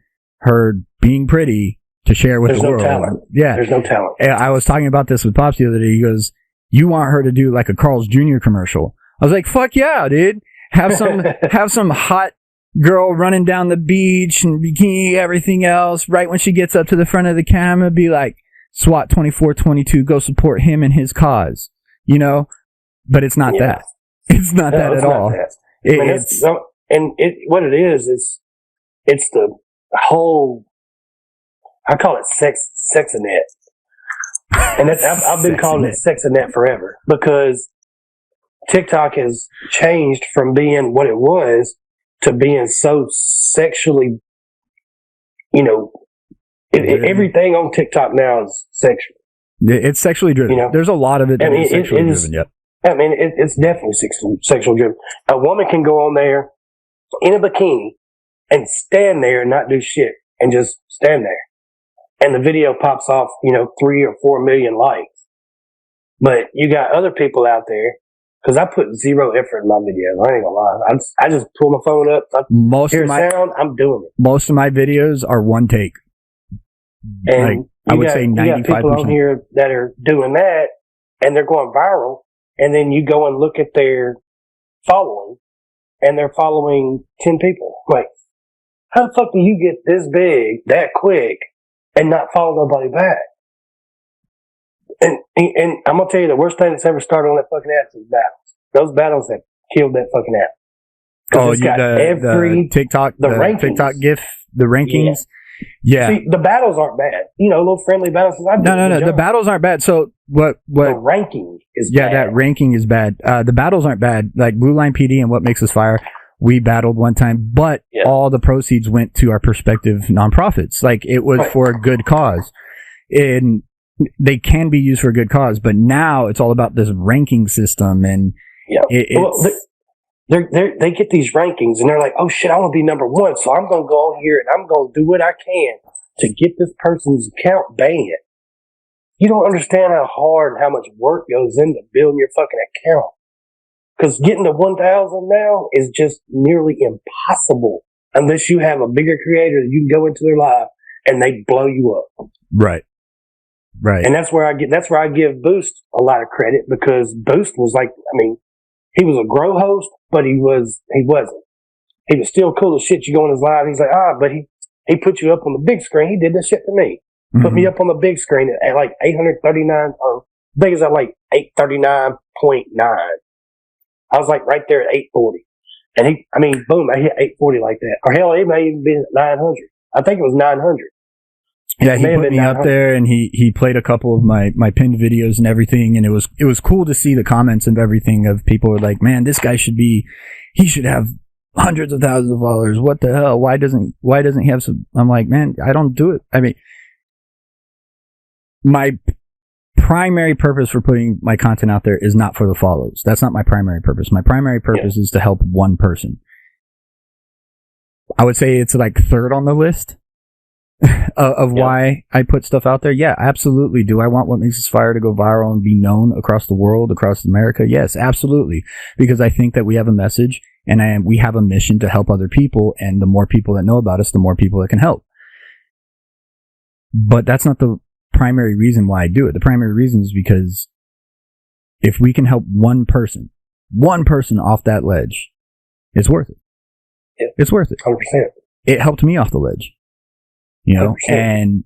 her being pretty to share with the world. Talent. Yeah. There's no talent. I was talking about this with Pops the other day. He goes, you want her to do like a Carl's Jr. commercial. I was like, fuck yeah, dude. Have some hot girl running down the beach and bikini, everything else. Right when she gets up to the front of the camera, be like, SWAT 2422, go support him and his cause. But it's not that. It's not that at all. What it is it's the whole, I call it sexonet. And I've been calling it Sexanet forever because TikTok has changed from being what it was to being so sexually, everything on TikTok now is sexual. It's sexually driven. There's a lot of it that is sexually driven. Yep. It's definitely sexually driven. A woman can go on there in a bikini and stand there and not do shit and just stand there. And the video pops off, 3 or 4 million likes. But you got other people out there, because I put zero effort in my videos. I ain't gonna lie. I just pull my phone up. Hear sound, I'm doing it. Most of my videos are one take. And I would say 95%. You got people on here that are doing that, and they're going viral. And then you go and look at their following, and they're following 10 people. Like, how the fuck do you get this big that quick and not follow nobody back? And I'm gonna tell you, the worst thing that's ever started on that fucking app is battles. Those battles have killed that fucking app. Oh, the TikTok, the rankings. TikTok GIF, the rankings. Yeah. See, the battles aren't bad. Little friendly battles. No. The battles aren't bad. So what? The ranking is bad. Yeah, that ranking is bad. The battles aren't bad. Like Blue Line PD and What Makes Us Fire, we battled one time, but all the proceeds went to our prospective nonprofits. Like it was for a good cause. And they can be used for a good cause, but now it's all about this ranking system, and they get these rankings, and they're like, "Oh shit, I want to be number one, so I'm gonna go on here and I'm gonna do what I can to get this person's account banned." You don't understand how hard and how much work goes into building your fucking account, because getting to 1,000 now is just nearly impossible unless you have a bigger creator that you can go into their live and they blow you up. Right. And that's where I give Boost a lot of credit, because Boost was like, he was a grow host, but he wasn't. He was still cool as shit. You go on his live, he's like, but he put you up on the big screen. He did this shit to me. Mm-hmm. Put me up on the big screen at like 839, or I think it's at like 839.9. I was like right there at 840. And boom, I hit 840 like that. Or hell, it may even been at 900. I think it was 900. Yeah, he put me up there, and he played a couple of my pinned videos and everything, and it was cool to see the comments and everything of people were like, man, this guy he should have hundreds of thousands of followers. What the hell? Why doesn't he have some? I'm like, man, I don't do it. My primary purpose for putting my content out there is not for the follows. That's not my primary purpose. My primary purpose is to help one person. I would say it's like third on the list of why I put stuff out there. Yeah, absolutely. Do I want What Makes Us Fire to go viral and be known across the world, across America? Yes, absolutely. Because I think that we have a message and we have a mission to help other people, and the more people that know about us, the more people that can help. But that's not the primary reason why I do it. The primary reason is because if we can help one person off that ledge, it's worth it. Yeah. It's worth it. 100%. It helped me off the ledge. 100%. And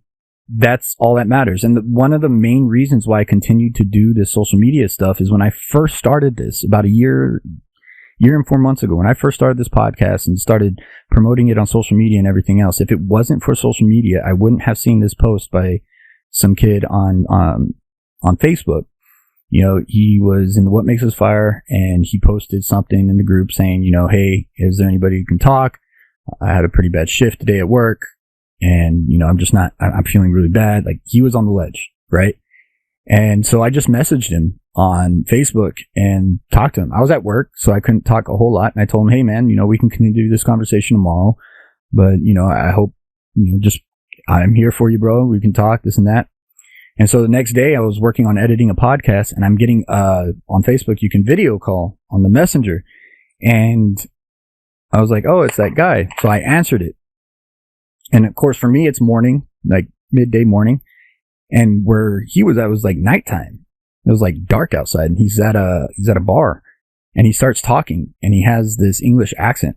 that's all that matters. And one of the main reasons why I continued to do this social media stuff is when I first started this about a year and 4 months ago, when I first started this podcast and started promoting it on social media and everything else. If it wasn't for social media, I wouldn't have seen this post by some kid on Facebook. He was in the What Makes Us Fire, and he posted something in the group saying, hey, is there anybody who can talk? I had a pretty bad shift today at work. And, I'm feeling really bad. Like, he was on the ledge, right? And so I just messaged him on Facebook and talked to him. I was at work, so I couldn't talk a whole lot. And I told him, hey man, we can continue this conversation tomorrow. But, I hope, I'm here for you, bro. We can talk, this and that. And so the next day I was working on editing a podcast, and I'm getting, on Facebook, you can video call on the messenger. And I was like, oh, it's that guy. So I answered it. And of course, for me, it's morning, like midday morning. And where he was at was like nighttime. It was like dark outside, and he's at a bar, and he starts talking, and he has this English accent.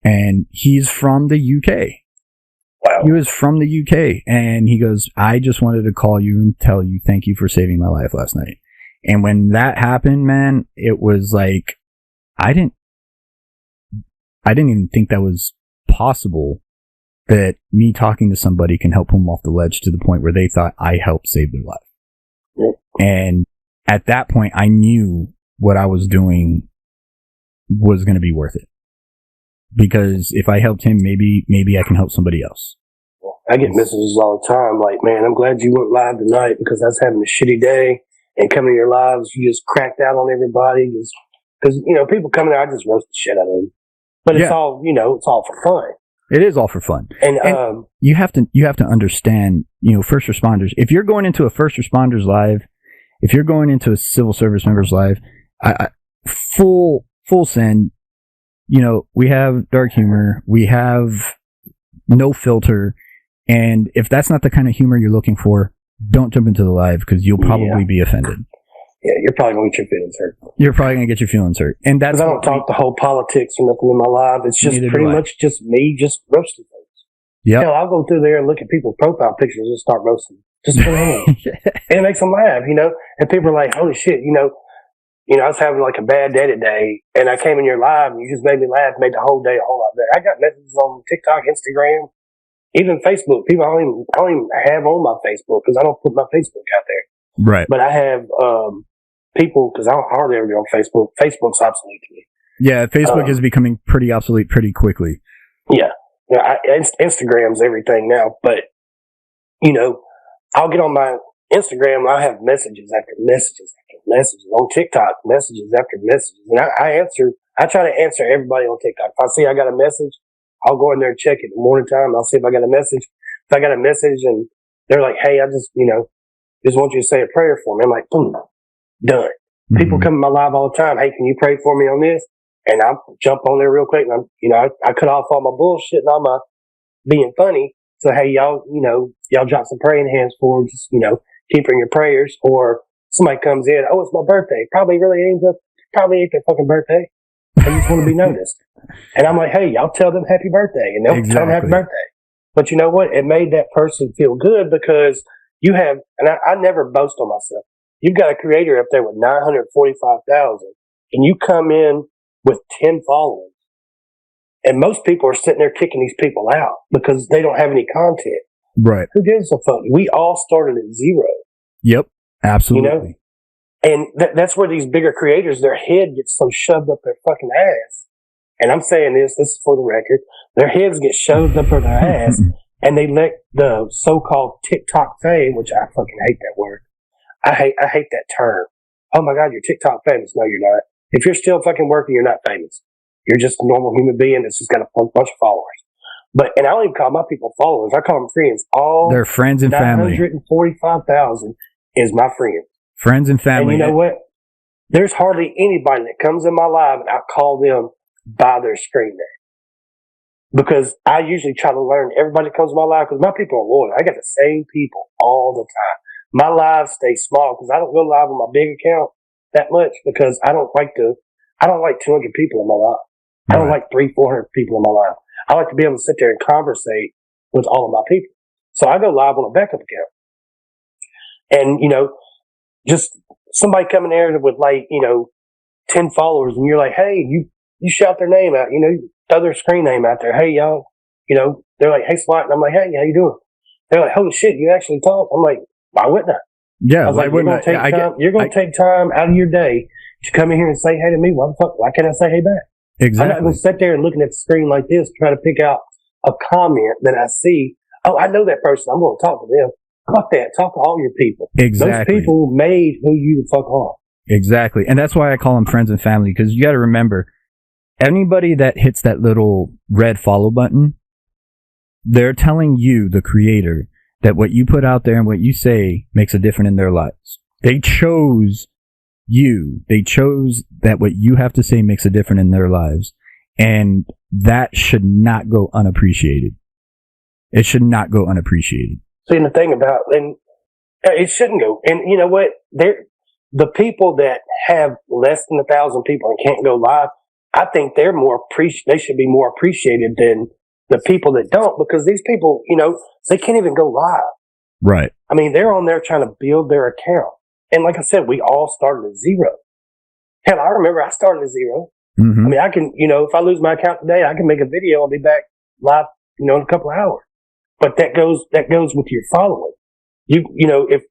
And he's from the UK. Wow. He was from the UK, and he goes, I just wanted to call you and tell you thank you for saving my life last night. And when that happened, man, it was like, I didn't even think that was possible that me talking to somebody can help them off the ledge to the point where they thought I helped save their life. Yeah. And at that point, I knew what I was doing was going to be worth it. Because if I helped him, maybe I can help somebody else. I get messages all the time like, man, I'm glad you went live tonight because I was having a shitty day, and coming to your lives, you just cracked out on everybody. Because, people coming out, I just roast the shit out of them. But it's all, it's all for fun. It is all for fun. And you have to understand, first responders. If you're going into a first responders live, if you're going into a civil service members live, full send, we have dark humor, we have no filter, and if that's not the kind of humor you're looking for, don't jump into the live because you'll probably be offended. Yeah, you're probably going to get your feelings hurt. You're probably going to get your feelings hurt. And that's because I don't talk the whole politics or nothing in my live. It's just pretty much just me just roasting things. Yeah. Hell, I'll go through there and look at people's profile pictures and start roasting. Just for them. And it makes them laugh, And people are like, holy shit, I was having like a bad day today, and I came in your live, and you just made me laugh, made the whole day a whole lot better. I got messages on TikTok, Instagram, even Facebook. People I don't even have on my Facebook because I don't put my Facebook out there. Right. But I have people, because I don't hardly ever go on Facebook. Facebook's obsolete to me. Yeah, Facebook is becoming pretty obsolete pretty quickly. Yeah. Instagram's everything now, but, I'll get on my Instagram and I have messages after messages after messages. On TikTok, messages after messages. And I try to answer everybody on TikTok. If I see I got a message, I'll go in there and check it in the morning time. I'll see if I got a message. If I got a message and they're like, hey, I just want you to say a prayer for me. I'm like, boom, done. Mm-hmm. People come to my live all the time. Hey, can you pray for me on this? And I'll jump on there real quick. And I cut off all my bullshit and all my being funny. So, hey, y'all drop some praying hands for, just, keep in your prayers. Or somebody comes in, oh, it's my birthday. Probably ain't their fucking birthday. I just want to be noticed. And I'm like, hey, y'all tell them happy birthday. And they'll tell them happy birthday. But you know what? It made that person feel good because you have, and I never boast on myself. You've got a creator up there with 945,000 and you come in with 10 followers. And most people are sitting there kicking these people out because they don't have any content. Right. Who gives a fuck? We all started at zero. Yep. Absolutely. And that's where these bigger creators, their head gets so shoved up their fucking ass. And I'm saying this is for the record. Their heads get shoved up their ass and they let the so-called TikTok fame, which I fucking hate that word. I hate that term. Oh my God, you're TikTok famous. No, you're not. If you're still fucking working, you're not famous. You're just a normal human being that's just got a bunch of followers. And I don't even call my people followers. I call them friends. All they're friends and family. 945,000 is my friends. Friends and family. And you know what? There's hardly anybody that comes in my live and I call them by their screen name. Because I usually try to learn everybody that comes to my live because my people are loyal. I got the same people all the time. My lives stay small because I don't go live on my big account that much because I don't like 200 people in my live. I don't like 300-400 people in my live. I like to be able to sit there and conversate with all of my people. So I go live on a backup account. And, just somebody coming there with 10 followers and you're like, hey, you shout their name out, throw their screen name out there. Hey, y'all, they're like, hey, Slot. And I'm like, hey, how you doing? They're like, holy shit, you actually talk. I'm like, why wouldn't I? Yeah, why wouldn't I? You're going to take time out of your day to come in here and say hey to me. Why can't I say hey back? Exactly. I'm not going to sit there and looking at the screen like this, trying to pick out a comment that I see. Oh, I know that person. I'm going to talk to them. Fuck that. Talk to all your people. Exactly. Those people made who you the fuck are. Exactly. And that's why I call them friends and family, because you got to remember, anybody that hits that little red follow button, they're telling you, the creator, that what you put out there and what you say makes a difference in their lives. They chose you. They chose that what you have to say makes a difference in their lives. And that should not go unappreciated. It should not go unappreciated. See, the thing about, and it shouldn't go. And you know what? The people that have less than 1,000 people and can't go live, I think they should be more appreciated than the people that don't, because these people, they can't even go live. Right. I mean, they're on there trying to build their account. And like I said, we all started at zero. Hell, I remember I started at zero. Mm-hmm. I mean, I can, if I lose my account today, I can make a video and be back live in a couple of hours. But that goes with your following. If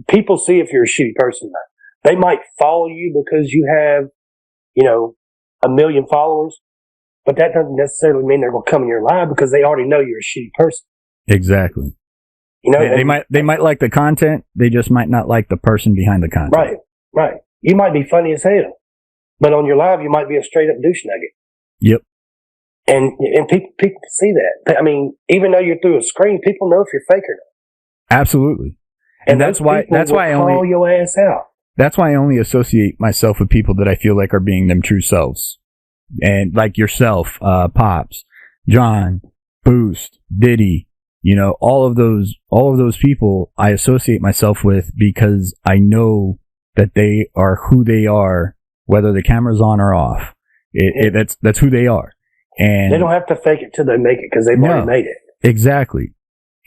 people see if you're a shitty person or not, they might follow you because you have, 1 million followers, but that doesn't necessarily mean they're going to come in your live because they already know you're a shitty person. Exactly. They might like the content, they just might not like the person behind the content. Right. You might be funny as hell, but on your live you might be a straight up douche nugget. Yep. And people see that. I mean, even though you're through a screen, people know if you're fake or not. Absolutely. And that's why I call your ass out. That's why I only associate myself with people that I feel like are being them true selves. And like yourself, Pops, John, Boost, Diddy, all of those people I associate myself with because I know that they are who they are, whether the camera's on or off. That's who they are. And they don't have to fake it till they make it because they've already made it. Exactly.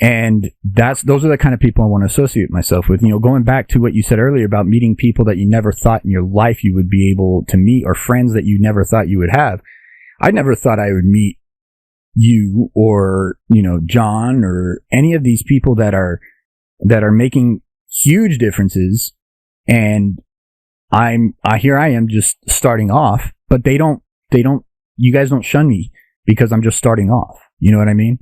And those are the kind of people I want to associate myself with. Going back to what you said earlier about meeting people that you never thought in your life you would be able to meet, or friends that you never thought you would have. I never thought I would meet you or, John or any of these people that are making huge differences. And here I am just starting off, but you guys don't shun me because I'm just starting off. You know what I mean?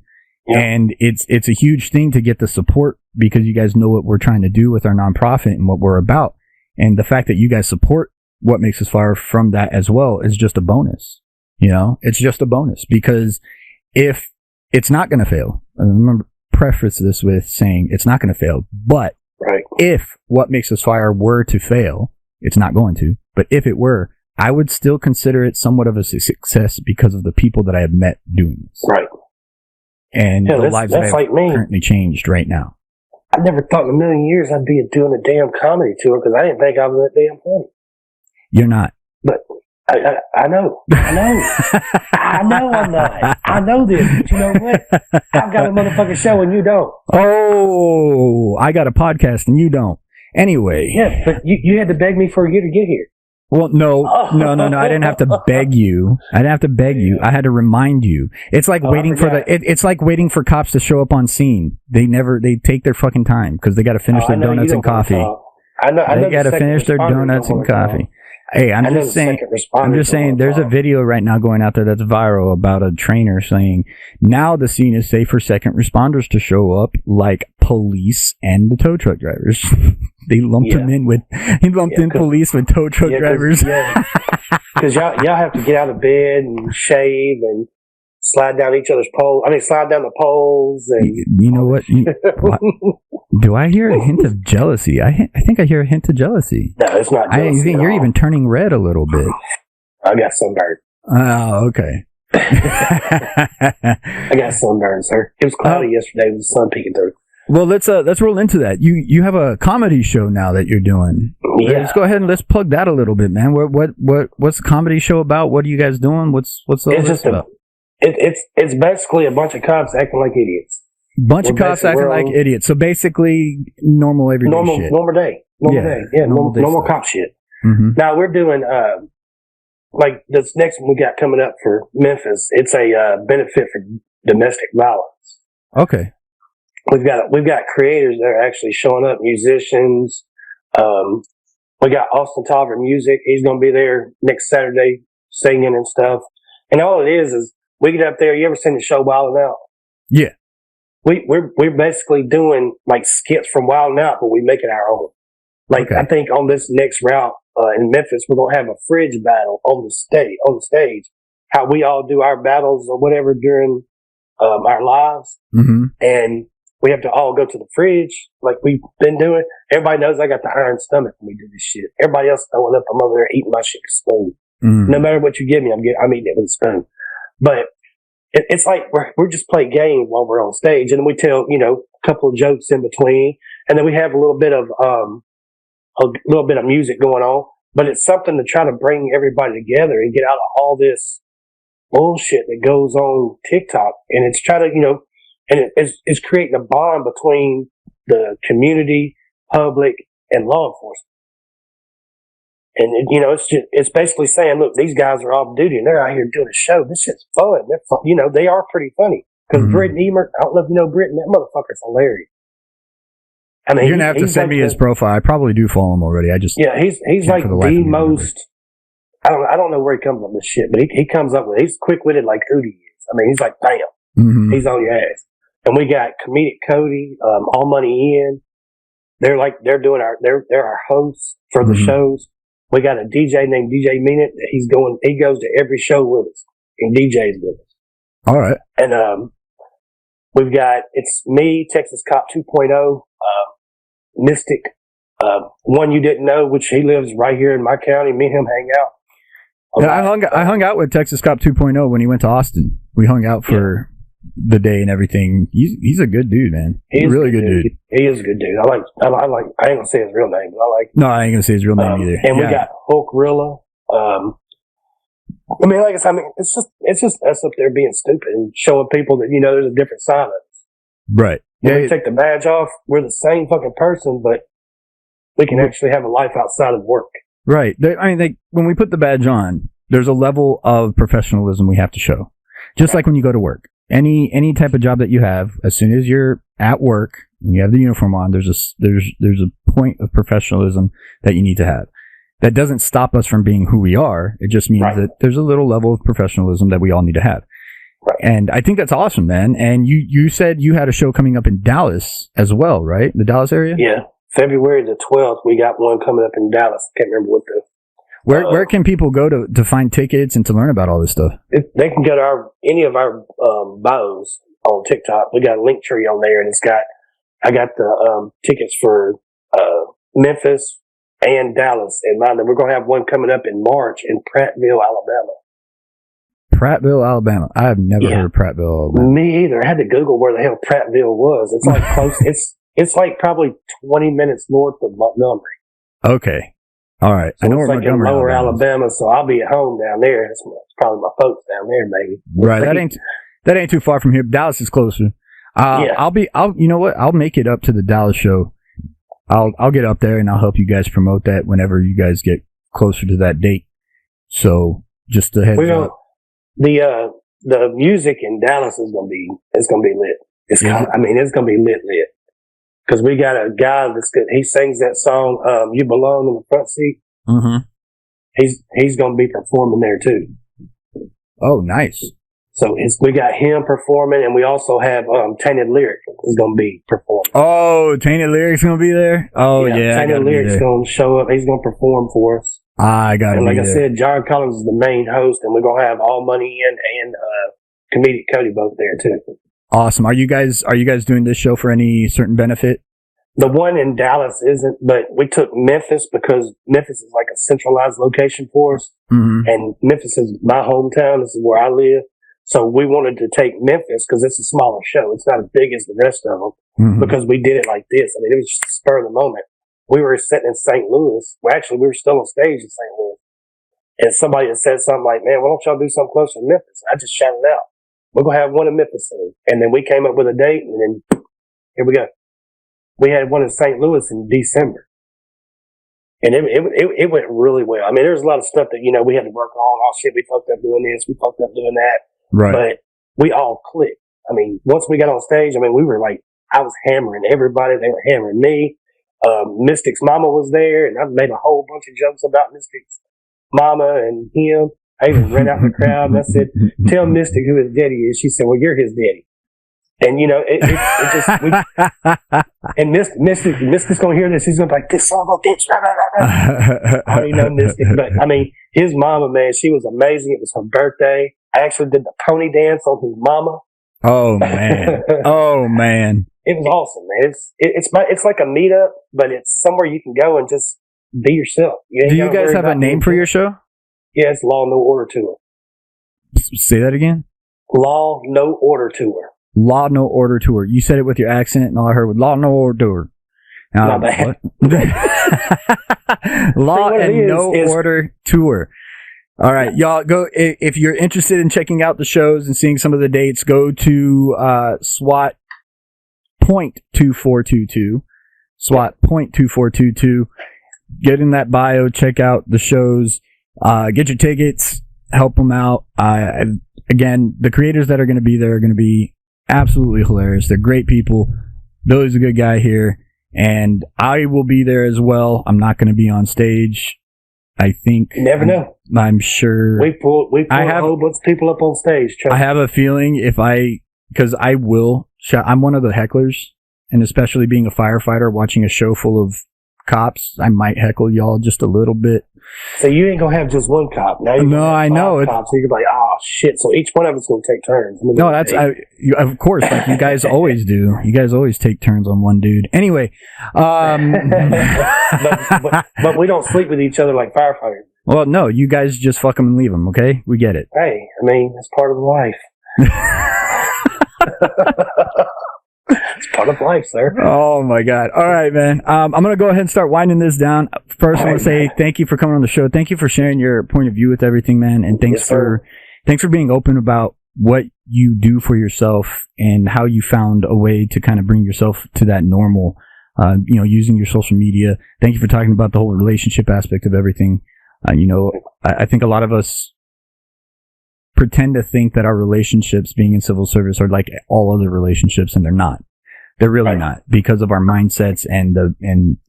Yeah. And it's a huge thing to get the support because you guys know what we're trying to do with our nonprofit and what we're about. And the fact that you guys support What Makes Us Fire from that as well is just a bonus. It's just a bonus because if it's not going to fail, I remember preface this with saying it's not going to fail, but if What Makes Us Fire were to fail, it's not going to, but if it were, I would still consider it somewhat of a success because of the people that I have met doing this. Right. And the lives that I've currently changed right now. I never thought in a million years I'd be doing a damn comedy tour because I didn't think I was that damn funny. You're not. But I know. I know I'm not. I know this, but you know what? I've got a motherfucking show and you don't. Oh, I got a podcast and you don't. Anyway. Yeah, but you had to beg me for you to get here. Well, no. I didn't have to beg you. I had to remind you. It's like waiting for it's like waiting for cops to show up on scene. They take their fucking time because they got to finish their donuts and coffee. They got to finish their donuts and coffee. Hey, I'm just saying there's a video right now going out there that's viral about a trainer saying now the scene is safe for second responders to show up, like police and the tow truck drivers. They lumped him in with police with tow truck drivers. Because y'all have to get out of bed and shave and slide down each other's poles. Slide down the poles. And you know what? Do I hear a hint of jealousy? I think I hear a hint of jealousy. No, it's not jealousy. I think you're even turning red a little bit. I got sunburned. Oh, okay. I got sunburned, sir. It was cloudy yesterday with the sun peeking through. Well, let's roll into that. You have a comedy show now that you're doing. Yeah. Let's go ahead and let's plug that a little bit, man. What's the comedy show about? What are you guys doing? What's all this about? It's basically a bunch of cops acting like idiots. Bunch of cops acting like idiots. So basically, normal everyday shit. Normal day. Normal cop shit. Mm-hmm. Now we're doing like this next one we got coming up for Memphis. It's a benefit for domestic violence. Okay. We've got creators that are actually showing up, musicians. We got Austin Tolliver Music. He's going to be there next Saturday singing and stuff. And all it is we get up there. You ever seen the show Wild 'N Out? Yeah. We're basically doing like skits from Wild 'N Out, but we make it our own. Like, okay. I think on this next route in Memphis, we're going to have a fridge battle on the stage. How we all do our battles or whatever during our lives. Mm-hmm. And we have to all go to the fridge like we've been doing. Everybody knows I got the iron stomach when we do this shit. Everybody else throwing up. I'm over there eating my shit with a spoon. Mm. No matter what you give me, I'm eating it with a spoon. But it's like we're just playing games while we're on stage, and then we tell a couple of jokes in between, and then we have a little bit of music going on. But it's something to try to bring everybody together and get out of all this bullshit that goes on TikTok, and it's try to and it's creating a bond between the community, public, and law enforcement. And it's basically saying, look, these guys are off duty and they're out here doing a show. This shit's fun. They're fun. They are pretty funny. Because Britton Emer, I don't know if you know Britton, that motherfucker's hilarious. I mean, you're gonna have to send me his profile. I probably do follow him already. He's like the most. I don't know where he comes up with this shit, but he comes up with. He's quick witted like Hootie is. I mean, he's like bam, he's on your ass. And we got Comedic Cody, All Money In. They're our hosts for the shows. We got a DJ named DJ Meanit. He goes to every show with us and DJs with us. All right. And it's me, Texas Cop 2.0, Mystic, one you didn't know, which he lives right here in my county. Me and him hang out. Yeah, I hung out with Texas Cop 2.0 when he went to Austin. We hung out for the day and everything. He's a good dude, man. He's a really good dude. He is a good dude. I ain't gonna say his real name, but I like. No, I ain't gonna say his real name either. And we got Hulkrilla. I mean, like I said, it's just us up there being stupid and showing people that there's a different side of us. Right. When we take the badge off, we're the same fucking person, but we can actually have a life outside of work. Right. When we put the badge on, there's a level of professionalism we have to show. Just like when you go to work. Any type of job that you have, as soon as you're at work and you have the uniform on, there's a point of professionalism that you need to have. That doesn't stop us from being who we are. It just means that there's a little level of professionalism that we all need to have. Right. And I think that's awesome, man. And you said you had a show coming up in Dallas as well, right? The Dallas area? Yeah. February the 12th, we got one coming up in Dallas. I can't remember what the... Where can people go to find tickets and to learn about all this stuff? They can go to any of our bios on TikTok. We got a link tree on there, and I got the tickets for Memphis and Dallas in mind. And we're going to have one coming up in March in Prattville, Alabama. Prattville, Alabama. I have never heard of Prattville, Alabama. Me either. I had to Google where the hell Prattville was. It's like close. It's like probably 20 minutes north of Montgomery. Okay. All right. So I know it's like in lower Alabama, so I'll be at home down there. It's probably my folks down there, maybe. Right. That ain't too far from here. Dallas is closer. You know what? I'll make it up to the Dallas show. I'll get up there and I'll help you guys promote that whenever you guys get closer to that date. So just a heads up. The music in Dallas is gonna be lit. It's gonna be lit. Because we got a guy that's good. He sings that song, "You Belong in the Front Seat." Mm-hmm. He's going to be performing there too. Oh, nice. So we got him performing, and we also have Tainted Lyric is going to be performing. Oh, Tainted Lyric's going to be there. Oh yeah, Tainted Lyric's going to show up. He's going to perform for us. I got it. And like I said, John Collins is the main host, and we're going to have All Money In and Comedic Cody both there too. Awesome. Are you guys doing this show for any certain benefit? The one in Dallas isn't, but we took Memphis because Memphis is like a centralized location for us. Mm-hmm. And Memphis is my hometown. This is where I live. So we wanted to take Memphis because it's a smaller show. It's not as big as the rest of them because we did it like this. I mean, it was just a spur of the moment. We were sitting in St. Louis. Well, actually, we were still on stage in St. Louis. And somebody had said something like, man, why don't y'all do something close to Memphis? I just shouted out, we're going to have one in Memphis soon. And then we came up with a date, and then here we go. We had one in St. Louis in December. And it went really well. I mean, there's a lot of stuff that, we had to work on. Oh, shit, we fucked up doing this. We fucked up doing that. Right. But we all clicked. I mean, once we got on stage, I mean, we were like, I was hammering everybody. They were hammering me. Mystic's mama was there, and I made a whole bunch of jokes about Mystic's mama and him. I even ran out in the crowd, and I said, tell Mystic who his daddy is. She said, well, you're his daddy. And, and Mystic's going to hear this. He's going to be like, this son of a bitch. I already know Mystic. But, I mean, his mama, man, she was amazing. It was her birthday. I actually did the pony dance on his mama. Oh, man. Oh, man. It was awesome, man. It's like a meetup, but it's somewhere you can go and just be yourself. Do you guys have a name for your show? Yeah, it's Law No Order Tour. Say that again? Law No Order Tour. Law No Order Tour. You said it with your accent, and all I heard was Law No Order Tour. Not bad. Law and No Order Tour. All right, y'all go. If you're interested in checking out the shows and seeing some of the dates, go to SWAT Point 2422. SWAT Point 2422. Get in that bio. Check out the shows. Get your tickets. Help them out. Again, the creators that are going to be there are going to be absolutely hilarious. They're great people. Billy's a good guy here, and I will be there as well. I'm not going to be on stage. I think you never know. I'm sure we pull a whole bunch of people up on stage. I have a feeling because I will. I'm one of the hecklers, and especially being a firefighter, watching a show full of cops, I might heckle y'all just a little bit. So you ain't gonna have just one cop. Now I know. Cops, so you're like, oh shit. So each one of us gonna take turns. No, of course, like you guys always do. You guys always take turns on one dude. Anyway, but we don't sleep with each other like firefighters. Well, no, you guys just fuck them and leave them. Okay, we get it. Hey, I mean, it's part of life. It's part of life, sir. Oh my God! All right, man. I'm gonna go ahead and start winding this down. First, I want to say thank you for coming on the show. Thank you for sharing your point of view with everything, man. And thanks for being open about what you do for yourself and how you found a way to kind of bring yourself to that normal. Using your social media. Thank you for talking about the whole relationship aspect of everything. I think a lot of us pretend to think that our relationships being in civil service are like all other relationships, and they're not. They're really not, because of our mindsets, and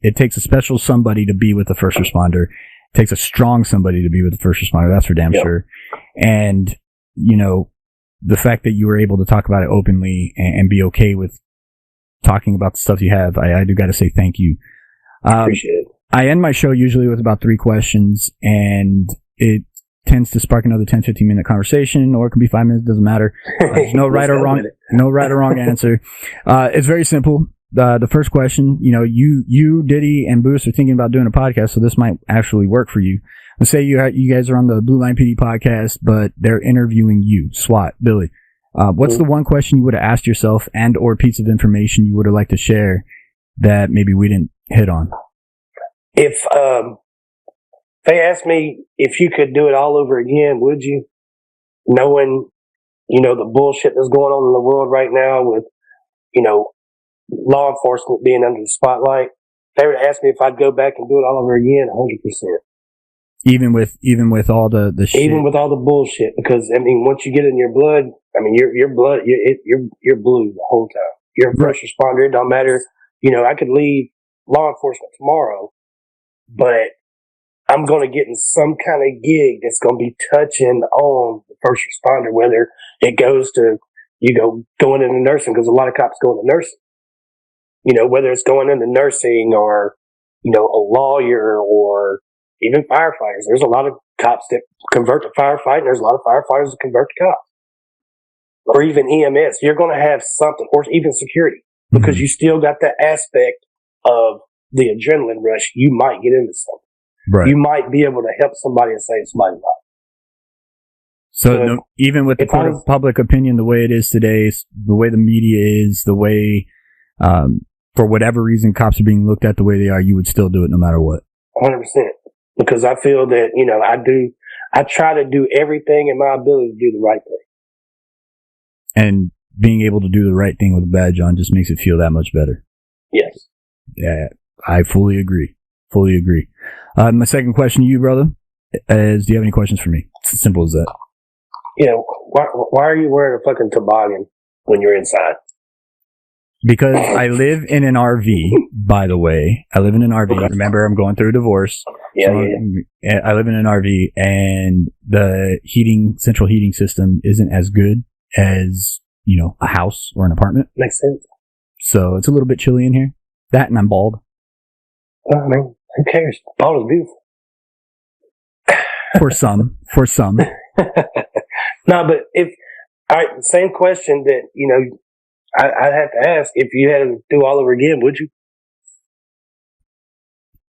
it takes a special somebody to be with a first responder. It takes a strong somebody to be with a first responder. That's for damn sure. And, the fact that you were able to talk about it openly and be okay with talking about the stuff you have, I do got to say thank you. Appreciate it. I end my show usually with about 3 questions, and it tends to spark another 10, 15 minute conversation, or it can be 5 minutes, doesn't matter. There's no right or wrong answer. It's very simple. The first question, you, Diddy, and Boos are thinking about doing a podcast, so this might actually work for you. Let's say you guys are on the Blue Line PD podcast, but they're interviewing you, SWAT, Billy. What's the one question you would have asked yourself, and or piece of information you would have liked to share that maybe we didn't hit on? If they asked me if you could do it all over again, would you? Knowing, the bullshit that's going on in the world right now with, law enforcement being under the spotlight, they would ask me if I'd go back and do it all over again, 100%. Even with all the shit. Even with all the bullshit, because once you get it in your blood, your blood, you're blue the whole time. You're a first responder. It don't matter. I could leave law enforcement tomorrow, but I'm going to get in some kind of gig that's going to be touching on the first responder, whether it goes to, going into nursing, because a lot of cops go into nursing. Whether it's going into nursing or, a lawyer or even firefighters. There's a lot of cops that convert to firefighting. There's a lot of firefighters that convert to cops. Or even EMS. You're going to have something, or even security, because you still got that aspect of the adrenaline rush. You might get into something. Right. You might be able to help somebody and save somebody's life. So even with the court of public opinion the way it is today, the way the media is, the way, for whatever reason, cops are being looked at the way they are, you would still do it no matter what. 100%. Because I feel that, I try to do everything in my ability to do the right thing. And being able to do the right thing with a badge on just makes it feel that much better. Yes. Yeah, I fully agree. My second question to you, brother, is do you have any questions for me? It's as simple as that. Why are you wearing a fucking toboggan when you're inside? Because I live in an RV, by the way. I live in an RV. Remember, I'm going through a divorce. Yeah. I live in an RV, and the central heating system isn't as good as, a house or an apartment. Makes sense. So it's a little bit chilly in here. That, and I'm bald. Well, who cares? Bald is beautiful. For some. No, but same question that, I'd have to ask, if you had to do all over again, would you?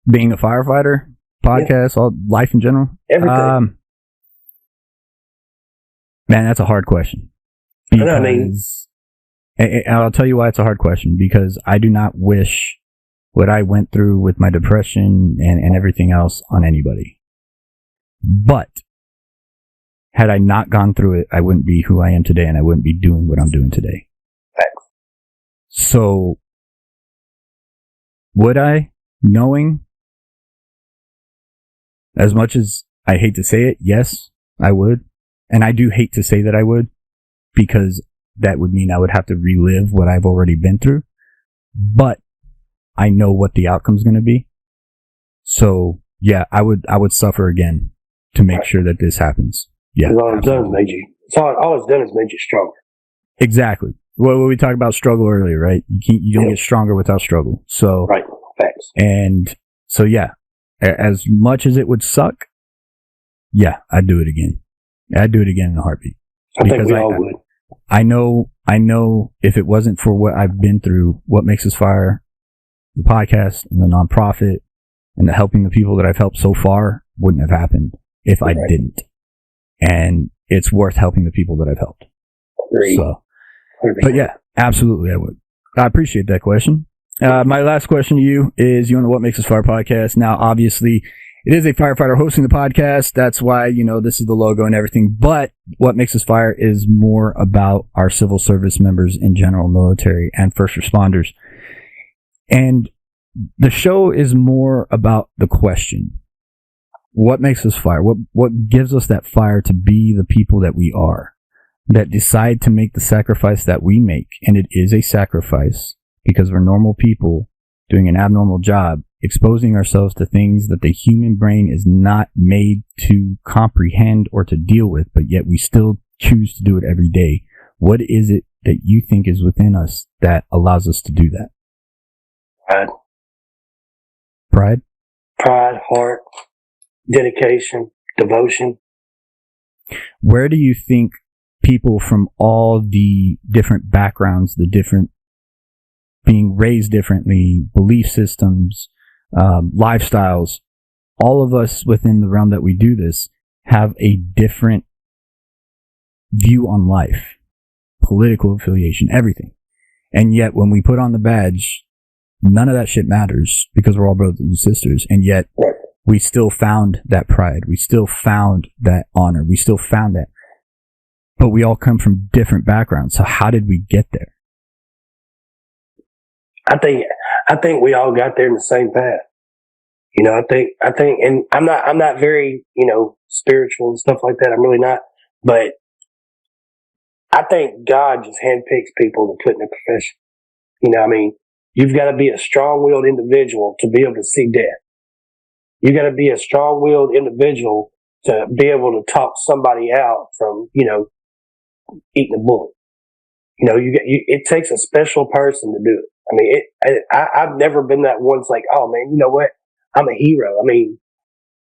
Being a firefighter, podcast, all life in general? Everything. Man, that's a hard question. Because, I'll tell you why it's a hard question. Because I do not wish what I went through with my depression and everything else on anybody. But had I not gone through it, I wouldn't be who I am today, and I wouldn't be doing what I'm doing today. Thanks. So, would I, knowing, as much as I hate to say it, yes, I would. And I do hate to say that I would, because that would mean I would have to relive what I've already been through. But I know what the outcome's going to be. So yeah, I would suffer again to make sure that this happens. Yeah. All it's done is made you. All it's done is made you stronger. Exactly. Well, we talked about struggle earlier, right? You don't get stronger without struggle. So right. Facts. And so yeah, as much as it would suck, yeah, I'd do it again. I'd do it again in a heartbeat. I think we all would. I know if it wasn't for what I've been through, What Makes Us Fire, the podcast and the nonprofit and the helping the people that I've helped so far wouldn't have happened if I didn't. And it's worth helping the people that I've helped. Agreed. So, but yeah, absolutely I would. I appreciate that question. My last question to you is, you on the What Makes Us Fire podcast. Now, obviously, it is a firefighter hosting the podcast. That's why, this is the logo and everything. But What Makes Us Fire is more about our civil service members in general, military and first responders. And the show is more about the question, what makes us fire? What gives us that fire to be the people that we are, that decide to make the sacrifice that we make? And it is a sacrifice because we're normal people doing an abnormal job, exposing ourselves to things that the human brain is not made to comprehend or to deal with, but yet we still choose to do it every day. What is it that you think is within us that allows us to do that? Pride? Pride, heart, dedication, devotion. Where do you think people from all the different backgrounds, the different being raised differently, belief systems, lifestyles, all of us within the realm that we do this have a different view on life, political affiliation, everything. And yet when we put on the badge, none of that shit matters because we're all brothers and sisters. And yet we still found that pride. We still found that honor. We still found that. But we all come from different backgrounds. So how did we get there? I think we all got there in the same path. I think, and I'm not very, spiritual and stuff like that. I'm really not. But I think God just handpicks people to put in a profession. You've got to be a strong-willed individual to be able to see death. You got to be a strong-willed individual to be able to talk somebody out from, eating a bullet. It takes a special person to do it. I've never been that one that's like, oh man, you know what? I'm a hero.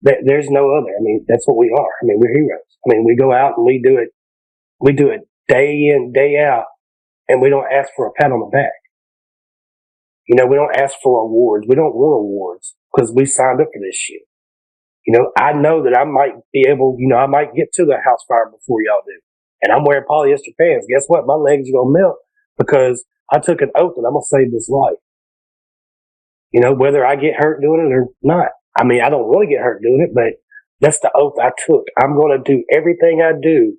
There's no other. That's what we are. We're heroes. We go out and we do it. We do it day in, day out, and we don't ask for a pat on the back. We don't ask for awards. We don't want awards because we signed up for this shit. I know that I might be able, I might get to the house fire before y'all do. And I'm wearing polyester pants. Guess what? My legs are going to melt because I took an oath that I'm going to save this life. Whether I get hurt doing it or not. I don't want to get hurt doing it, but that's the oath I took. I'm going to do everything I do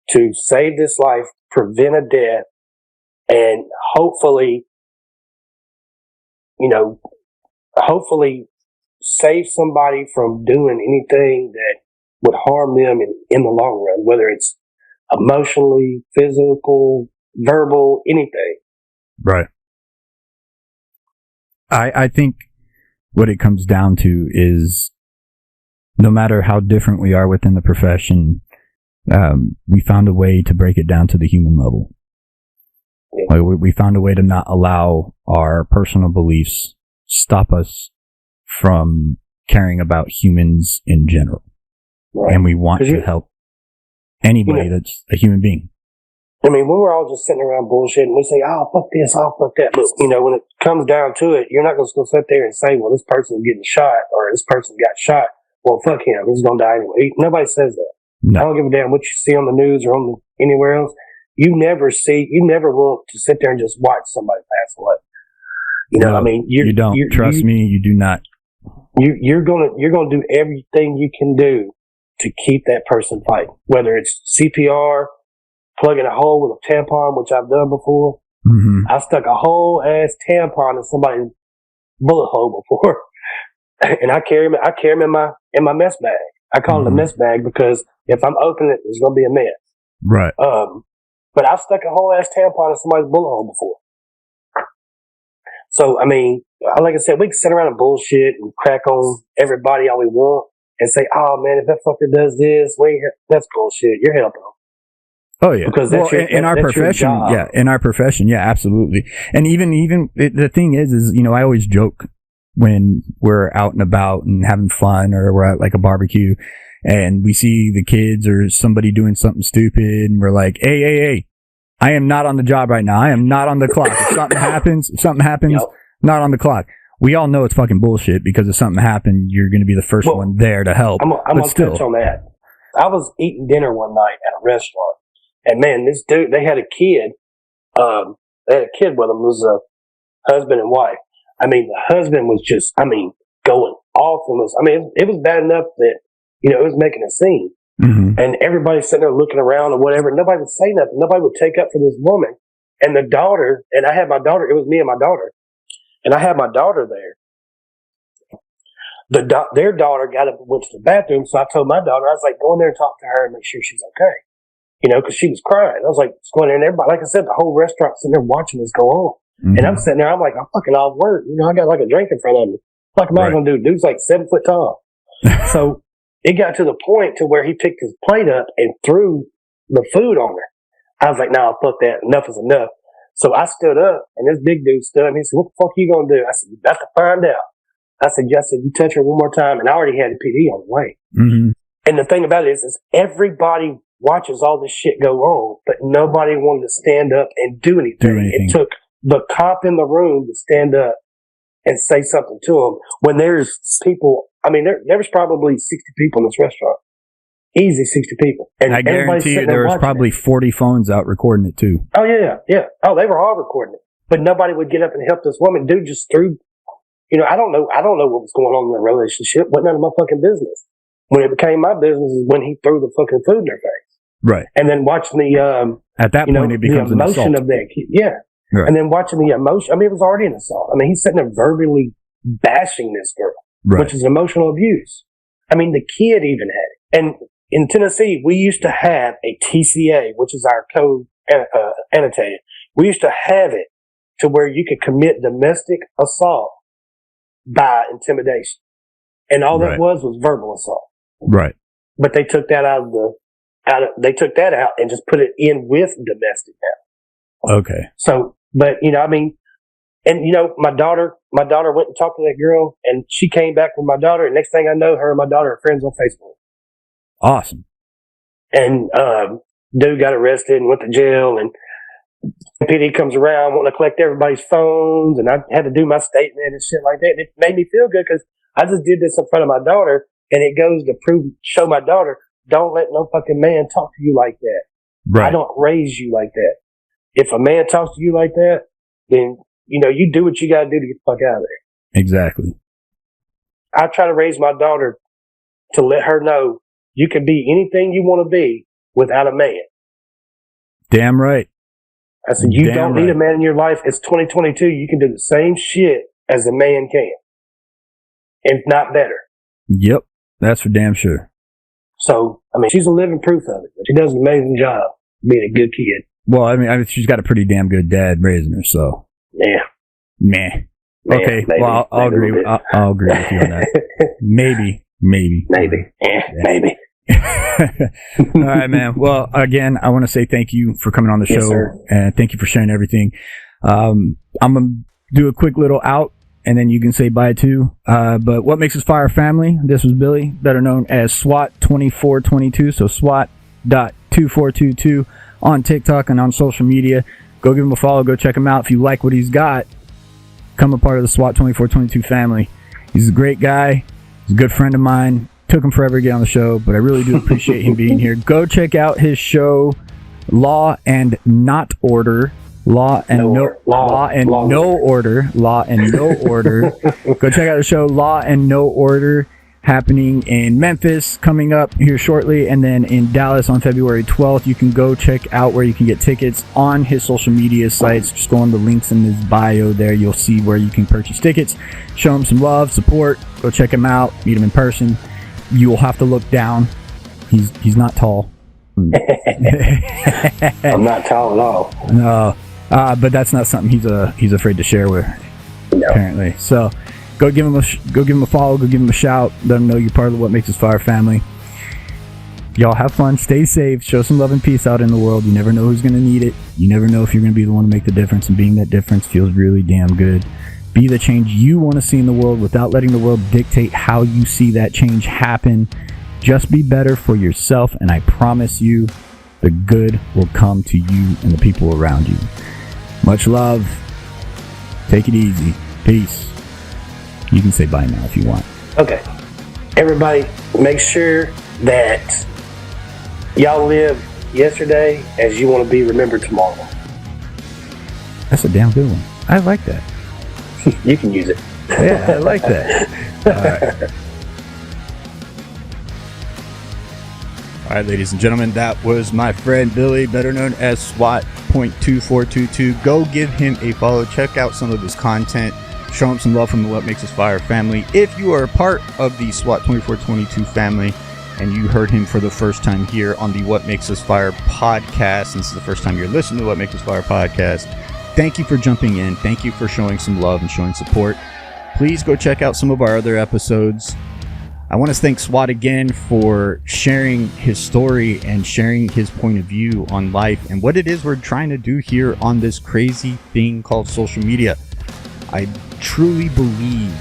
to save this life, prevent a death, and hopefully save somebody from doing anything that would harm them in the long run, whether it's emotionally, physical, verbal, anything. Right. I think what it comes down to is no matter how different we are within the profession, we found a way to break it down to the human level. Yeah. Like we found a way to not allow our personal beliefs stop us from caring about humans in general. Right. And we want to help anybody that's a human being. We were all just sitting around bullshitting. We say, oh, fuck this, oh, fuck that. But, when it comes down to it, you're not going to sit there and say, well, this person's getting shot or this person got shot. Well, fuck him. He's going to die anyway. Nobody says that. No. I don't give a damn what you see on the news or anywhere else. You never want to sit there and just watch somebody pass away. You don't. Trust me, you do not. You're gonna do everything you can do to keep that person fighting. Whether it's CPR, plugging a hole with a tampon, which I've done before. Mm-hmm. I stuck a whole ass tampon in somebody's bullet hole before, and I carry them in my mess bag. I call it a mess bag because if I'm opening it, there's gonna be a mess. Right. but I've stuck a whole ass tampon in somebody's bullet hole before. So, I mean, like I said, we can sit around and bullshit and crack on everybody all we want and say, oh man, if that fucker does this, that's bullshit. You're helping them. Oh yeah, because in our profession, absolutely. And even the thing is, you know, I always joke when we're out and about and having fun, or we're at like a barbecue, and we see the kids or somebody doing something stupid, and we're like, hey, I am not on the job right now. I am not on the clock. If something happens, yep. Not on the clock. We all know it's fucking bullshit, because if something happened, you're going to be the first one there to help. I'm going to touch on that. I was eating dinner one night at a restaurant. And man, this dude, they had a kid. They had a kid with them. It was a husband and wife. I mean, the husband was just, going off on us. I mean, it was bad enough that, you know, it was making a scene. Mm-hmm. And everybody's sitting there looking around or whatever. Nobody would say nothing. Nobody would take up for this woman. And the daughter, and I had my daughter, it was me and my daughter. And I had my daughter there. Their daughter got up and went to the bathroom. So I told my daughter, I was like, go in there and talk to her and make sure she's okay. You know, because she was crying. I was like, it's going in there. Everybody, like I said, the whole restaurant sitting there watching this go on. Mm-hmm. And I'm sitting there, I'm like, I'm fucking off work. You know, I got like a drink in front of me. What am I going to do? Dude's like 7 foot tall. So it got to the point to where he picked his plate up and threw the food on her. I was like, nah, fuck that. Enough is enough. So I stood up, and this big dude stood up, and he said, what the fuck are you going to do? I said, you got to find out. I said, you touch her one more time. And I already had the PD on the way. Mm-hmm. And the thing about it is everybody watches all this shit go on, but nobody wanted to stand up and do anything. It took the cop in the room to stand up and say something to him when there's people. I mean, there was probably 60 people in this restaurant. Easy 60 people. And I guarantee you there was probably 40 phones out recording it too. Oh, yeah. Oh, they were all recording it. But nobody would get up and help this woman. Dude just threw, you know, I don't know what was going on in their relationship. Wasn't none of my fucking business. When it became my business is when he threw the fucking food in their face. Right. And then watching the, at that point, it becomes the emotion an assault of that kid. Yeah. Right. And then watching the emotion. I mean, it was already an assault. I mean, he's sitting there verbally bashing this girl, which is emotional abuse. I mean, the kid even had it. And in Tennessee, we used to have a TCA, which is our code annotated. We used to have it to where you could commit domestic assault by intimidation. And all that was verbal assault. Right. But they took that they took that out and just put it in with domestic now. Okay. So, but, you know, I mean, and, you know, my daughter went and talked to that girl, and she came back with my daughter, and next thing I know, her and my daughter are friends on Facebook. Awesome. And dude got arrested and went to jail, and PD comes around wanting to collect everybody's phones, and I had to do my statement and shit like that. And it made me feel good because I just did this in front of my daughter, and it goes to show my daughter, don't let no fucking man talk to you like that. Right. I don't raise you like that. If a man talks to you like that, then, you know, you do what you got to do to get the fuck out of there. Exactly. I try to raise my daughter to let her know you can be anything you want to be without a man. Damn right. I said, you don't need a man in your life. It's 2022. You can do the same shit as a man can. If not better. Yep. That's for damn sure. So, I mean, she's a living proof of it. But she does an amazing job being a good kid. Well, I mean, she's got a pretty damn good dad raising her, so. Yeah. Meh. Okay. Maybe, well, I'll agree. I'll agree with you on that. Maybe. Maybe. Maybe. All right, man. Well, again, I want to say thank you for coming on the show, and thank you for sharing everything. I'm gonna do a quick little out, and then you can say bye too. But What Makes Us Fire family, this was Billy, better known as SWAT2422. So SWAT.2422 on TikTok and on social media. Go give him a follow. Go check him out. If you like what he's got, become a part of the SWAT2422 family. He's a great guy. He's a good friend of mine. Took him forever to get on the show, but I really do appreciate him being here. Go check out his show, Law and Not Order. Law and No Order. Go check out the show, Law and No Order, happening in Memphis, coming up here shortly, and then in Dallas on February 12th. You can go check out where you can get tickets on his social media sites. Just go on the links in his bio there. You'll see where you can purchase tickets. Show him some love, support. Go check him out. Meet him in person. You will have to look down. He's not tall. I'm not tall at all. No, but that's not something he's afraid to share with. No. Apparently, so go give him a follow, go give him a shout, let him know you're part of the What Makes Us Fire family. Y'all have fun, stay safe, show some love and peace out in the world. You never know who's going to need it. You never know if you're going to be the one to make the difference, and being that difference feels really damn good. Be the change you want to see in the world without letting the world dictate how you see that change happen. Just be better for yourself, and I promise you the good will come to you and the people around you. Much love. Take it easy. Peace. You can say bye now if you want. Okay. Everybody, make sure that y'all live yesterday as you want to be remembered tomorrow. That's a damn good one. I like that. You can use it. Yeah, I like that. All right. All right, ladies and gentlemen, that was my friend Billy, better known as SWAT.2422. Go give him a follow. Check out some of his content. Show him some love from the What Makes Us Fire family. If you are a part of the SWAT.2422 family and you heard him for the first time here on the What Makes Us Fire podcast, and this is the first time you're listening to the What Makes Us Fire podcast, thank you for jumping in. Thank you for showing some love and showing support. Please go check out some of our other episodes. I want to thank SWAT again for sharing his story and sharing his point of view on life and what it is we're trying to do here on this crazy thing called social media. I truly believe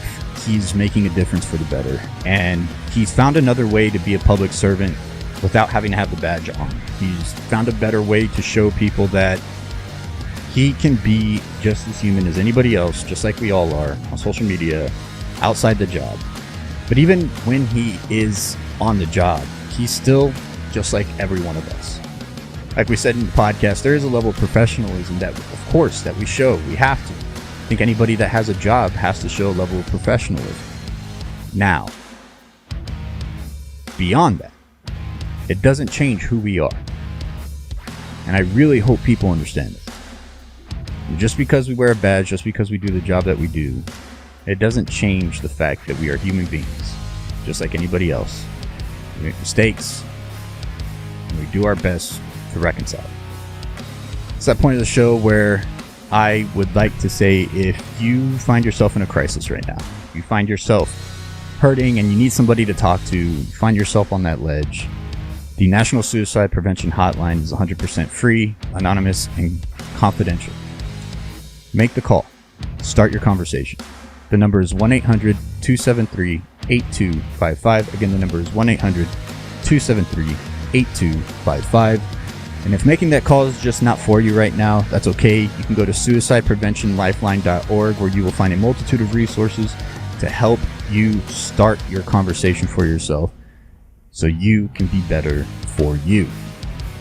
he's making a difference for the better, and he's found another way to be a public servant without having to have the badge on. He's found a better way to show people that he can be just as human as anybody else, just like we all are on social media, outside the job. But even when he is on the job, he's still just like every one of us. Like we said in the podcast, there is a level of professionalism that, of course, that we show. We have to. I think anybody that has a job has to show a level of professionalism. Now, beyond that, it doesn't change who we are. And I really hope people understand this. Just because we wear a badge, just because we do the job that we do, it doesn't change the fact that we are human beings, just like anybody else. We make mistakes, and we do our best to reconcile. It's that point of the show where I would like to say, if you find yourself in a crisis right now, you find yourself hurting and you need somebody to talk to, you find yourself on that ledge, the National Suicide Prevention Hotline is 100% free, anonymous, and confidential. Make the call. Start your conversation. The number is 1-800-273-8255. Again, the number is 1-800-273-8255. And if making that call is just not for you right now, that's okay. You can go to suicidepreventionlifeline.org, where you will find a multitude of resources to help you start your conversation for yourself so you can be better for you.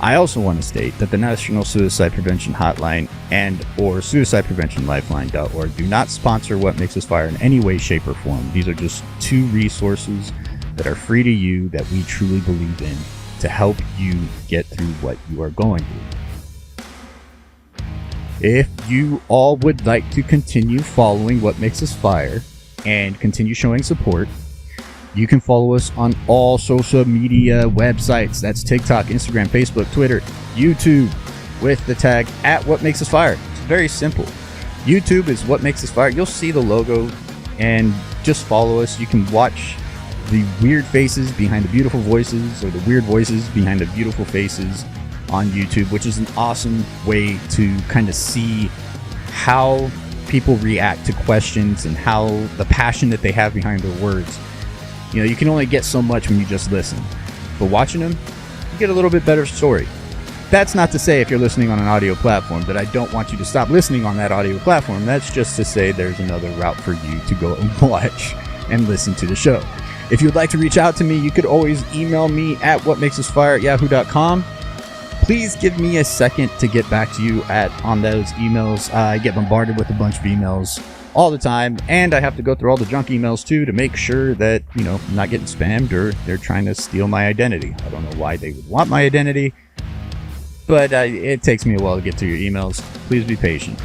I also want to state that the National Suicide Prevention Hotline and or suicidepreventionlifeline.org do not sponsor What Makes Us Fire in any way, shape, or form. These are just two resources that are free to you that we truly believe in to help you get through what you are going through. If you all would like to continue following What Makes Us Fire and continue showing support, you can follow us on all social media websites. That's TikTok, Instagram, Facebook, Twitter, YouTube, with the tag @WhatMakesUsFire. It's very simple. YouTube is What Makes Us Fire. You'll see the logo and just follow us. You can watch the weird faces behind the beautiful voices, or the weird voices behind the beautiful faces on YouTube, which is an awesome way to kind of see how people react to questions and how the passion that they have behind their words. You know, you can only get so much when you just listen, but watching them, you get a little bit better story. That's not to say, if you're listening on an audio platform, that I don't want you to stop listening on that audio platform. That's just to say there's another route for you to go and watch and listen to the show. If you'd like to reach out to me, you could always email me at whatmakesusfire@yahoo.com. Please give me a second to get back to you on those emails. I get bombarded with a bunch of emails all the time, and I have to go through all the junk emails too to make sure that, you know, I'm not getting spammed or they're trying to steal my identity. I don't know why they would want my identity, but it takes me a while to get through your emails. Please be patient.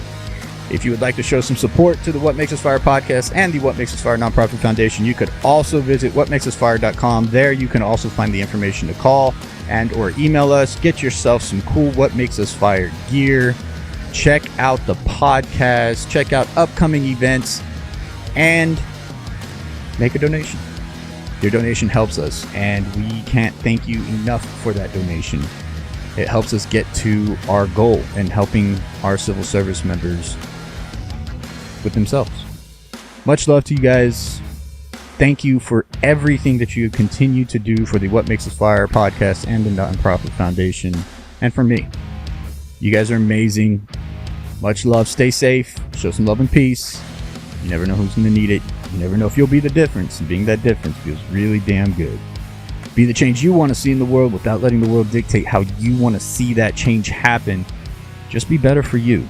If you would like to show some support to the What Makes Us Fire podcast and the What Makes Us Fire nonprofit foundation, you could also visit whatmakesusfire.com. There you can also find the information to call and or email us. Get yourself some cool What Makes Us Fire gear. Check out the podcast. Check out upcoming events. And make a donation. Your donation helps us, and we can't thank you enough for that donation. It helps us get to our goal in helping our civil service members with themselves. Much love to you guys. Thank you for everything that you continue to do for the What Makes Us Fire podcast and the nonprofit foundation, and for me. You guys are amazing. Much love. Stay safe. Show some love and peace. You never know who's going to need it. You never know if you'll be the difference, and being that difference feels really damn good. Be the change you want to see in the world without letting the world dictate how you want to see that change happen. Just be better for you.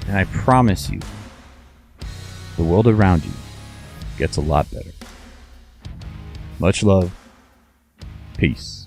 And I promise you, the world around you gets a lot better. Much love. Peace.